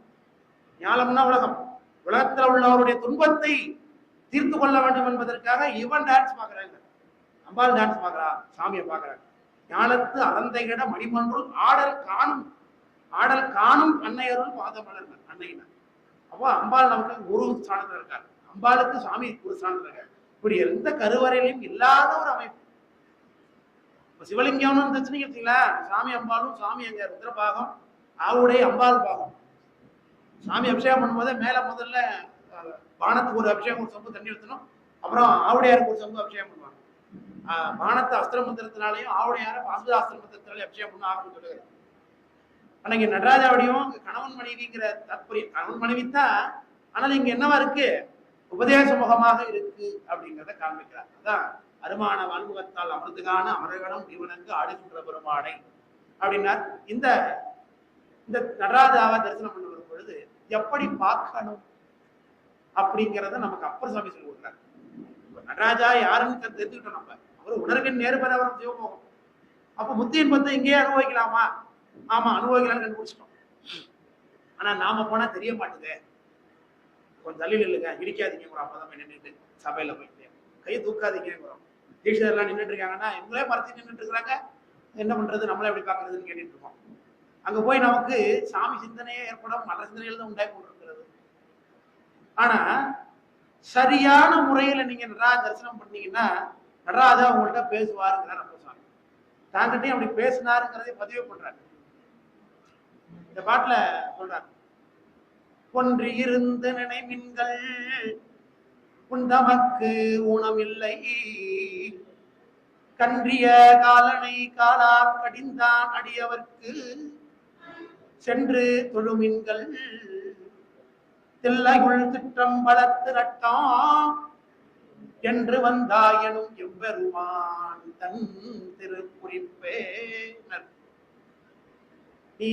ஞாலம்னா உலகம், உலகத்துல உள்ளவருடைய துன்பத்தை தீர்த்து கொள்ள வேண்டும் என்பதற்காக இவன் டான்ஸ் பாக்குறாங்க, அம்பாள் டான்ஸ் பாக்குறா, சாமியை பாக்குறாங்க. ஞாலத்து அறந்தைகட மணிமன்றுள் ஆடல் காணும், ஆடல் காணும் அன்னையருள் பாதமலர் அன்னையினர். அப்போ அம்பாள் நமக்கு குரு ஸ்தானத்துல இருக்காரு, அம்பாளுக்கு சாமி குரு ஸ்தானத்துல இருக்காரு. இப்படி எந்த கருவறையிலையும் இல்லாத ஒரு அமைப்பு. சிவலிங்கம்னு இருந்துச்சுன்னு கேட்டீங்களா, சாமி அம்பாலும், சாமி அங்க ருத்ரபாகம், ஆவுடைய அம்பாள் பாகம். சாமி அபிஷேகம் பண்ணும்போது மேல முதல்ல பானத்துக்கு ஒரு அபிஷேகம், ஒரு சொம்பு தண்ணி ஊற்றணும், அப்புறம் ஆவுடையாருக்கு ஒரு சொம்பு அபிஷேகம் பண்ணுவாங்க. பானத்தை அஸ்திர மந்திரத்தினாலையும் ஆவுடையார பாசுத அஸ்திர மந்திரத்தினாலையும் அபிஷேகம் பண்ண ஆகணும்னு சொல்லுவாங்க. ஆனா இங்க நடராஜாவுடையும் கணவன் மனைவிங்கிற தற்புரியம், கணவன் மனைவி தான், ஆனால் இங்க என்னவா இருக்கு, உபதேச முகமாக இருக்கு அப்படிங்கிறத காண்பிக்கிறார். அதான் அருமான வான்முகத்தால் அமிர்துகான அமரகணம் இவனுக்கு ஆடுகின்ற பெருமானை அப்படின்னா. இந்த இந்த நடராஜாவை தரிசனம் பண்ண வரும் பொழுது எப்படி பார்க்கணும் அப்படிங்கிறத நமக்கு அப்பர் சாமி சொல்லி கொடுக்குறாரு. நடராஜா யாருன்னு தெரிஞ்சுக்கிட்டோம் நம்ம. அவர் உணர்வின் நேர்பரவரம் சிவமோகம். அப்ப முத்தியின் பத்தை இங்கேயே அனுபவிக்கலாமா? ஆமா, அனுபவிக்கலாம்னு கண்டுபிடிச்சிட்டோம். ஆனா நாம போனா தெரிய மாட்டுது. கொஞ்சம் தள்ளியில் இல்லைங்க, இடிக்காதீங்க கூட, அப்பதான் நின்றுட்டு சபையில போயிட்டு கையை தூக்காதீங்க கூட. தீட்சிதர்லாம் நின்றுட்டு இருக்காங்கன்னா இவங்களே மறைச்சு நின்றுட்டு இருக்கிறாங்க, என்ன பண்றது, நம்மளே எப்படி பாக்குறதுன்னு கேட்டுட்டு இருக்கோம். அங்க போய் நமக்கு சாமி சிந்தனையே ஏற்படும், மற்ற சிந்தனைகள் தான் உண்டாகி கொண்டிருக்கிறது. ஆனா சரியான முறையில நீங்க நடராஜ தரிசனம் பண்ணீங்கன்னா நடராஜா உங்கள்கிட்ட பேசுவாருங்கிறார் நம்ம சாமி. தாங்கிட்டையும் அப்படி பேசினாருங்கிறதை பதிவு பண்றாரு. இந்த பாட்டுல சொல்றாரு, ஒன்று இருந்து நினைமின்கள் உண்டமக்கு ஊனமில்லை, கன்றிய காலனை காலா கடிந்தான் அடியவர்க்கு சென்று தொழுமின்கள், தில்லையுள் திட்டம் வளர்த்து நட்டான் என்று வந்தாயனும் எவ்வெருமான் தன் திருக்குறிப்பே. நீ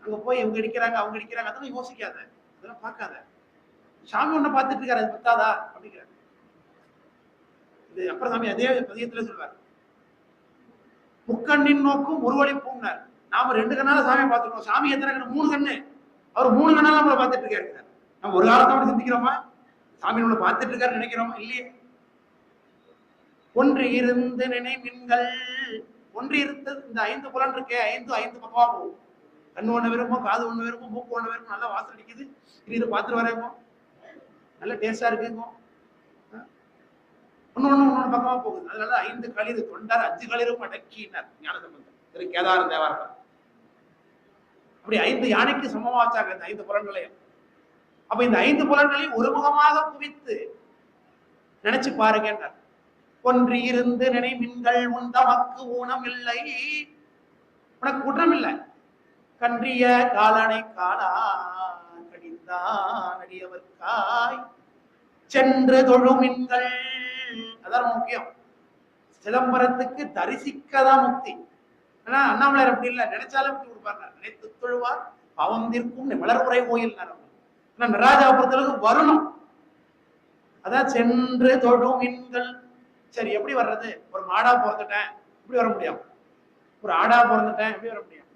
அங்க போய் இவங்க அடிக்கிறாங்க அவங்க அடிக்கிறாங்க அதெல்லாம் யோசிக்காத, அதெல்லாம் பார்க்காத. சாமி ஒண்ணு பார்த்துட்டு இருக்காரு, அது பத்தாதா அப்படிங்கிற. இது அப்புறம் சாமி அதே பதியத்துல சொல்வார், முக்கண்ணின் நோக்கும் ஒரு வழி பூங்கினார். நாம 2 கண்ணால சாமியை பார்த்துருக்கோம், சாமி எத்தனை கண்ணு? 3 கண்ணு. அவர் 3 கண்ணால நம்மளை பார்த்துட்டு இருக்காரு. நம்ம ஒரு காலத்தை அப்படி சிந்திக்கிறோமா? சாமி நம்மளை பார்த்துட்டு இருக்காரு நினைக்கிறோமா? இல்லையே. ஒன்று இருந்து நினைமின்கள், ஒன்று இருந்தது இந்த 5 புலன் இருக்கே, 5 பக்கமா போகும். கண்ணு ஒண்ணு விரும்பும், காது ஒண்ணு விரும்பும், மூக்கு ஒண்ணு விரும்பும், நல்லா வாசல் அடிக்குது, இது பார்த்துட்டு வரேங்க, நல்ல டேஸ்டா இருக்குங்க, ஒண்ணு பக்கமா போகுது. அதனால 5 களிறு தொண்டார் 5 களிரும் அடக்கினார் ஞானசம்பந்தர் திரு கேதார தேவாரம். அப்படி 5 யானைக்கு சமமா வச்சாங்க இந்த 5 புலன்களையும். அப்ப இந்த 5 புலன்களையும் ஒருமுகமாக குவித்து நினைச்சு பாருங்க. ஒன்று இருந்து நினைமின்கள் உண்டமக்கு ஊனம் இல்லை, உனக்கு குற்றம் இல்லை, கன்றிய காலனை காலா கடிந்தான் அடியவர்க்காய் சென்று தொழுமின்கள். அதான் முக்கியம். சிதம்பரத்துக்கு தரிசிக்கதான் முக்தி. ஆனா அண்ணாமலையார் அப்படி இல்லை, நினைச்சாலும் விட்டு கொடுப்பாங்க. நினைத்து தொழுவார் பாவம் தீர்க்கும் வளர்முறை கோயில் நடராஜா பொறுத்தளவுக்கு வரணும். அதான் சென்று தொழுமின்கள். சரி, எப்படி வர்றது? ஒரு மாடா பிறந்துட்டேன், எப்படி வர முடியும்? ஒரு ஆடா பிறந்துட்டேன், எப்படி வர முடியும்?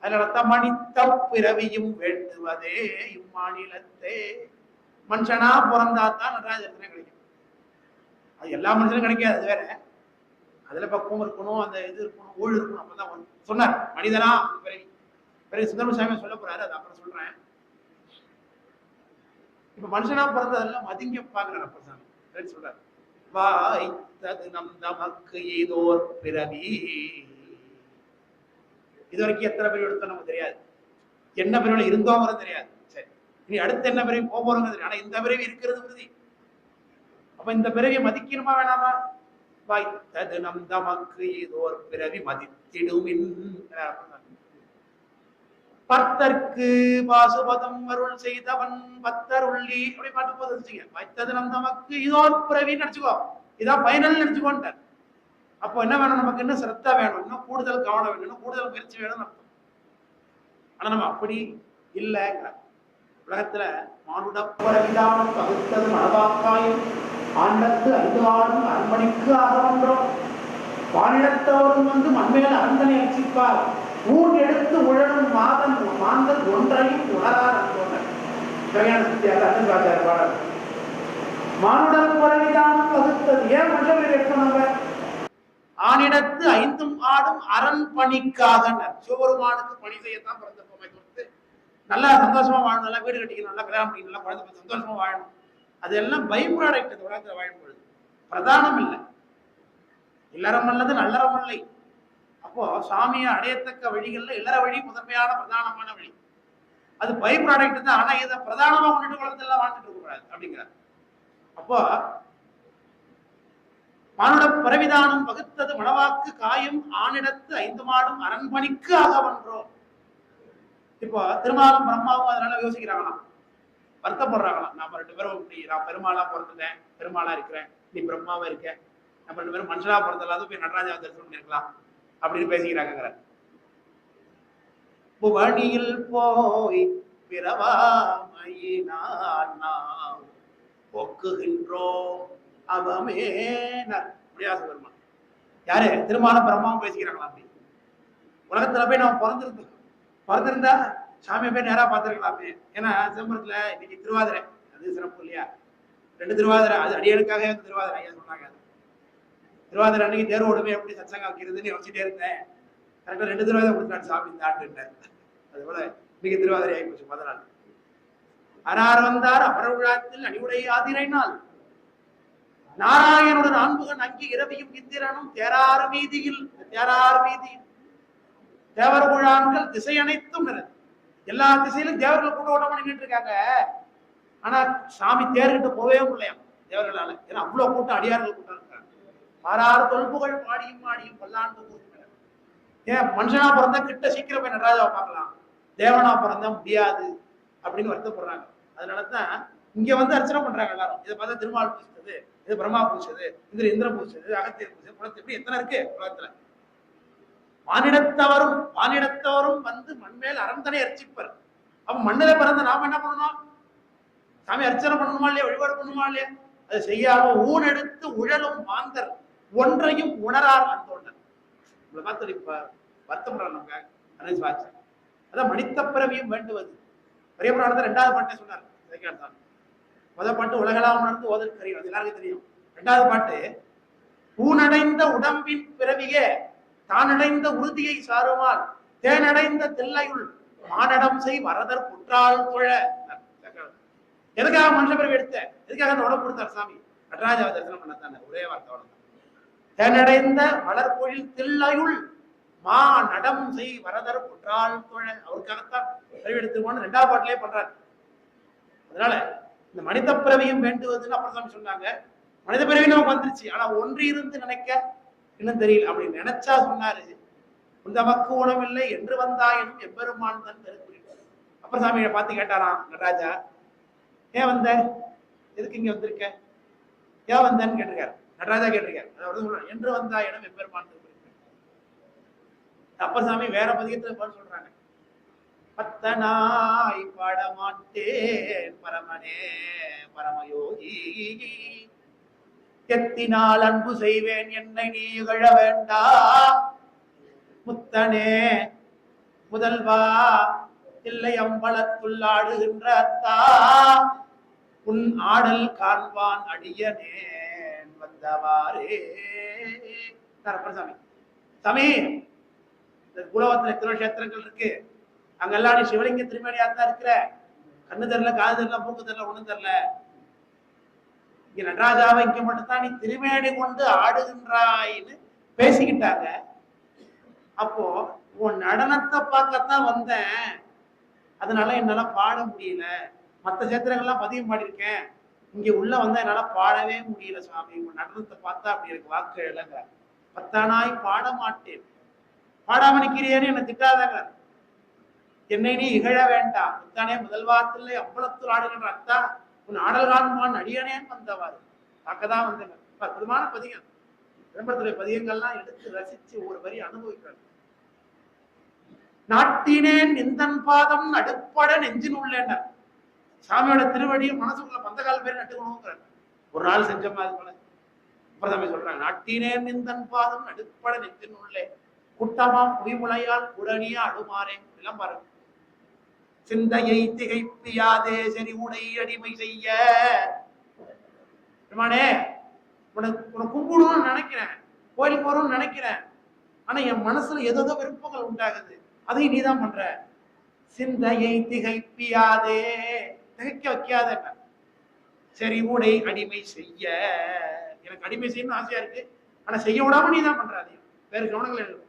அதனால மனித பிறவியும் வேண்டுவதே இம்மாநிலத்தே. மனுஷனா பிறந்தாதான் நடராஜத்திலே கிடைக்கும். அது எல்லா மனுஷனும் கிடைக்காது, அது வேற. அதுல பக்குவம் இருக்கணும், அந்த இது இருக்கணும், ஊழல் இருக்கணும். அப்பதான் சொன்னார் மனிதனா பிறவி. பிறகு சுந்தரசாமி சொல்ல போறாரு, அது அப்புறம் சொல்றேன். இப்ப மனுஷனா பிறந்ததெல்லாம் மதிங்க பாக்குறாரு அப்ப சாமி சொல்றாரு. வாய்த்தது நம் நமக்கு ஏதோர் பிறவி. இது வரைக்கும் எத்தனை பிறவி எடுத்தோம் நமக்கு தெரியாது, என்ன பிறவில இருந்தோங்கிறது தெரியாது. சரி, இனி அடுத்து என்ன பிறவி போக போறோங்கிறது தெரியும். ஆனா இந்த பிறவி இருக்கிறது உறுதி. அப்ப இந்த பிறவியை மதிக்கணுமா வேணாமா? வாய்த்தது நம் நமக்கு ஏதோர் பிறவி மதித்திடுமின். பத்தர்க்கு பாசுபதம் அருள் செய்தவன் பத்தர் உள்ளி அப்படி பாட்டு போது. வாய்த்தது நம் நமக்கு இதோர் பிறவின்னு நினைச்சுக்கோ, இதான் பைனல் நினைச்சுக்கோன்ட்டார். அப்போ என்ன வேணும், நமக்கு இன்னும் சிரத்தா வேணும், இன்னும் கூடுதல் கவனம் வேணும், இன்னும் கூடுதல் முயற்சி வேணும்னு அர்த்தம். ஆனா நம்ம அப்படி இல்லைங்கிற உலகத்துல மானுடப்பரவிதானம் பகுத்தது மனவாக்காயும் ஆண்டத்து 5 ஆடும் அரண்மனைக்கு ஆகவன்றோம். வானிடத்தவரும் வந்து மண்மேல் அரண்மனை அச்சிப்பார் ஊன் எடுத்து உழலும் மாந்தன் ஒன்றையும் உணரார் பாடல். மானுடப்பரவிதானம் பகுத்தது ஏன் மனுஷன் எடுக்கணும்? ஆனிடத்து 5 ஆடும் அரண்பணிக்காக சிவபெருமானுக்கு பணி செய்யத்தான் பிறந்தப்போமே கொடுத்து நல்லா சந்தோஷமா வாழணும், நல்லா வீடு கட்டிக்கணும், நல்லா கல்யாணம் பண்ணிக்கணும், நல்லா குழந்தை சந்தோஷமா வாழணும். அதெல்லாம் பை ப்ராடக்ட். இந்த உலகத்துல வாழும் பொழுது பிரதானம் இல்லை. இல்லறம் அல்லது நல்லறம் இல்லை. அப்போ சாமியை அடையத்தக்க வழிகள்ல இல்லற வழி முதன்மையான பிரதானமான வழி. அது பை ப்ராடக்ட் தான். ஆனா இதை பிரதானமா கொண்டுட்டு உலகத்துல வாழ்ந்துட்டு இருக்க கூடாது அப்படிங்கிறார். அப்போ மானுட பரவிதானம் வகுத்தது மணவாக்கு காயும் ஆனிடத்து 5 மாடும் அரண்மணிக்கு ஆகவன்றோம். இப்போ திருமாலும் பிரம்மாவும் அதனால யோசிக்கிறாங்களாம், வருத்தப்படுறாங்களாம். நம்ம 2 பேரும் நான் பெருமாளா பிறந்துட்டேன், பெருமாளா இருக்கிறேன், நீ பிரம்மாவா இருக்க, நம்ம 2 பேரும் மனுஷனா பிறந்தலாவது போய் நடராஜா தரிசனம் பண்ணிருக்கலாம் அப்படின்னு பேசிக்கிறாங்க. புவனியில் போய் பிறவாமையினால் நாம் போக்குகின்றோம் அவமே முடியாத பெருமான். யாரு? திருமாலும் பிரம்மாவும் பேசிக்கிறாங்களா? அப்படி உலகத்துல போய் நம்ம பிறந்திருந்தா சாமியை போய் நேரா பார்த்திருக்கலாமே. ஏன்னா சிதம்பரத்துல இன்னைக்கு திருவாதிரை, அது சிறப்பு இல்லையா? 2 திருவாதிரை, அது அடியனுக்காக திருவாதிரை ஐயா சொன்னாங்க. திருவாதிரை அன்னைக்கு தேர்வு ஓடுமே எப்படி சத்சங்கம் வைக்கிறதுன்னு யோசிச்சுட்டே இருந்தேன். கரெக்டா 2 திருவாதிரை கொடுத்தாரு சாமி இந்த ஆண்டு. அது போல இன்னைக்கு திருவாதிரை ஆகி போச்சு 14. அனார் வந்தார் அமர விழாத்தில் அணிவுடை ஆதிரைனால் நாராயணுடன் ஆண்புகன் அங்கி இரவியும் இந்திரனும் தேரார் வீதியில் தேவர் குழான்கள் திசை அனைத்தும் நிறைய எல்லா திசையிலும் தேவர்கள் கூட ஓட்ட பண்ணிட்டு இருக்காங்க. ஆனா சாமி தேர்கிட்ட போவே முடியலையாம் தேவர்களால. ஏன்னா அவ்வளவு கூட்டம், அடியார்கள் கூட்டம் இருக்காங்க. 6 தொல்புகள் பாடியும் பல்லாண்டு கூட்டம். ஏன் மனுஷனா பிறந்தா கிட்ட சீக்கிரம் போய் நடராஜாவை பார்க்கலாம், தேவனா பிறந்தா முடியாது அப்படின்னு வருத்தப்படுறாங்க. அதனாலதான் இங்க வந்து அர்ச்சனை பண்றாங்க எல்லாரும். இதை பார்த்தா திருமால் பூசித்தது, இது பிரம்மா பூசிச்சது, இது இந்திரன் பூசிச்சது, அகத்தியர் பூசிச்சது, குளத்து, இப்படி எத்தனை இருக்கு உலகத்துல. வானிடத்தவரும் வந்து மண்மேல் அரண்தனை அர்ச்சிப்பர். அப்ப மண்ணில பிறந்த நாம என்ன பண்ணணும்? சாமி அர்ச்சனை பண்ணணுமா இல்லையா? வழிபாடு பண்ணுமா இல்லையா? அது செய்யாம ஊன் எடுத்து உழலும் மாந்தர் ஒன்றையும் உணரார் அந்த ஒன்றர். உங்களை பார்த்து இப்ப வருத்தப்படுறாங்க நமக்கு அனேஜ் வாட்ச. அதான் மனித பிறவியும் வேண்டுவது. பெரிய புராணத்தை 2வது பாட்டை சொன்னார். முதல் பாட்டு உலகெல்லாம் உணர்ந்து ஓதல் கரியல், அது எல்லாருக்கும் தெரியும். 2வது பாட்டு ஊனடைந்த உடம்பின் பிறவியே தானடைந்த உறுதியை சாருமால் தேனடைந்த தில்லையுள் மானடம் செய் வரதர் குற்றால் தொழ. எதுக்காக மனுஷ பிறவி எடுத்த? எதுக்காக அந்த உடம்பு கொடுத்தார் சாமி? நடராஜாவை தரிசனம் பண்ணத்தானே. ஒரே வார்த்தை. தேனடைந்த வளர்பொழில் தில்லையுள் மா நடம் செய் வரதர் குற்றால் தொழ. அவருக்காகத்தான் பிறவி எடுத்துக்கோன்னு 2வது பாட்டிலே பண்றாரு. அதனால இந்த மனித பிறவியும் வேண்டுவதுன்னு அப்புறம் சாமி சொன்னாங்க. மனித பிறவி நமக்கு வந்துருச்சு, ஆனா ஒன்றி இருந்து நினைக்க இன்னும் தெரியல. அப்படி நினைச்சா சொன்னாரு, உந்தமக்கு உணவில்லை என்று வந்தாயினும் எம்பெருமான் தான் தெரிவிக்கிறார். அப்புறம் சாமியை பார்த்து கேட்டாராம் நடராஜா, ஏன் வந்த, எதுக்கு இங்க வந்திருக்க, ஏன் வந்தன்னு கேட்டிருக்காரு. நடராஜா கேட்டிருக்காரு. அதாவது என்று வந்தாயினும் எம்பெருமான் தெரிவிக்கிறார். அப்ப சாமி வேற பதிகத்துல பாட்டு சொல்றாங்க, பத்தனாய் பாடமாட்டேன் பரமனே பரமயோகி, எத்தினால் அன்பு செய்வேன் என்னை நீ இகழ வேண்டா, முத்தனே முதல்வா இல்லை அம்பலத்துள்ளாடுகின்ற அத்தா, உன் ஆடல் காண்பான் அடியனேன் வந்தவாறே. சாமி சாமி குலவத்துல திருநட்சத்திரங்கள் இருக்கு, அங்கெல்லாம் நீ சிவலிங்க திருமேனியா தான் இருக்கிற, கண்ணு தெரியல, காது தெரியல, மூக்கு தெரியல, ஒண்ணும் தெரியல. இங்க நடராஜாவை இங்க மட்டும்தான் நீ திருமேனி கொண்டு ஆடுகின்றாயின்னு பேசிக்கிட்டாங்க. அப்போ உன் நடனத்தை பார்க்கத்தான் வந்தேன், அதனால என்னால பாட முடியல. மற்ற சேத்திரங்கள்லாம் பதியம் பாடியிருக்கேன், இங்க உள்ள வந்தா என்னால பாடவே முடியல சுவாமி, உன் நடனத்தை பார்த்தா அப்படி எனக்கு வாக்கு இல்லைங்க. பத்தானாய் பாட மாட்டேன், பாடாம நிற்கிறேன்னு என்னை திட்டாதாங்க, என்னை நீ இகழ வேண்டாம், முத்தானே முதல்வாத்தில்லை அம்பலத்தில் ஆடுகின்ற அத்தா, உன் ஆடல் காண்பான் அடியனேன் வந்தவாறு பார்க்கதான் வந்தேன். அற்புதமான பதிகம். சிதம்பரத்துடைய பதியங்கள்லாம் எடுத்து ரசிச்சு ஒரு வரி அனுபவிக்கிறார். நாட்டினேன் நிந்தன் பாதம் நடுப்பட நெஞ்சின் உள்ளேன். சாமியோட திருவடியும் மனசுக்குள்ள பந்தகால பேர் நட்டுக்கணுங்கிறார். ஒரு நாள் செஞ்ச மாதிரி போல பிரதமர் சொல்றாங்க, நாட்டினேன் நிந்தன் பாதம் நடுப்பட நெஞ்சின் உள்ளே குட்டமாம் குவிமுளையால் குடனியா அடுமாறே. எல்லாம் பாருங்க. சிந்தையை திகைப்பியாதே சரி உடை அடிமை செய்ய. உனக்கு கும்பிடணும்னு நினைக்கிறேன், கோயிலுக்கு போறோம்னு நினைக்கிறேன், ஆனா என் மனசுல ஏதோ விருப்பங்கள் உண்டாகுது, அதையும் நீதான் பண்ற. சிந்தையை திகைப்பியாதே, திகைக்க வைக்காத. சரி உடை அடிமை செய்ய, எனக்கு அடிமை செய்யணும்னு ஆசையா இருக்கு, ஆனா செய்ய விடாம நீதான் பண்ற. அதையும் வேறு கவனங்கள்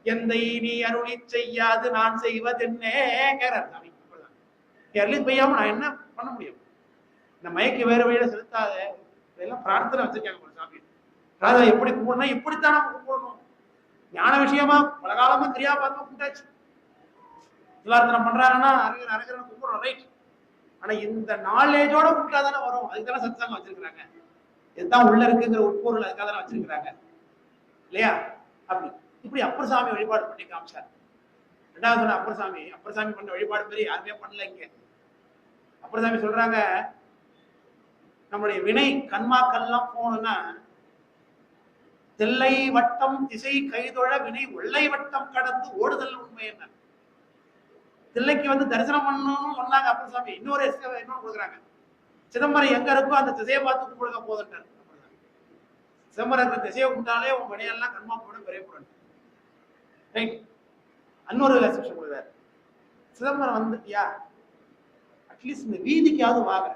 எந்தை நீ அருளி செய்யாது நான் செய்வதென்னே பெய்யாம நான் என்ன பண்ண முடியும்? இந்த மயக்கு வேறு வழியில செலுத்தாத. இதெல்லாம் பிரார்த்தனை வச்சிருக்காங்க சாமி. ராஜா எப்படி கும்பிடணும், இப்படித்தான் நம்ம கும்பிடணும். ஞான விஷயமா பல காலமா கிரியாபாதமா கும்பிட்டாச்சு. சிவார்த்தனம் பண்றாங்கன்னா அரகரனை கும்பிடுறோம், ரைட். ஆனா இந்த நாலேஜோட கும்பிட்டாதானே வரும். அதுக்கான சத்சங்கம் வச்சிருக்கிறாங்க. இதுதான் உள்ள இருக்குங்கிற உட்பொருள் அதுக்காக தானே வச்சிருக்கிறாங்க இல்லையா? அப்படி இப்படி அப்பர் சாமி வழிபாடு பண்ணி காமிச்சார். ரெண்டாவது சொன்ன அப்பர் சாமி பண்ண வழிபாடு மாதிரி யாருமே பண்ணல இங்க. அப்பர் சாமி சொல்றாங்க, நம்முடைய வினை கண்மாக்கள்லாம் போகணும்னா தில்லை வட்டம் திசை கைதொழ வினை வெள்ளை வட்டம் கடந்து ஓடுதல் உண்மை என்ன. தில்லைக்கு வந்து தரிசனம் பண்ணணும்னு சொன்னாங்க அப்பர் சாமி. இன்னொரு கொடுக்குறாங்க, சிதம்பரம் எங்க இருக்கோ அந்த திசையை பார்த்து கும்பிடுங்க போதுன்றார். சிதம்பரம் திசையை கும்பிட்டாலே உங்க வினையெல்லாம் கண்மா போட பெரியப்படும். இன்னொரு செக்ஷன் கொடுக்குறாரு, சிதம்பரம் வந்துட்டியா அட்லீஸ்ட் இந்த வீதிக்காவது வாங்க,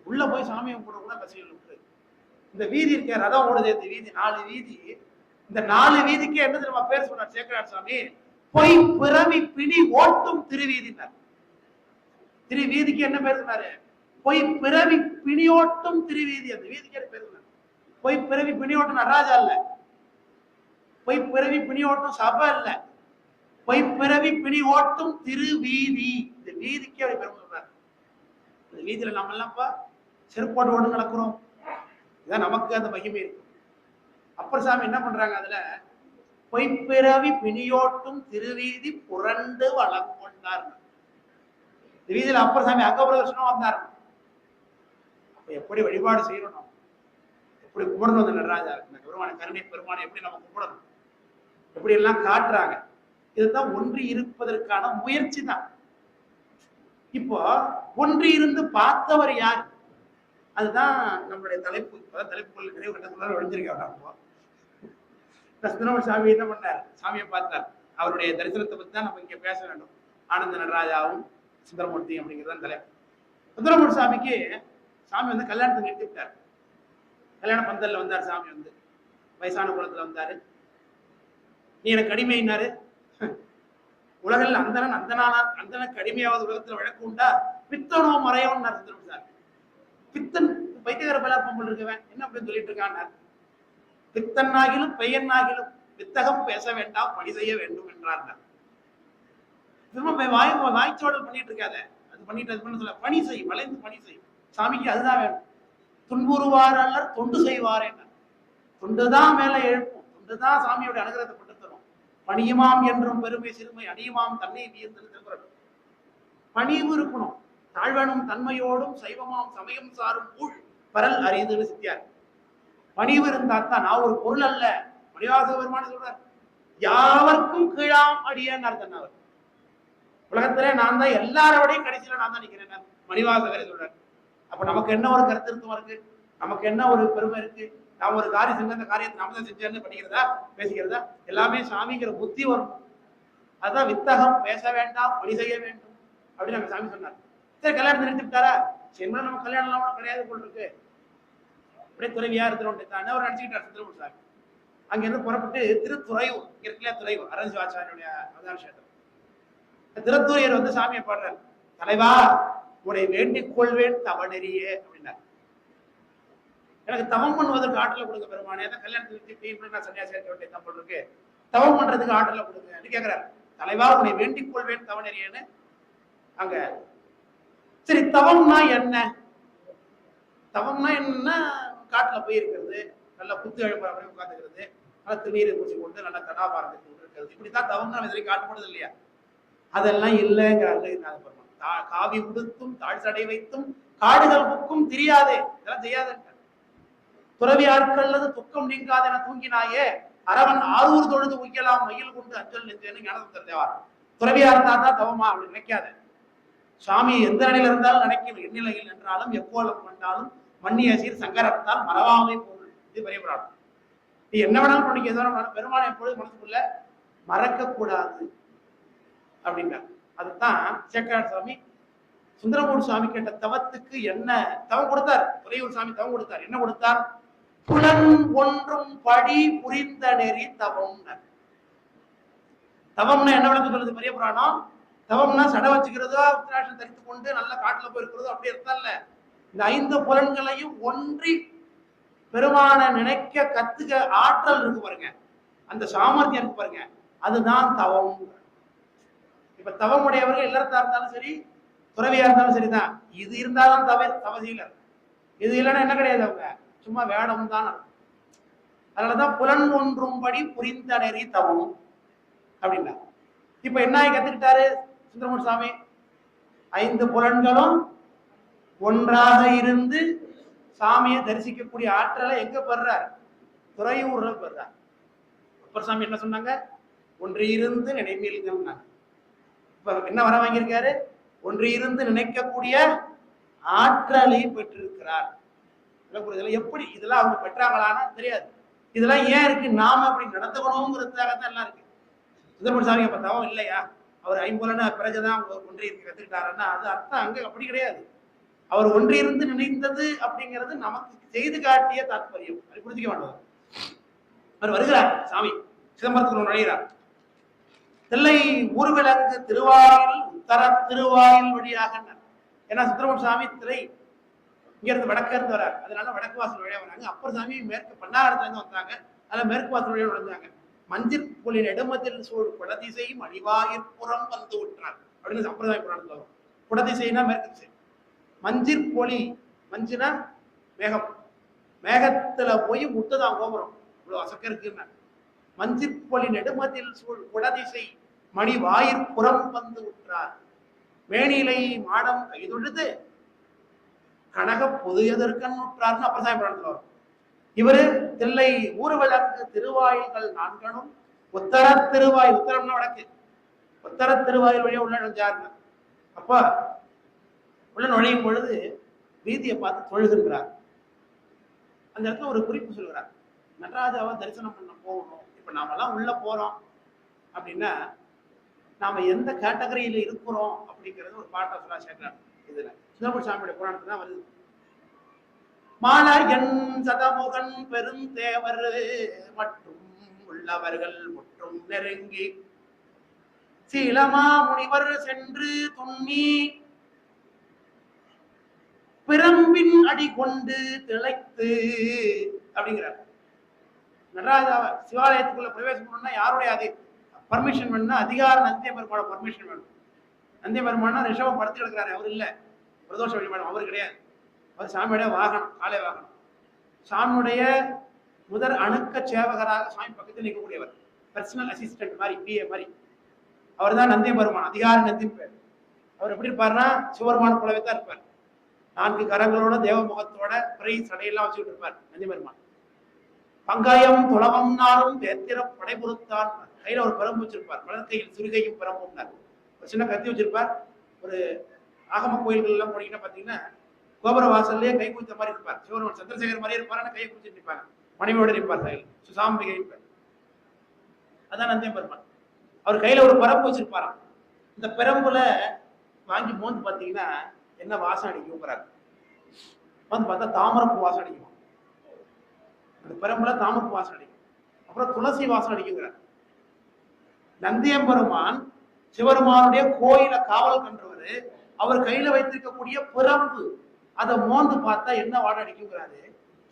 உள்ள போய் சாமியை கும்பிட கூட கசிகள் விட்டு. இந்த வீதி இருக்க ரதம் ஓடுது, இந்த வீதி 4 வீதி. இந்த 4 வீதிக்கு என்ன தெரியுமா பேர் சொன்னார் சேக்கரார் சாமி? பொய் பிறவி பிணி ஓட்டும் திருவீதினார். திருவீதிக்கு என்ன பேர் சொன்னாரு? பொய் பிறவி பிணியோட்டும் திருவீதி. அந்த வீதிக்கு பேர் சொன்னார். பொய் பிறவி பிணியோட்டும் நடராஜா இல்ல, பொய் பிறவி பிணி ஓட்டும் சபை இல்ல, பொய் பிறவி பிணி ஓட்டும் திருவீதி. இந்த வீதிக்கு அப்படி பெருமை சொல்றாரு. இந்த வீதியில நம்ம எல்லாம்ப்பா செருப்போடு ஓடு நடக்கிறோம். இதான் நமக்கு அந்த மகிமை இருக்கு. அப்பர் சாமி என்ன பண்றாங்க, அதுல பொய்ப்பிறவி பிணியோட்டும் திருவீதி புரண்டு வளங்கொண்டார். இந்த வீதியில அப்பர் சாமி அகபிரதர்ஷனம் வந்தார். அப்ப எப்படி வழிபாடு செய்யணும், எப்படி கும்பிடணும், அந்த நடராஜா இந்த பெருமான கருணை பெருமானை எப்படி நம்ம கும்பிடணும், எப்படி எல்லாம் காட்டுறாங்க. இதுதான் ஒன்றி இருப்பதற்கான முயற்சி தான். இப்போ ஒன்றி இருந்து பார்த்தவர் யார்? அதுதான் நம்மளுடைய தலைப்பு. தலைப்புகள் நிறைவு கட்டத்துல விழுந்திருக்காங்க. சிதம்பரம் சாமி என்ன பண்ணார்? சாமியை பார்த்தார். அவருடைய தரிசனத்தை பத்தி தான் நம்ம இங்க பேச வேண்டும். ஆனந்த நடராஜாவும் சுந்தரமூர்த்தி அப்படிங்கிறதான் தலைப்பு. சுந்தரமூர்த்தி சாமிக்கு சாமி வந்து கல்யாணத்தை நிறுத்திவிட்டார். கல்யாண பந்தல்ல வந்தார் சாமி. வந்து வயசான குளத்துல வந்தாரு. நீ எனக்கு அடிமைனாரு. உலகில் அந்தனக்கு அடிமையாவது உலகத்துல வழக்கு உண்டா? பித்தனோ மறையோன்னு சுந்தரமூர்த்தி சாமி. பித்தன் பைத்தியகார பலாப்பம் இருக்கவன் என்ன அப்படின்னு சொல்லிட்டு இருக்கான். பித்தன்னாகிலும் பெயன்னாகிலும் வித்தகம் பேச வேண்டாம், பணி செய்ய வேண்டும் என்றார். வாய்ச்சோடல் பண்ணிட்டு இருக்காத, அது பண்ணிட்டு அது பண்ண சொல்ல, பணி செய், வளைந்து பணி செய். சாமிக்கு அதுதான் வேணும். துன்புறுவார் அல்ல தொண்டு செய்வார் என்ன. தொண்டுதான் மேல எழுப்பும், தொண்டுதான் சாமியோட அனுகிரகத்தை கொண்டு தரும். பணியுமாம் என்றும் பெருமை சிறுமை அணியுமாம் தன்னை வியந்திருக்கிறது. பணிவு இருக்கணும், தாழ்வனும் தன்மையோடும் சைவமாம் சமயம் சாரும் ஊழ் பரல் அறிந்துன்னு சித்தியார். பணிவு இருந்தாத்தான். நான் ஒரு பொருள் அல்ல. மணிவாச பெருமானே சொல்றார், யாவர்க்கும் கீழாம் அடியேன் அவர். உலகத்திலே நான் தான் எல்லாரோடையும் கடைசியில நான் தான் நிக்கிறேன் மணிவாசகரே சொல்றார். அப்ப நமக்கு என்ன ஒரு கருத்திருத்தம் இருக்கு, நமக்கு என்ன ஒரு பெருமை இருக்கு? நாம் ஒரு காரியம் செஞ்ச அந்த காரியத்தை நாம தான் செஞ்சேன்னு பண்ணிக்கிறதா பேசிக்கிறதா? எல்லாமே சாமிங்கிற புத்தி வரும். அதுதான் வித்தகம் பேச வேண்டாம், பணி செய்ய வேண்டும் அப்படின்னு நம்ம சாமி சொன்னார். சரி, கல்யாணத்தை நிறுத்திவிட்டாரா? சரி, நம்ம கல்யாணம் எல்லாம் கிடையாது போல் இருக்கு, அப்படியே துறவியா இருந்துட்டு அவர் நினைச்சுக்கிட்டார் சுந்தரமூர்த்தி சாமி. அங்கிருந்து புறப்பட்டு திருத்துறையூர் இருக்குல்ல, துறையூர் அரசிவாச்சாரியுடைய அவதார கஷேத்திரம். திருத்துறையூர் வந்து சாமியை பாடுறார். தலைவா, உன்னை வேண்டிக் கொள்வேன் தவநெறியே அப்படின்னார். எனக்கு தவம் பண்ணுவதற்கு ஆற்றல கொடுக்க பெருமானே, தான் கல்யாணத்துக்கு நான் சன்னியாசி இருக்க வேண்டிய தம்பல் இருக்கு, தவம் பண்றதுக்கு ஆற்றல கொடுங்க கேட்கிறார். தலைவா, உன்னை வேண்டிக் கொள்வேன் தவநெறியேன்னு. அங்க சரி, தவம்னா என்ன? தவம்னா என்னன்னா காட்டுல போய் இருக்கிறது, நல்ல புத்து எழுப்புற மாதிரி உட்காந்துக்கிறது, நல்ல திருநீரை பூசி கொண்டு நல்ல கதாபாரம் இருக்கிறது, இப்படித்தான் தவம் நம்ம இதனை காட்டப்படுது இல்லையா? அதெல்லாம் இல்லைங்கிறாங்க. காவி உடுத்தும் தாழ் சடை வைத்தும் காடுகள் புக்கும் தெரியாதே, இதெல்லாம் செய்யாத துறவியாட்கள் துக்கம் நீங்காத என தூங்கினாயே அரவன் ஆரூர் தொழுது உய்யலாம் மயில் கொண்டு அஞ்சல் நெஞ்சேன்னு ஞானசம்பந்தர் தேவார். துறவியா இருந்தா தான் தவமா அப்படி நினைக்காத. சாமி எந்த நிலையில இருந்தாலும் நினைக்கணும். எந்நிலையில் என்றாலும் எக்கோலம் கொண்டாலும் மன்னிய சீர் சங்கரத்தால் மறவாமை பொருள். இது பெரிய புராணம். நீ என்ன வேணாலும் பண்ணிக்க, எது வேணாலும் பெருமானை எப்பொழுது மனசுக்குள்ள மறக்க கூடாது அப்படின்னா. அதுதான் சேக்கரார் சாமி சுந்தரமூர் சாமி கேட்ட தவத்துக்கு என்ன தவம் கொடுத்தார்? துறையூர் சாமி தவம் கொடுத்தார். என்ன கொடுத்தார்? புலன் ஒன்றும் படி புரிந்த நெறி தவம். தவம்னா என்ன விளக்கம் சொல்லுது பெரிய புராணம்? தவம்னா சடை வச்சுக்கிறதோ உத்திராட்சம் தரித்து கொண்டு நல்ல காட்டுல போய் இருக்கிறதோ அப்படி இருந்தா இல்ல. இந்த 5 புலன்களையும் ஒன்றி பெருமான நினைக்க கத்துக்க ஆற்றல் இருக்கு பாருங்க, அந்த சாமர்த்தியம் இருக்கு பாருங்க, அதுதான் தவம். இப்ப தவம் உடையவர்கள் இல்லறத்தா இருந்தாலும் சரி துறவியா இருந்தாலும் சரிதான். இது இருந்தாலும் தவசீலர். இது இல்லைன்னா என்ன கிடையாது, அவங்க சும்மா வேடம் தான். அதனாலதான் புலன் ஒன்றும்படி புரிந்த நெறி தவம் அப்படின்னா. இப்ப என்ன கத்துக்கிட்டாரு சுந்தரமூர் சாமி? 5 புலன்களும் ஒன்றாக இருந்து சாமியை தரிசிக்கக்கூடிய ஆற்றலை எங்க பெறார்? துறையூர்ல பெறார். அப்பர் சாமி என்ன சொன்னாங்க? ஒன்று இருந்து நினைமீள்கள். இப்ப என்ன வர வாங்கியிருக்காரு? ஒன்று இருந்து நினைக்கக்கூடிய ஆற்றலை பெற்றிருக்கிறார். எப்படி இதெல்லாம் அவங்க பெற்றாங்களான்னு தெரியாது. இதெல்லாம் ஏன் இருக்கு? நாம அப்படி நடந்துக்கணுங்கிறதுக்காக தான் எல்லாம் இருக்கு. சுந்தரமூர் சாமி அப்ப தவம் இல்லையா? அவர் 5 பிறகுதான் ஒன்றி இருந்து கத்துக்கிட்டாருன்னா அது அர்த்தம் அங்க அப்படி கிடையாது. அவர் ஒன்றியிருந்து நினைந்தது அப்படிங்கிறது நமக்கு செய்து காட்டிய தாற்பயம். அது புரிஞ்சுக்க வேண்டாம். அவர் வருகிறார் சாமி சிதம்பரத்துக்குள்ள நுழைகிறார். தில்லை ஊர்விலங்கு திருவாயில் உத்தர திருவாயில் வழியாக. ஏன்னா சுந்தரமூர் சாமி திரை இங்க இருந்து வடக்க இருந்து வரார், அதனால வடக்கு வாசல் வழியா வராங்க. அப்பர் சாமி மேற்கு பன்னாரத்துல இருந்து வந்தாங்க, அதனால மேற்கு வாசல் வழியா நுழைஞ்சாங்க. மஞ்சிற் புலின் இடமத்தில் சூழ் குடதிசை மணிவாயிற்புறம் வந்து விட்டார் அப்படின்னு சம்பிரதாய புராணத்துல வரும். குடதிசைனா மேற்கு திசை. மஞ்சிற் பொலி, மஞ்சுனா மேகம், மேகத்துல போய் முட்டுதான் கோபுரம், இவ்வளவு அசக்க இருக்குன்னா. மஞ்சிற் பொலி நெடுமதில் சூழ் குடதிசை மணி வாயிற்புறம் வந்து விட்டார். வேணிலை மாடம் கைதொழுது கனக பொது எதற்கன் உற்றார்னு அப்பசாமி புராணத்துல வரும். இவரு தில்லை ஊர்விளக்கு திருவாயில்கள் 4 உத்தர திருவாயில், உத்தரம்னா வடக்கு, உத்தர திருவாயில் வழியா உள்ள நுழைஞ்சாருங்க. அப்ப உள்ள நுழையும் பொழுது வீதியை பார்த்து தொழுகின்றார். அந்த இடத்துல ஒரு குறிப்பு சொல்கிறார், நடராஜாவை தரிசனம் பண்ண போகணும். இப்ப நாமெல்லாம் உள்ள போறோம் அப்படின்னா நாம எந்த கேட்டகரியில இருக்கிறோம் அப்படிங்கிறது ஒரு பாட்டா சொல்ல சேர்க்கிறார். இதுல சுந்தரமூர் சாமியுடைய புராணத்துல தான் வருது. மாலயன் சதமுகன் பெருந்தேவர் மற்றும் உள்ளவர்கள் முற்றும் நெருங்கி சீலமா முனிவர் சென்று துண்ணி பிரம்பின் அடி கொண்டு திளைத்து அப்படிங்கிறார். நடராஜாவை சிவாலயத்துக்குள்ள பிரவேசம் பண்ணணும்னா யாருடைய பர்மிஷன் வேணும்னா அதிகார நந்திய பெருமாளோட பர்மிஷன் வேணும். நந்திய பெருமானா ரிஷபம் படுத்து எடுக்கிறாரு, அவர் இல்ல பிரதோஷ வழிபாடு அவர் கிடையாது. அவர் சாமியுடைய வாகனம், காலை வாகனம். சாமியுடைய முதல் அணுக்க சேவகராக சாமி பக்கத்தில் நிற்கக்கூடியவர், பர்சனல் அசிஸ்டன்ட் மாதிரி, பிஏ மாதிரி. அவர் தான் நந்திய பெருமான், அதிகார நந்தின் பேர். அவர் எப்படி இருப்பாருன்னா சிவபெருமான போலவே தான் இருப்பார். 4 கரங்களோட தேவ முகத்தோட பிறை சடையெல்லாம் வச்சுக்கிட்டு இருப்பார் நந்தி பெருமான். பங்காயம் துளவம் நாளும் வேத்திர படைபுறுத்தான். கையில ஒரு பரம்பு வச்சிருப்பார், வலக்கையில் சுருகையும் பரம்பும். ஒரு சின்ன கத்தி வச்சிருப்பார். ஒரு ஆகம கோயில்கள் எல்லாம் போனீங்கன்னா பாத்தீங்கன்னா கோபுர வாசல்லே கை குவித்த மாதிரி இருப்பார். சிவபெருமான் சந்திரசேகர் மாதிரியே இருப்பார், கையை குவிச்சுட்டு இருப்பாங்க. மனைவியோட இருப்பார், கையில் சுசாம்பிகை இருப்பார். அதான் நந்தியம் பெருமான். அவர் கையில ஒரு பரம்பு வச்சிருப்பாராம். இந்த பெரம்புல வாங்கி மோந்து பாத்தீங்கன்னா என்ன வாசம் அடிக்குங்கிறார். வந்து பார்த்தா தாமரப்பூ வாசம் அடிக்கும். அந்த பெரம்புல தாமரப்பூ வாசம் அடிக்கும். அப்புறம் துளசி வாசம் அடிக்குங்கிறார். நந்தியம்பெருமான் சிவபெருமானுடைய கோயில காவல் கன்றவர். அவர் கையில வைத்திருக்கக்கூடிய பிரம்பு அதை மோந்து பார்த்தா என்ன வாடை அடிக்குங்கிறாரு?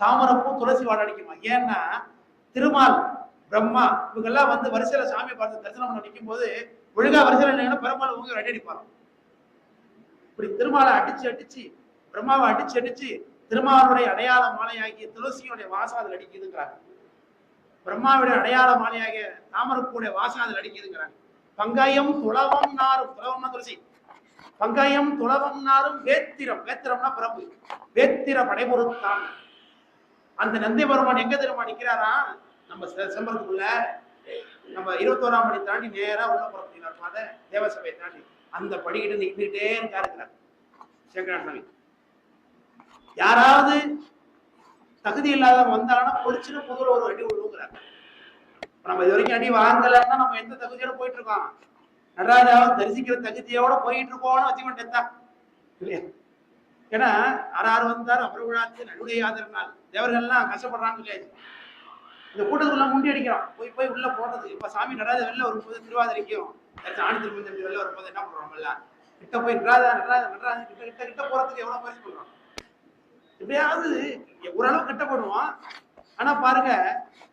தாமரப்பூ துளசி வாடை அடிக்குமா? ஏன்னா திருமால் பிரம்மா இவங்கெல்லாம் வந்து வரிசையில சாமியை பார்த்து தரிசனம் பண்ண நிற்கும் போது ஒழுங்கா வரிசையில இல்லைன்னா பெருமாள் அவங்க அடி அடிப்பாராம். இப்படி திருமாலை அடிச்சு பிரம்மாவை அடிச்சு திருமாவளுடைய அடையாள மாலையாகிய துளசியுடைய வாசம் அதில் அடிக்குதுங்கிறாங்க. பிரம்மாவுடைய அடையாள மாலையாகிய தாமரப்பூடைய வாசம் அதில் அடிக்குதுங்கிறாங்க. பங்காயம் துளவம் நாரும், துளவம்னா துளசி, பங்காயம் துளவம் நாரும் வேத்திரம், வேத்திரம்னா பிரபு, வேத்திர படைபொருத்தான். அந்த நந்திவர்மன் எங்க தெரியுமா நிக்கிறாரா? நம்ம செம்பரத்துக்குள்ள நம்ம 21ஆம் படி தாண்டி நேரா உள்ள புறப்பட்டீங்க தேவசபையை தாண்டி அந்த படிக்கிட்டு நின்றுட்டே இருக்காருங்கிறார் சேக்கரார் சாமி. யாராவது தகுதி இல்லாதவங்க வந்தாங்கன்னா பொடிச்சுன்னு முதல்ல ஒரு அடி விழுவுங்கிறார். நம்ம இது வரைக்கும் அடி வாங்கலன்னா நம்ம எந்த தகுதியோட போயிட்டு இருக்கோம்? நடராஜாவை தரிசிக்கிற தகுதியோட போயிட்டு இருக்கோம்னு வச்சுக்கிட்டா இல்லையா? ஏன்னா ஆறு வந்தார் அப்புறம் விழாத்து நடுடைய ஆதரனால் தேவர்கள்லாம் கஷ்டப்படுறான்னு சொல்லியாச்சு. இந்த கூட்டத்துக்குள்ள முண்டி அடிக்கிறோம், போய் போய் உள்ள போனது. இப்ப சாமி நடராஜ வெளில வரும்போது திருவாதிரைக்கும் ஆணி திருமணம் வெளில வரும்போது என்ன பண்றோம்? எல்லாம் கிட்ட போய் நடராஜா நடராஜ நடராஜ கிட்ட கிட்ட கிட்ட போறதுக்கு எவ்வளவு முயற்சி பண்றோம்? எப்படியாவது ஓரளவு கிட்ட போடுவோம். ஆனா பாருங்க,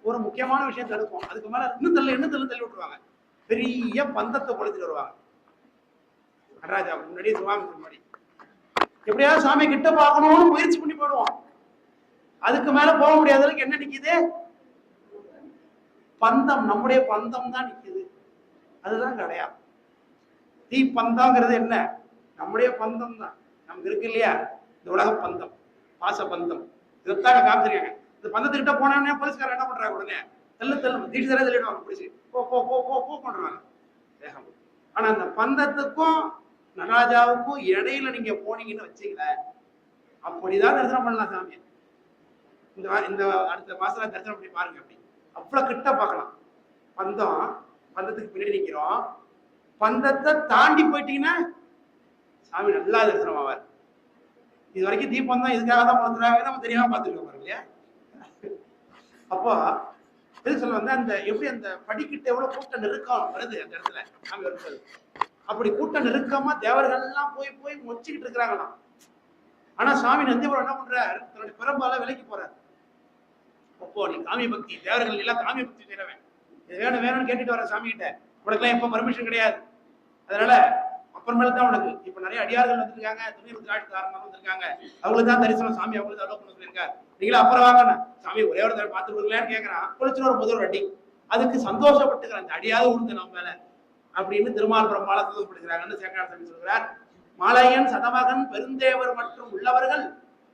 ஒரு முக்கியமான விஷயம் தடுக்கும். அதுக்கு மேல இன்னும் தள்ளி விட்டுருவாங்க. பெரிய பந்தத்தை கொளுத்திட்டு வருவாங்க நடராஜா முன்னாடியே, சுவாமி முன்னாடி. எப்படியாவது சாமி கிட்ட பார்க்கணும்னு முயற்சி பண்ணி போயிடுவோம். அதுக்கு மேல போக முடியாததுக்கு என்ன நிக்குது? பந்தம், நம்முடைய பந்தம் தான் நிக்குது. அதுதான் கிடையாது. தீ பந்தம்ங்கிறது என்ன? நம்முடைய பந்தம் தான் நமக்கு இருக்கு இல்லையா? இந்த உலக பந்தம், பாச பந்தம், இதைத்தாங்க காமிச்சிருக்காங்க. இந்த பந்தத்துக்கிட்ட போனோடனே போலீஸ்காரர் என்ன பண்றாங்க? உடனே தள்ளு தீட்சரே தள்ளிடுவாங்க, பிடிச்சி போ போ போ போ போ பண்றாங்க வேகம். ஆனா அந்த பந்தத்துக்கும் நடராஜாவுக்கும் இடையில நீங்க போனீங்கன்னு வச்சுக்கல, அப்படிதான் தரிசனம் பண்ணலாம் சாமி. இந்த அடுத்த மாசத்துல தரிசனம் பண்ணி பாருங்க. அப்படி அவ்வளவு கிட்ட பார்க்கலாம். பந்தத்துக்கு பின்னாடி நிக்கிறோம். பந்தத்தை தாண்டி போயிட்டீங்கன்னா சாமி நல்லா தரிசனம் ஆவார். இது வரைக்கும் தீபந்தம் இதுக்காக தான் படுத்துறாங்க, நம்ம தெரியாம பார்த்துருக்கோம் பாருங்க இல்லையா? அப்போ எது சொல்ல வந்து அந்த எப்படி அந்த படிக்கிட்ட எவ்வளவு கூட்ட நெருக்கம் வருது அந்த இடத்துல சாமி வரும்போது. அப்படி கூட்ட நெருக்கமா தேவர்கள் எல்லாம் போய் போய் மொச்சிக்கிட்டு இருக்கிறாங்களாம். ஆனா சாமி நந்திபுரம் என்ன பண்றாரு? தன்னுடைய பெரும்பால விலைக்கு போறாரு. அப்போ நீ காமி பக்தி, தேவர்கள் எல்லாம் காமி பக்தி செய்யறவன், இது வேணும்னு கேட்டுட்டு வர சாமி கிட்ட. உனக்குலாம் எப்ப பர்மிஷன் கிடையாது. அதனால அப்புறமேல தான் உனக்கு இப்ப நிறைய அடியார்கள் வந்திருக்காங்க, துணி ருத்ராட்சதாரங்க வந்திருக்காங்க, அவங்களுக்கு தான் தரிசனம் சாமி அவங்களுக்கு அலோவ் பண்ண சொல்லியிருக்காரு. நீங்களும் அப்புறம் வாங்க சாமி ஒரே ஒரு தடவை பார்த்து விடுங்களான்னு கேட்கறான். குளிச்சுட்டு ஒரு முதல் அடி. அதுக்கு சந்தோஷப்பட்டுக்கிறான், இந்த அடியாவது உழுந்து நம்ம மேல அப்படின்னு திருமால் பிரம்மால சந்தோஷப்படுகிறாங்கன்னு சேக்கரார் சாமி சொல்கிறார். மாலையன் சதமகன் பெருந்தேவர் மற்றும் உள்ளவர்கள்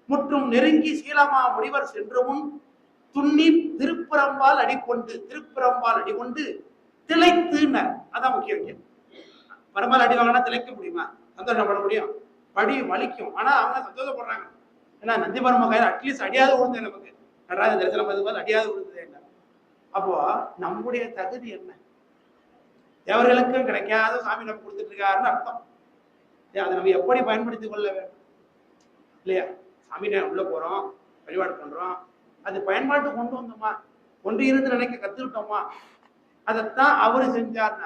முற்றும் நெருங்கி சீலமா முடிவர் சென்று முன் துண்ணி திருப்புறம்பால் அடிகொண்டு திளைத்துனர். அதான் முக்கியம். பரமால் அடி வாங்கினா திளைக்க முடியுமா? சந்தோஷப்பட முடியும்? படி வலிக்கும். ஆனா அவங்க சந்தோஷப்படுறாங்க. ஏன்னா நந்திபர்ம கையில் அட்லீஸ்ட் அடியாவது விழுந்தேன், நமக்கு நடராஜ தரிசனம் பதில் அடியாவது விழுந்ததே என்ன. அப்போ நம்முடைய தகுதி என்ன? தேவர்களுக்கும் கிடைக்காத சாமி நம்ம கொடுத்துட்டு இருக்காருன்னு அர்த்தம். அதை நம்ம எப்படி பயன்படுத்திக் கொள்ள வேண்டும் இல்லையா? சாமி உள்ள போறோம், வழிபாடு பண்றோம், அது பயன்பாட்டு கொண்டு வந்தோமா, கொண்டு இருந்து நினைக்க கத்துக்கிட்டோமா? அதைத்தான் அவரு செஞ்சார்.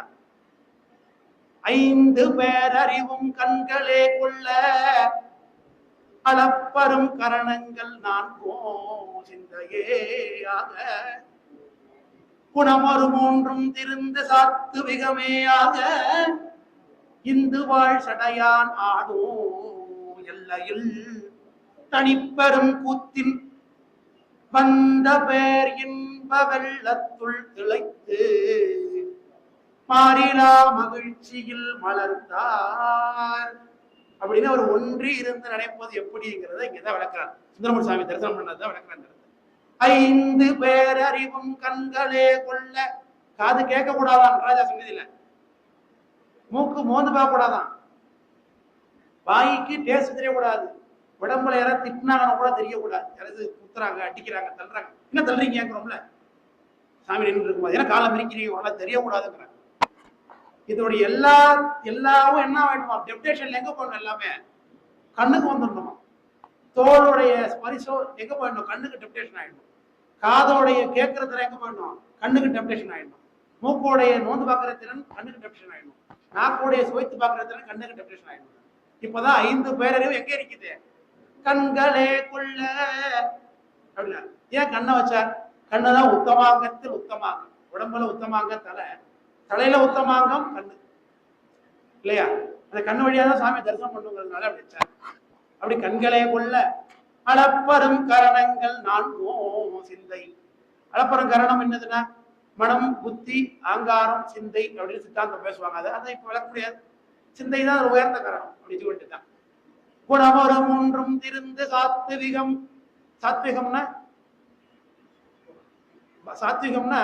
5 பேரறிவும் கண்களே கொள்ள அளப்பரும் கரணங்கள் 4 சிந்தையேயாக குணமொரு 3 திருந்து சாத்துவிகமேயாக இந்து வாழ் சடையான் ஆடும் எல்லையில் தனிப்பெரும் கூத்தின் வந்த பேர் இன்ப வெள்ளத்துள் திளைத்து மாறிலா மகிழ்ச்சியில் மலர்ந்தார் அப்படின்னு அவர் ஒன்றி இருந்து நினைப்பது எப்படிங்கிறத இங்கதான் விளக்குறார். சுந்தரமூர்த்தி சாமி தரிசனம் பண்ணதான் விளக்குறாங்க. 5 பேரறிவும் கண்களே கொள்ள. காது கேட்க கூடாதான் ராஜா சொன்னதில்ல, மூக்கு மோந்து பார்க்க கூடாதான், வாய்க்கு டேஸ்ட் தெரியக்கூடாது, உடம்புல யாராவது திட்டினாங்கன்னு கூட தெரியக்கூடாது. யாராவது குத்துறாங்க, அடிக்கிறாங்க, தள்ளுறாங்க, என்ன தள்ளுறீங்கிறோம்ல, சாமி நின்று இருக்கும்போது ஏன்னா காலம் பிரிக்கிறீங்க உடனே தெரியக்கூடாதுங்கிறாங்க. இதோடைய எல்லாவும் என்ன ஆயிடுமா? டெப்டேஷன்ல எங்க போயிடணும்? எல்லாமே கண்ணுக்கு வந்துடணுமா? தோளுடைய ஸ்பரிசம் எங்க போயிடணும்? கண்ணுக்கு டெப்டேஷன் ஆயிடணும். காதோடைய கேட்கறதுல எங்க போயிடணும்? கண்ணுக்கு டெப்டேஷன் ஆயிடணும். மூக்கோடைய நோந்து பார்க்கற திறன் கண்ணுக்கு டெப்டேஷன் ஆயிடணும். நாக்கோடைய சுவைத்து பார்க்கற திறன் கண்ணுக்கு டெப்டேஷன் ஆயிடணும். இப்பதான் 5 பேரறிவு எங்க இருக்குது? கண்களே கொள்ள அப்படின்னா ஏன் கண்ணை வச்சார்? கண்ணுதான் உத்தமாங்கத்தில் உத்தமாங்கம். உடம்புல உத்தமாங்க தலை, தலையில உத்தமாங்கம் கண்ணு இல்லையா? அந்த கண்ணு வழியா தான் சாமி தரிசனம் பண்ணுங்கிறதுனால அப்படி வச்சார். அப்படி கண்களே கொள்ள அளப்பரும் கரணங்கள் நான்கும் சிந்தை. அளப்பரும் கரணம் என்னதுன்னா மனம், புத்தி, அகங்காரம், சிந்தை அப்படின்னு சித்தாந்தம் பேசுவாங்க. அதை இப்ப விளக்க முடியாது. சிந்தை தான் ஒரு உயர்ந்த கரணம் அப்படின்னு சொல்லிட்டு தான். குணமரம் ஒன்றும் திருந்து சாத்விகம். சாத்விகம்னா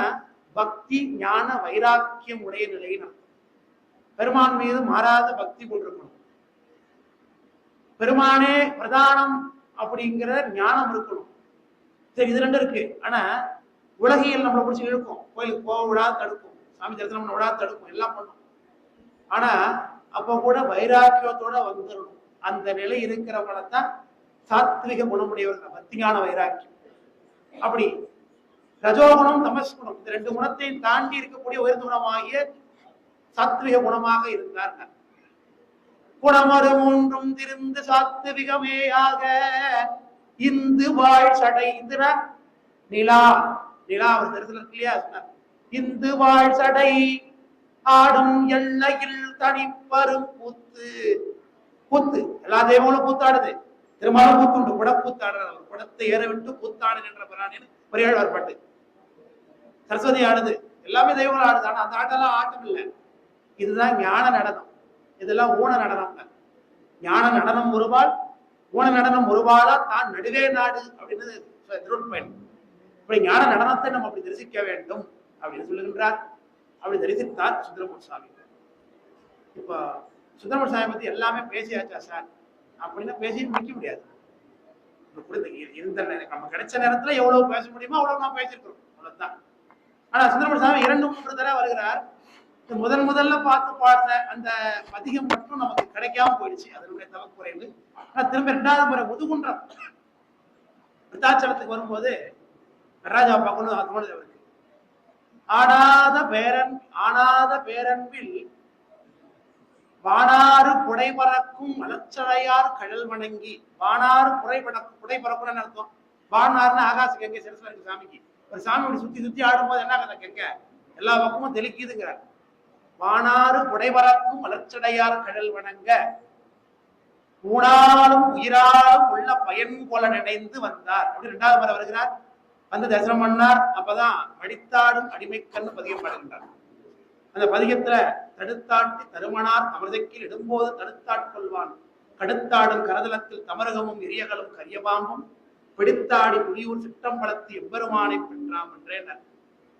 பக்தி, ஞான, வைராக்கியம் உடைய நிலைன்னு. பெருமான் மீது மாறாத பக்தி கொண்டிருக்கணும். பெருமானே பிரதானம் அப்படிங்கிற ஞானம் இருக்கணும். சரி, இது ரெண்டு இருக்கு. ஆனா உலகியல் நம்மளை பிடிச்சி இழுக்கும். கோயிலுக்கு போக விடாது தடுக்கும், சாமி தரிசனம் விடாது தடுக்கும், எல்லாம் பண்ணும். ஆனா அப்ப கூட வைராக்கியத்தோட வந்துடணும். அந்த நிலை இருக்கிறவங்களைத்தான் சாத்விக குணமுடையவர்கள், பக்தியான வைராக்கியம். அப்படி ரஜோகுணம், தமஸ் குணம், இந்த ரெண்டு குணத்தையும் தாண்டி இருக்கக்கூடிய உயர்ந்த குணமாகிய சாத்விக குணமாக இருந்தார்கள். குணமறு மூன்றும் திருந்து சாத்விகமேயாக இந்து வாழ் சடை. இந்துனா நிலா, நிலா ஒரு தரிசனம் இருக்கு இல்லையா, இந்து வாழ் சடை ஆடும் எல்லையில் தனிப்பரும் கூத்து. கூத்து எல்லா தெய்வங்களும் கூத்தாடுது. திருமாலும் கூத்துண்டு, குட கூத்தாடுறது. குடத்தை ஏற விட்டு கூத்தாடு என்ற பிராணின்னு பெரியாழ்வார் பாட்டு. சரஸ்வதி ஆடுது, எல்லாமே தெய்வங்களும் ஆடுது. ஆனா அந்த ஆட்டெல்லாம் ஆட்டம் இல்லை. இதுதான் ஞான நடனம். இதெல்லாம் ஊன நடனம். ஞான நடனம் ஒருபால், ஊன நடனம் ஒருபாலா தான் நடுவே நாடு அப்படின்னு திருவள்ளுவர். இப்படி ஞான நடனத்தை நம்ம அப்படி தரிசிக்க வேண்டும் அப்படின்னு சொல்லுகின்றார். அப்படி தரிசித்தார் சுந்தரமூர்த்தி சுவாமி. இப்ப சுந்தரமூர்த்தி சுவாமி பத்தி எல்லாமே பேசியாச்சா சார் அப்படின்னா பேசி முடிக்க முடியாது. நம்ம கிடைச்ச நேரத்துல எவ்வளவு பேச முடியுமோ அவ்வளவு நான் பேசிருக்கிறோம், அவ்வளவுதான். ஆனா சுந்தரமூர்த்தி சுவாமி 2-3 தடவை வருகிறார். முதல்ல பார்த்து பாடுற அந்த பதிகம் மட்டும் நமக்கு கிடைக்காம போயிடுச்சு, அதனுடைய தவக்குறைவு. ஆனா திரும்ப 2வது முறை முதுகுன்றம் விருத்தாச்சலத்துக்கு வரும்போது நடராஜா பார்க்கணும் தோணுது அவருக்கு. ஆனாத பேரன்பில் வானாறு புடை பறக்கும் மலச்சடையார் கடல் வணங்கி. வானாறு புடை பறக்கும்னு அர்த்தம். வானாறுன்னு ஆகாச கங்கை சிரசுல இருக்கு சாமிக்கு. ஒரு சாமி சுத்தி ஆடும்போது என்ன கதை கங்கை எல்லா பக்கமும் தெளிக்குதுங்கிறார். வானாறு புடைபறக்கும் மலர்ச்சடையார் கடல் வணங்க ஊனாலும் உயிராலும் உள்ள பயன் போல நினைந்து வந்தார். அப்படி 2வது முறை வருகிறார், வந்து தரிசனம் பண்ணார். அப்பதான் மடித்தாடும் அடிமைக்கண்ணு பதிகம் பாடுகின்றார். அந்த பதிகத்துல தடுத்தாட்டி தருமனார் அமிர்தக்கில் இடும்போது தடுத்தாட்கொள்வான் கடுத்தாடும் கரதலத்தில் தமரகமும் எரியகளும் கரியபாம்பும் பிடித்தாடி புலியூர் சிற்றம்பலத்து எம்பெருமானை பெற்றாம் என்றேன்.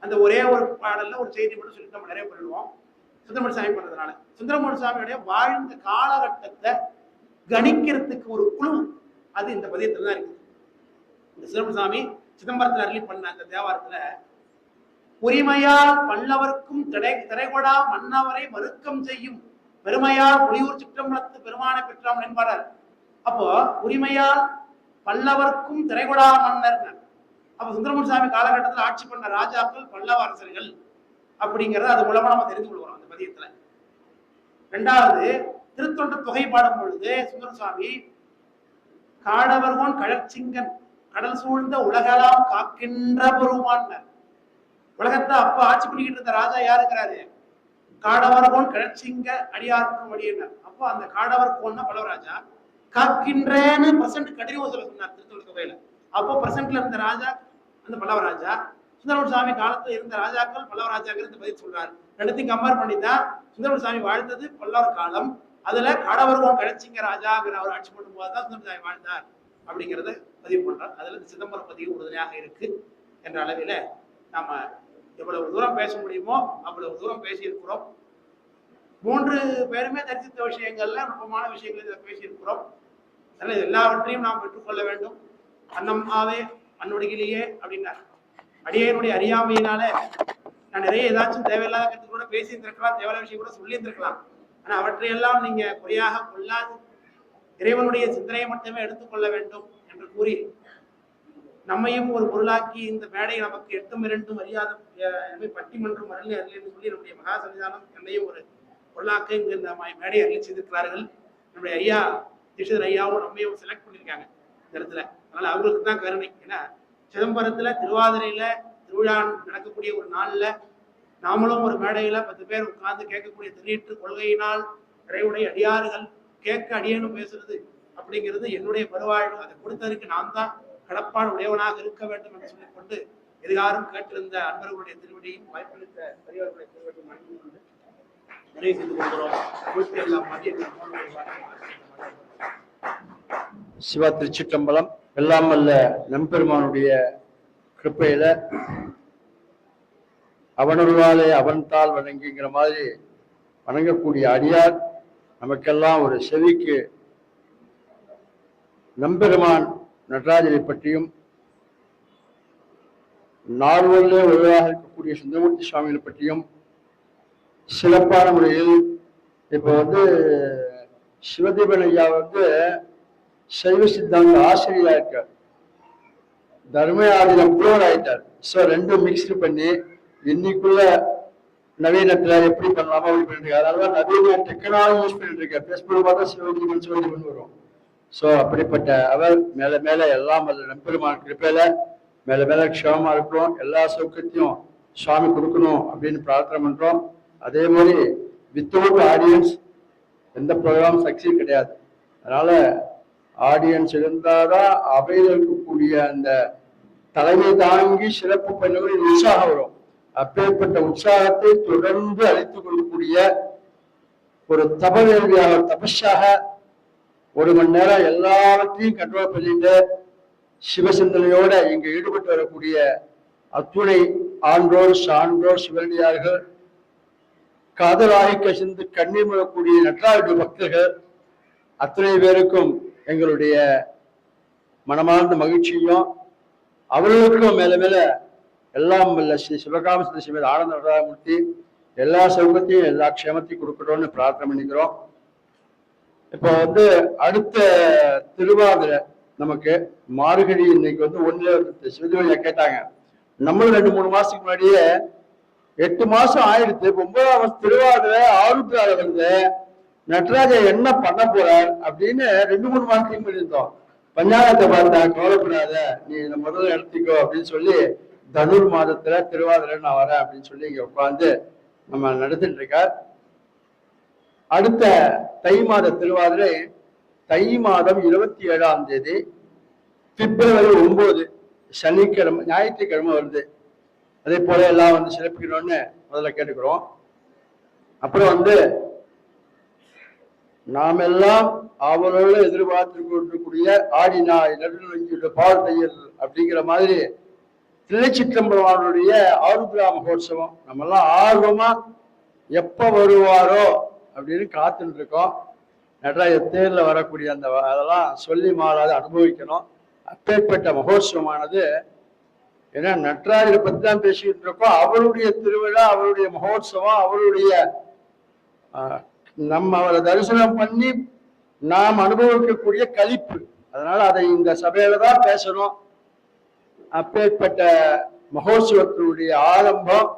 அந்த ஒரே ஒரு பாடல்ல ஒரு செய்தி மட்டும் சொல்லிட்டு நம்ம நிறைய பண்ணிடுவோம். சுந்தரமூர்த்தி சாமி பண்றதுனால சுந்தரமூர்த்தி சாமியுடைய வாழ்ந்த காலகட்டத்தை கணிக்கிறதுக்கு ஒரு குழு அது இந்த பதியத்துல தான் இருக்குது. இந்த சுந்தரமூர்த்தி சாமி சிதம்பரத்தில் அருளி பண்ண அந்த தேவாரத்துல உரிமையால் பல்லவர்க்கும் திரைகொடா மன்னவரை மறுக்கம் செய்யும் பெருமையால் புலியூர் சிற்றம்பலத்து பெருமானை பெற்றாம் என்பார். அப்போ உரிமையால் பல்லவர்க்கும் திரைகொடா மன்னர். அப்ப சுந்தரமூர்த்தி சாமி காலகட்டத்தில் ஆட்சி பண்ண ராஜாக்கள் பல்லவ அரசர்கள் அப்படிங்கிறத அது மூலமா நம்ம தெரிந்து கொள்கிறோம் அந்த பதியத்துல. 2வது திருத்தொண்ட தொகை பாடும் பொழுது சுந்தர சுவாமி காடவர்கோன் கழற்சிங்கன் கடல் சூழ்ந்த உலகெல்லாம் காக்கின்ற பெருமான். உலகத்தை அப்ப ஆட்சி பண்ணிக்கிட்டு இருந்த ராஜா யாருக்கிறாரு? காடவர்கோன் கழற்சிங்க அடியாருக்கும் வழியினர். அப்போ அந்த காடவர்கோன்னா பல்லவராஜா, காக்கின்றேன்னு பிரசன்ட் கடினோசல சொன்னார் திருத்தொண்ட தொகையில. அப்போ பிரசன்ட்ல இருந்த ராஜா அந்த பல்லவராஜா. சுந்தரமூர்த்தி சாமி காலத்துல இருந்த ராஜாக்கள் பல்லவராஜாக்கள் பதில் சொல்றாரு. 2த்தையும் கம்பேர் பண்ணிதான் சுந்தரமூர்த்தி சாமி வாழ்ந்தது பல்லவர் காலம். அதுல காடவர்கோன் கழற்சிங்க ராஜாங்கிற அவர் ஆட்சி பண்ணும் போதுதான் சுந்தரமூர்த்தி சாமி வாழ்ந்தார் அப்படிங்கிறத பதிவு பண்றார். அதுல சிதம்பரம் பதிவு உறுதுணையாக இருக்கு என்ற அளவில நாம எவ்வளவு தூரம் பேச முடியுமோ அவ்வளவு தூரம் பேசியிருக்கிறோம். 3 பேருமே தரிசித்த விஷயங்கள்ல நுட்பமான விஷயங்கள் இதில் பேசியிருக்கிறோம். அதனால எல்லாவற்றையும் நாம் பெற்றுக்கொள்ள வேண்டும். அன்னம் ஆவே அன்னுடையிலேயே அப்படின்னார். அடியனுடைய அறியாமையினால நான் நிறைய ஏதாச்சும் தேவையில்லாத கருத்து கூட பேசியிருந்திருக்கலாம், தேவையான விஷயம் கூட சொல்லியிருந்திருக்கலாம். ஆனா அவற்றையெல்லாம் நீங்க குறையாக கொள்ளாது இறைவனுடைய சிந்தனையை மட்டுமே எடுத்துக்கொள்ள வேண்டும் என்று கூறி நம்மையும் ஒரு பொருளாக்கி இந்த மேடை நமக்கு 8-2 மரியாதை பட்டிமன்றம் அருளி என்று சொல்லி நம்முடைய மகா சன்னிதானம் என்னையும் ஒரு பொருளாக்க இங்கு இந்த மேடையை அருளி செய்திருக்கிறார்கள். நம்முடைய ஐயா தீட்சிதர் ஐயாவும் நம்மையும் செலக்ட் பண்ணியிருக்காங்க இந்த இடத்துல. அதனால அவங்களுக்கு தான் கருணை. ஏன்னா சிதம்பரத்துல திருவாதிரையில திருவிழா நடக்கக்கூடிய ஒரு நாள்ல நாமளும் ஒரு மேடையில 10 பேர் உட்கார்ந்து கேட்கக்கூடிய திருநீற்று கொள்கையினால் இறைவுடைய அடியாறுகள் கேட்க அடியேனும் பேசுறது அப்படிங்கிறது என்னுடைய பெருவாழ்வு. அதை கொடுத்ததற்கு நான் தான் கடப்பாடு உடையவனாக இருக்க வேண்டும் என்று சொல்லிக்கொண்டு எதிராரும் கேட்டிருந்த அன்பர்களுடைய திருவடியும் வாய்ப்பளித்த பெரியவர்களுடைய திருவடியும் அன்பு கொண்டு நிறைவு செய்து கொள்கிறோம். சிவா திருச்சிற்றம்பலம். எல்லாம் வல்ல நம்பெருமானுடைய கிருப்பையில அவனருளாலே அவன் தாள் வணங்கிங்கிற மாதிரி வணங்கக்கூடிய அடியார் நமக்கெல்லாம் ஒரு செவிக்கு நம்பெருமான் நடராஜனை பற்றியும் நால்வரிலே ஒருவராக இருக்கக்கூடிய சுந்தரமூர்த்தி சுவாமிகளை பற்றியும் சிறப்பான முறையில் இப்போ சிவதீபன் ஐயா சைவ சித்தாந்த ஆசிரியரா இருக்கார், தர்மயாதினம் புலவர் ஆயிட்டார். ஸோ ரெண்டும் மிக்ஸ்டு பண்ணி இன்னைக்குள்ள நவீனத்துல எப்படி பண்ணலாமா அப்படி பண்ணிட்டு அதனாலதான் நவீன டெக்னாலஜி யூஸ் பண்ணிட்டு இருக்கார். பேஸ்புக் பார்த்தா சிவதீபன் வரும். ஸோ அப்படிப்பட்ட அவர் மேல மேல எல்லாம் நம்பெருமான் கிருப்பையில மேல மேல க்ஷேமமா இருக்கணும், எல்லா சௌகரியத்தையும் சுவாமி கொடுக்கணும் அப்படின்னு பிரார்த்தனை பண்றோம். அதே மாதிரி வித்தவுட் ஆடியன்ஸ் எந்த ப்ரோக்ராம் சக்சீட் கிடையாது. அதனால ஆடியன்ஸ் இருந்தாதான் அவையில் இருக்கக்கூடிய அந்த தலைமை தாங்கி சிறப்பு பண்ணக்கூடிய உற்சாகம் வரும். அப்பேற்பட்ட உற்சாகத்தை தொடர்ந்து அளித்துக் கொள்ளக்கூடிய ஒரு தபவேள்வியாக தபஸாக 1 மணி நேரம் எல்லாவற்றையும் கண்ட்ரோல் பண்ணிட்டு சிவசிந்தனையோட இங்கு ஈடுபட்டு வரக்கூடிய அத்துணை ஆன்றோர் சான்றோர் சிவனடியார்கள், காதலாகி கசிந்து கண்ணீர் முழக்கூடிய நற்றாருடைய பக்தர்கள் அத்தனை பேருக்கும் எங்களுடைய மனமார்ந்த மகிழ்ச்சியும் அவர்களுக்கும் மேல மேல எல்லாம் வல்ல ஸ்ரீ சிவகாம சிவ ஆனந்த நடராஜமூர்த்தி எல்லா சௌகத்தையும் எல்லா க்ஷேமத்தையும் கொடுக்கணும்னு பிரார்த்தனை பண்ணிக்கிறோம். இப்போ அடுத்த திருவாதிரை நமக்கு மார்கழி இன்னைக்கு 1 சிவதேவியா கேட்டாங்க. நம்மளும் 2-3 மாசத்துக்கு முன்னாடியே 8 மாசம் ஆயிடுத்து. 9ஆம் மாசம் திருவாதிரை ஆருத்ரால நடராஜர் என்ன பண்ண போறார் அப்படின்னு 2-3 மாசத்துக்கு பண்ணியிருந்தோம். பஞ்சாங்கத்தை பார்த்தா கவலைப்படாத, நீ இந்த முதல்ல எடுத்துக்கோ அப்படின்னு சொல்லி தனுர் மாதத்துல திருவாதிரை நான் வரேன் அப்படின்னு சொல்லி இங்க உட்காந்து நம்ம நடத்திட்டு இருக்கார். அடுத்த தை மாத திருவாதிரை தை மாதம் 27ஆம் தேதி பிப்ரவரி 9 சனிக்கிழமை ஞாயிற்றுக்கிழமை வருது. அதே போல எல்லாம் சிறப்பிக்கணும்னு முதல்ல கேட்டுக்கிறோம். அப்புறம் நாம் எல்லாம் அவளோடு எதிர்பார்த்து கொண்டிருக்கூடிய ஆடினாய் நடுநிலை பால் தையல் அப்படிங்கிற மாதிரி திருச்சிற்றம்பலவானுடைய ஆருத்ரா மகோத்சவம் நம்ம எல்லாம் ஆர்வமா எப்ப வருவாரோ அப்படின்னு காத்துட்டு இருக்கோம். நடராஜர் தேர்ல வரக்கூடிய அந்த அதெல்லாம் சொல்லி மாறாத அனுபவிக்கணும். அப்பேற்பட்ட மகோத்சவமானது ஏன்னா நடராஜரை பத்தி தான் பேசிக்கிட்டு இருக்கோம். அவருடைய திருவிழா, அவருடைய மகோத்சவம், அவருடைய நம்ம அவரை தரிசனம் பண்ணி நாம் அனுபவிக்கக்கூடிய களிப்பு. அதனால அதை இந்த சபையில தான் பேசணும். அப்பேற்பட்ட மகோத்சவத்தினுடைய ஆரம்பம்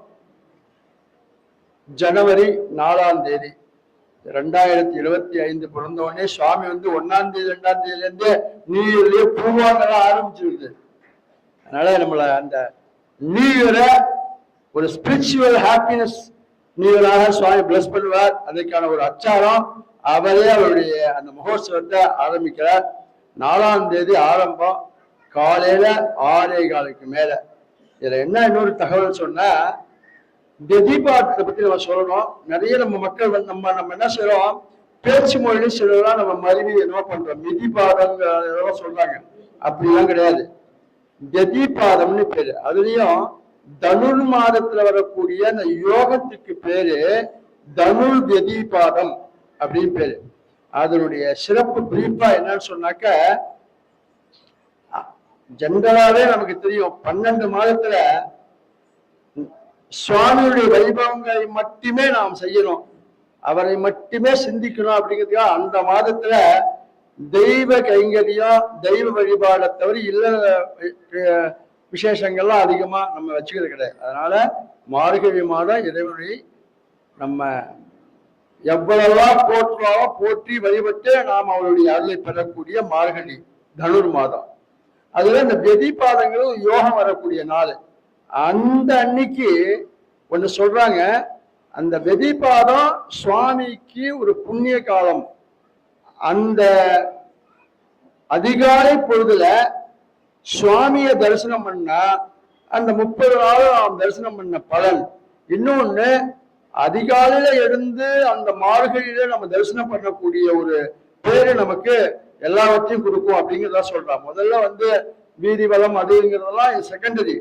ஜனவரி 4ஆம் தேதி 2025 பிறந்த உடனே சுவாமி 1ஆம் தேதி 2ஆம் தேதியிலேருந்து நியூ இயர்லயே பூவாங்கலாம் ஆரம்பிச்சிருது. அதனால நம்மள அந்த நியூ இயரை ஒரு ஸ்பிரிச்சுவல் ஹாப்பினஸ் நியூ இயராக சுவாமி பிளஸ் பண்ணுவார். அதுக்கான ஒரு அச்சாரம் அவரே அவருடைய அந்த மகோத்சவத்தை ஆரம்பிக்கிறார். 4ஆம் தேதி ஆரம்பம் காலையில 6:15 மேல. இதுல என்ன இன்னொரு தகவல் சொன்னா, தீபாவளத்தை பத்தி நம்ம சொல்லணும். நிறைய நம்ம மக்கள் நம்ம என்ன செய்யறோம், பேச்சு மொழி சிலதான் நம்ம மருவி என்ன பண்றோம், மிதிபாதம் சொல்றாங்க. அப்படிலாம் கிடையாது. தீபாதம்னு பேரு. அதுலயும் தனுர் மாதத்துல வரக்கூடிய அந்த யோகத்துக்கு பேரு தனுர் தீபாதம் அப்படின்னு பேரு. அதனுடைய சிறப்பு பிரீஃபா என்னன்னு சொன்னாக்க, ஜென்ரலாவே நமக்கு தெரியும் 12 மாதத்துல சுவாமியுடைய வைபவங்களை மட்டுமே நாம் செய்யணும், அவரை மட்டுமே சிந்திக்கணும். அப்படிங்கிறதுக்காக அந்த மாதத்துல தெய்வ கைங்கரியம் தெய்வ வழிபாடை தவிர இல்ல விசேஷங்கள்லாம் அதிகமா நம்ம வச்சுக்கிறது கிடையாது. அதனால மார்கழி மாதம் இறைவனை நம்ம எவ்வளவெல்லாம் போற்றுவாவோ போற்றி வழிபட்டு நாம் அவருடைய அருளை பெறக்கூடிய மார்கழி தனுர் மாதம். அதுல இந்த வெதிபாதங்களும் யோகம் வரக்கூடிய நாள். அந்த அன்னைக்கு ஒண்ணு சொல்றாங்க, அந்த வெதிபாதம் சுவாமிக்கு ஒரு புண்ணிய காலம். அந்த அதிகாலை பொழுதுல சுவாமிய தரிசனம் பண்ணா அந்த 30 நாள் நாம் தரிசனம் பண்ண பலன். இன்னொன்னு, அதிகாலையில எழுந்து அந்த மார்கழியில நம்ம தரிசனம் பண்ணக்கூடிய ஒரு பேரு நமக்கு எல்லாவற்றையும் கொடுக்கும் அப்படிங்கிறதா சொல்றான். முதல்ல வீதி வளம் அதுங்கிறதெல்லாம் செகண்டரி.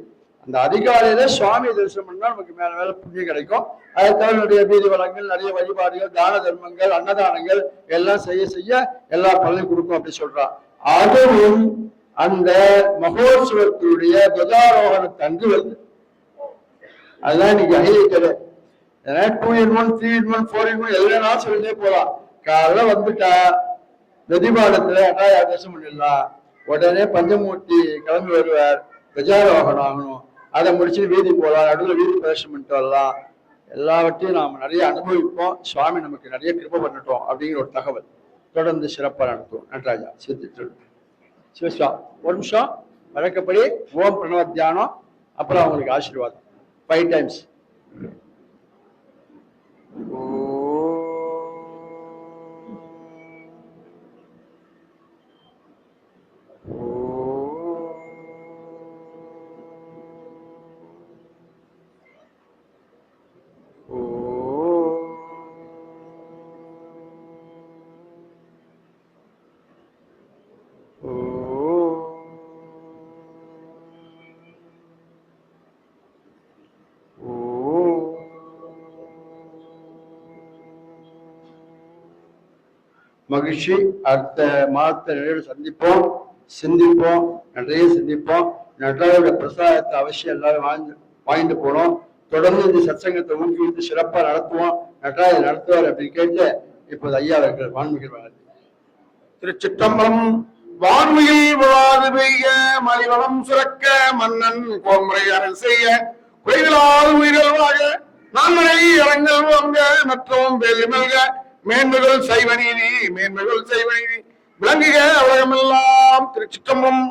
அந்த அதிகாலையில சுவாமி தரிசனம் பண்ணா நமக்கு மேல மேல புண்ணியம் கிடைக்கும். அதை தவிர நிறைய வீதி வளங்கள், நிறைய வழிபாடுகள், தான தர்மங்கள், அன்னதானங்கள் எல்லாம் செய்ய செய்ய எல்லா பலனையும் கொடுக்கும் அப்படி சொல்றான். அதுவும் அந்த மகோத்சவத்தினுடைய துவஜாரோகணத்தன்று வருது. அதுதான் இன்னைக்கு ஹைலைட்டரு. 2 in 1, 3 in 1, 4 in 1 எல்லாம் சொல்லிட்டே போலாம். காலைல வந்துட்டா பிரதிபாடத்துல தரிசனம் பண்ணிடலாம். உடனே பஞ்சமூர்த்தி கிளம்பி வருவார், துவஜாரோகணம் ஆகணும், அதை முடிச்சு வீதி போகலாம், நடுவில் வீதி பிரதர்ஷனம் பண்ணிட்டு வரலாம். எல்லாவற்றையும் நாம் நிறைய அனுபவிப்போம். சுவாமி நமக்கு நிறைய கிருபை பண்ணட்டும் அப்படிங்கிற ஒரு தகவல். தொடர்ந்து சிறப்பாக நடத்துவோம். நடராஜா சித்திட்டு சிவஸ்வா. ஒரு நிமிஷம். வழக்கப்படி ஓம் பிரணவ தியானம், அப்புறம் அவங்களுக்கு ஆசீர்வாதம் 5 times. மகிழ்ச்சி. அடுத்த மாதத்தை நிறைய சந்திப்போம், சிந்திப்போம், நிறைய சிந்திப்போம். நடராஜோட பிரசாதத்தை அவசியம் எல்லாரும் வாங்கிட்டு போனோம். தொடர்ந்து இந்த சத்சங்கத்தை ஊக்குவித்து சிறப்பாக நடத்துவோம். நடராஜர் நடத்துவார் அப்படின்னு கேட்டு இப்போது ஐயா அவர்கள் வான்மிகள் திருச்சிற்றம்பலம். வான்மையில் விழாது பெய்ய மலிவளம் சுரக்க மன்னன் கோன்முறை அருள் செய்ய குறைகளால் உயிர்கள் வாழ நான்மனை இளங்கள் வாங்க மற்றும் வேலி மல்க மேன்மைகள் செய்வ நீதி விளங்குக உலகமெல்லாம். திருச்சிற்றம்பலம்.